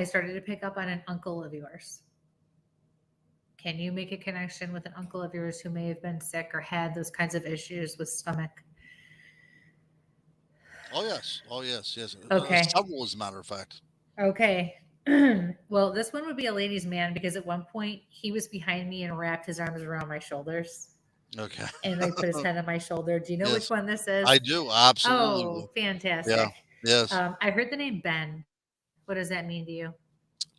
Speaker 2: started to pick up on an uncle of yours. Can you make a connection with an uncle of yours who may have been sick or had those kinds of issues with stomach?
Speaker 4: Oh, yes.
Speaker 2: Okay.
Speaker 4: Several, as a matter of fact.
Speaker 2: Okay. Well, this one would be a ladies' man, because at one point he was behind me and wrapped his arms around my shoulders.
Speaker 4: Okay.
Speaker 2: And like put his head on my shoulder. Do you know which one this is?
Speaker 4: I do, absolutely.
Speaker 2: Oh, fantastic.
Speaker 4: Yeah. Yes.
Speaker 2: I heard the name Ben. What does that mean to you?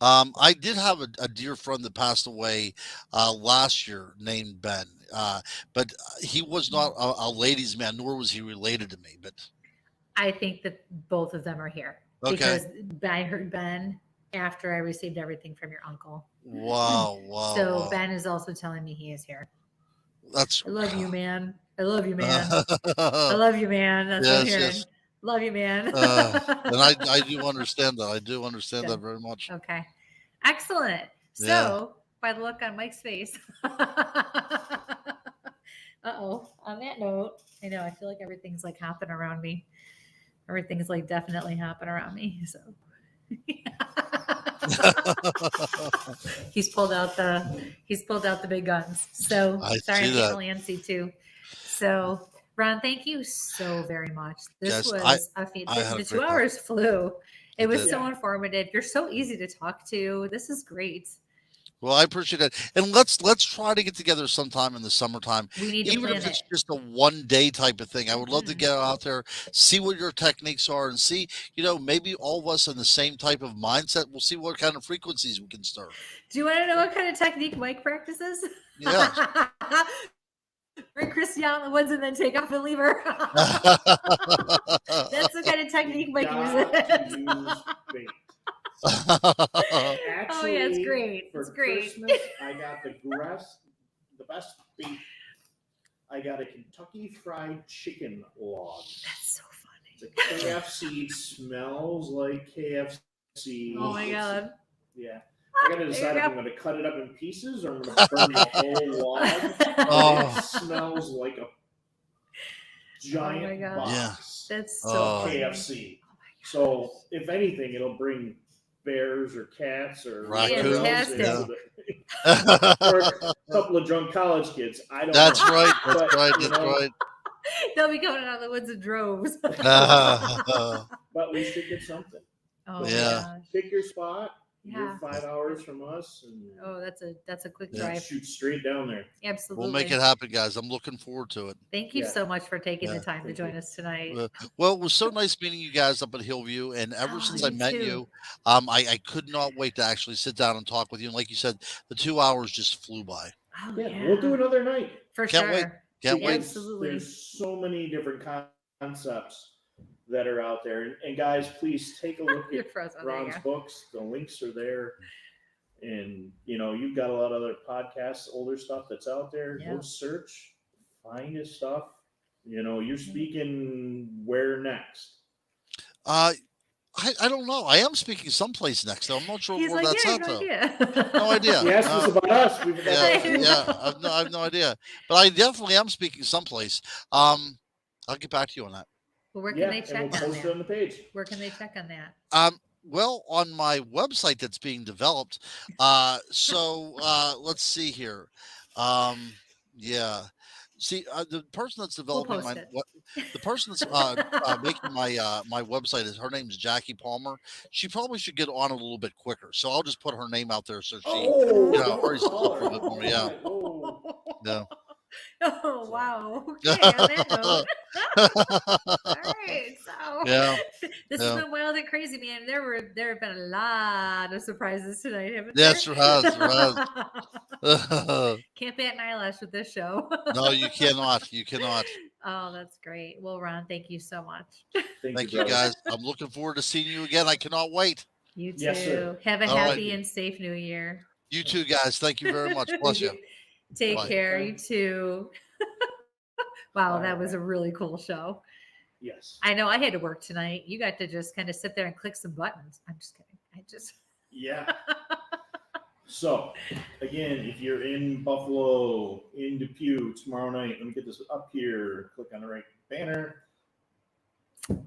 Speaker 4: I did have a dear friend that passed away last year named Ben, but he was not a ladies' man, nor was he related to me. But
Speaker 2: I think that both of them are here.
Speaker 4: Okay.
Speaker 2: Because I heard Ben after I received everything from your uncle.
Speaker 4: Wow.
Speaker 2: So Ben is also telling me he is here. I love you, man. I love you, man. I love you, man. That's what I'm hearing. Yes. Love you, man.
Speaker 4: And I do understand that. I do understand that very much.
Speaker 2: Okay. Excellent. So, by the look on Mike's face. Uh-oh. On that note, I know, I feel like everything's like hopping around me. Everything's like definitely hopping around me. So he's pulled out the big guns. So sorry, I'm Nancy too. So Ron, thank you so very much. This was the 2 hours flew. It was so informative. You're so easy to talk to. This is great.
Speaker 4: Well, I appreciate it. And let's try to get together sometime in the summertime.
Speaker 2: We need
Speaker 4: even if it's just a one-day type of thing. I would love to get out there, see what your techniques are, and see, maybe all of us in the same type of mindset. We'll see what kind of frequencies we can stir.
Speaker 2: Do you want to know what kind of technique Mike practices?
Speaker 4: Yeah.
Speaker 2: Bring Christy out in the woods and then take off and leave her. That's the kind of technique Mike uses.
Speaker 3: Actually,
Speaker 2: it's great.
Speaker 3: For
Speaker 2: it's great.
Speaker 3: Christmas, I got the best bait. I got a Kentucky Fried Chicken log.
Speaker 2: That's so funny.
Speaker 3: It's a KFC. Smells like KFC.
Speaker 2: Oh my god.
Speaker 3: Yeah. I gotta decide if I'm gonna cut it up in pieces or I'm gonna burn the whole log. It smells like a giant box.
Speaker 2: That's so
Speaker 3: KFC. So if anything, it'll bring bears or cats or
Speaker 4: Raccoons,
Speaker 2: Fantastic.
Speaker 3: or a couple of drunk college kids. I don't
Speaker 4: That's
Speaker 3: know.
Speaker 4: right. That's
Speaker 3: But,
Speaker 4: right.
Speaker 3: you
Speaker 4: That's
Speaker 3: know,
Speaker 4: right.
Speaker 2: They'll be coming out of the woods in droves.
Speaker 3: But we should get something.
Speaker 2: Oh,
Speaker 4: Yeah.
Speaker 3: Pick your spot.
Speaker 2: Yeah.
Speaker 3: You're 5 hours from us, and
Speaker 2: Oh, that's a quick
Speaker 4: Yeah.
Speaker 2: drive.
Speaker 3: shoot straight down there.
Speaker 2: Absolutely.
Speaker 4: We'll make it happen, guys. I'm looking forward to it.
Speaker 2: Thank you
Speaker 3: Yeah.
Speaker 2: so much for taking the
Speaker 4: Yeah.
Speaker 2: time to
Speaker 3: Thank
Speaker 2: join
Speaker 3: you.
Speaker 2: us tonight.
Speaker 4: Well, it was so nice meeting you guys up at Hillview, and ever
Speaker 2: Oh,
Speaker 4: since I
Speaker 2: you
Speaker 4: met
Speaker 2: too.
Speaker 4: you, I could not wait to actually sit down and talk with you. And like you said, the 2 hours just flew by.
Speaker 2: Oh,
Speaker 3: Yeah, we'll do another night.
Speaker 2: for
Speaker 4: Can't
Speaker 2: sure.
Speaker 4: wait. Can't wait.
Speaker 2: Absolutely.
Speaker 3: There's so many different concepts that are out there. And guys, please take a look
Speaker 2: You're
Speaker 3: at
Speaker 2: frozen. There you
Speaker 3: Ron's
Speaker 2: go.
Speaker 3: books. The links are there. And, you know, you've got a lot of other podcasts, older stuff that's out there.
Speaker 2: Yeah.
Speaker 3: Go search, find his stuff. You know, you're speaking where next?
Speaker 4: I don't know. I am speaking someplace next, though. I'm not sure
Speaker 2: He's
Speaker 4: where
Speaker 2: like,
Speaker 4: that's
Speaker 2: yeah,
Speaker 4: at,
Speaker 2: no
Speaker 4: though.
Speaker 2: idea.
Speaker 4: No idea.
Speaker 3: He asked us about us. We've
Speaker 4: I have no idea. But I definitely am speaking someplace. I'll get back to you on that.
Speaker 2: Well, where can
Speaker 3: Yeah,
Speaker 2: they
Speaker 3: and
Speaker 2: check
Speaker 3: we'll
Speaker 2: on
Speaker 3: post it on
Speaker 2: that?
Speaker 3: the page.
Speaker 2: Where can they check on that?
Speaker 4: Well, on my website that's being developed. So let's see here. Yeah. See, the person that's developing
Speaker 2: post it.
Speaker 4: the person that's making my website is her name's Jackie Palmer. She probably should get on a little bit quicker. So I'll just put her name out there so she hurries up a little bit more. Yeah. Yeah.
Speaker 2: Oh, wow. Okay, on that note. All right. So
Speaker 4: Yeah.
Speaker 2: this has been wild and crazy, man. There have been a lot of surprises tonight, haven't
Speaker 4: Yes,
Speaker 2: there?
Speaker 4: there has.
Speaker 2: Can't bat an eyelash with this show.
Speaker 4: No, you cannot. You cannot.
Speaker 2: Oh, that's great. Well, Ron, thank you so much.
Speaker 4: Thank you,
Speaker 3: brother.
Speaker 4: guys. I'm looking forward to seeing you again. I cannot wait.
Speaker 2: You too.
Speaker 3: Yes, sir.
Speaker 2: Have a
Speaker 4: All right.
Speaker 2: happy and safe new year.
Speaker 4: You too, guys. Thank you very much. Bless you.
Speaker 2: Take
Speaker 4: Bye.
Speaker 2: care. You too. Wow,
Speaker 3: Bye.
Speaker 2: that was a really cool show.
Speaker 3: Yes.
Speaker 2: I know I had to work tonight. You got to just kind of sit there and click some buttons. I'm just kidding.
Speaker 3: Yeah. So, again, if you're in Buffalo, in Depew tomorrow night, let me get this up here. Click on the right banner.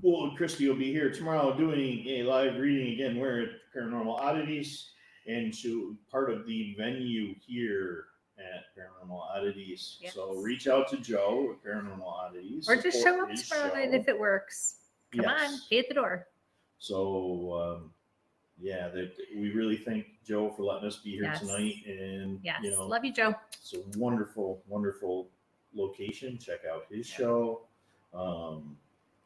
Speaker 3: Well, Christy will be here tomorrow doing a live reading again. We're at Paranormal Oddities, and to part of the venue here at Paranormal Oddities.
Speaker 2: Yes.
Speaker 3: So reach out to Joe at Paranormal Oddities.
Speaker 2: Or just
Speaker 3: support
Speaker 2: show up
Speaker 3: his
Speaker 2: tomorrow night
Speaker 3: show.
Speaker 2: if it works. Come on,
Speaker 3: Yes.
Speaker 2: pay at the door.
Speaker 3: So, we really thank Joe for letting us be here
Speaker 2: Yes.
Speaker 3: tonight. And,
Speaker 2: Yes.
Speaker 3: you know,
Speaker 2: Love you, Joe.
Speaker 3: it's a wonderful, wonderful location. Check out his show.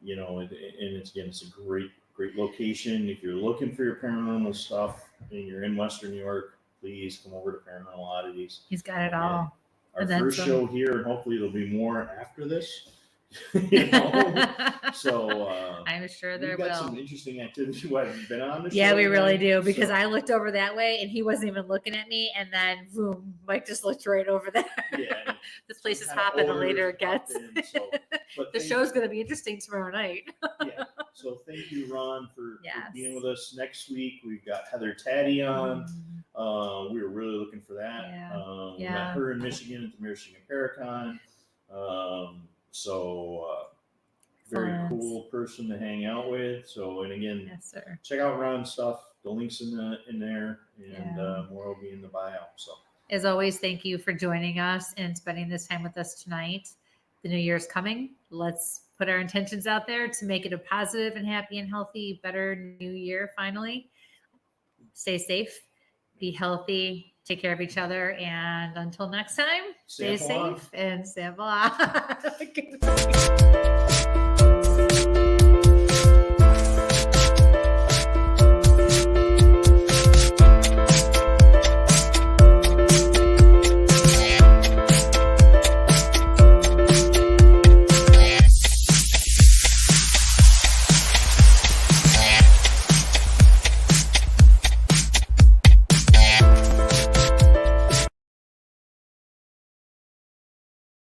Speaker 3: You know, and it's a great location. If you're looking for your paranormal stuff and you're in Western New York, please come over to Paranormal Oddities.
Speaker 2: He's got it all.
Speaker 3: Our
Speaker 2: And that's
Speaker 3: first show here, and hopefully there'll be more after this. You know? So
Speaker 2: I'm sure there
Speaker 3: we've got
Speaker 2: will.
Speaker 3: some interesting activity. What, have you been on the show?
Speaker 2: Yeah, we really
Speaker 3: tonight?
Speaker 2: do because
Speaker 3: So,
Speaker 2: I looked over that way and he wasn't even looking at me. And then, boom, Mike just looked right over there.
Speaker 3: Yeah.
Speaker 2: This place is
Speaker 3: Some kind of
Speaker 2: hopping the
Speaker 3: odors
Speaker 2: later it
Speaker 3: popped
Speaker 2: gets.
Speaker 3: in, so- but
Speaker 2: The
Speaker 3: thank-
Speaker 2: show's going to be interesting tomorrow night.
Speaker 3: Yeah. So thank you, Ron, for
Speaker 2: Yes.
Speaker 3: being with us. Next week we've got Heather Taddy on. We were really looking for that.
Speaker 2: Yeah.
Speaker 3: We
Speaker 2: Yeah.
Speaker 3: met her in Michigan at the Michigan Paracon. Very
Speaker 2: Fun.
Speaker 3: cool person to hang out with. So, and again,
Speaker 2: Yes, sir.
Speaker 3: check out Ron's stuff. The links in there, and
Speaker 2: Yeah.
Speaker 3: more will be in the bio. So,
Speaker 2: As always, thank you for joining us and spending this time with us tonight. The new year's coming. Let's put our intentions out there to make it a positive and happy and healthy, better new year finally. Stay safe, be healthy, take care of each other, and until next time, stay
Speaker 3: Sample on.
Speaker 2: safe and sample on.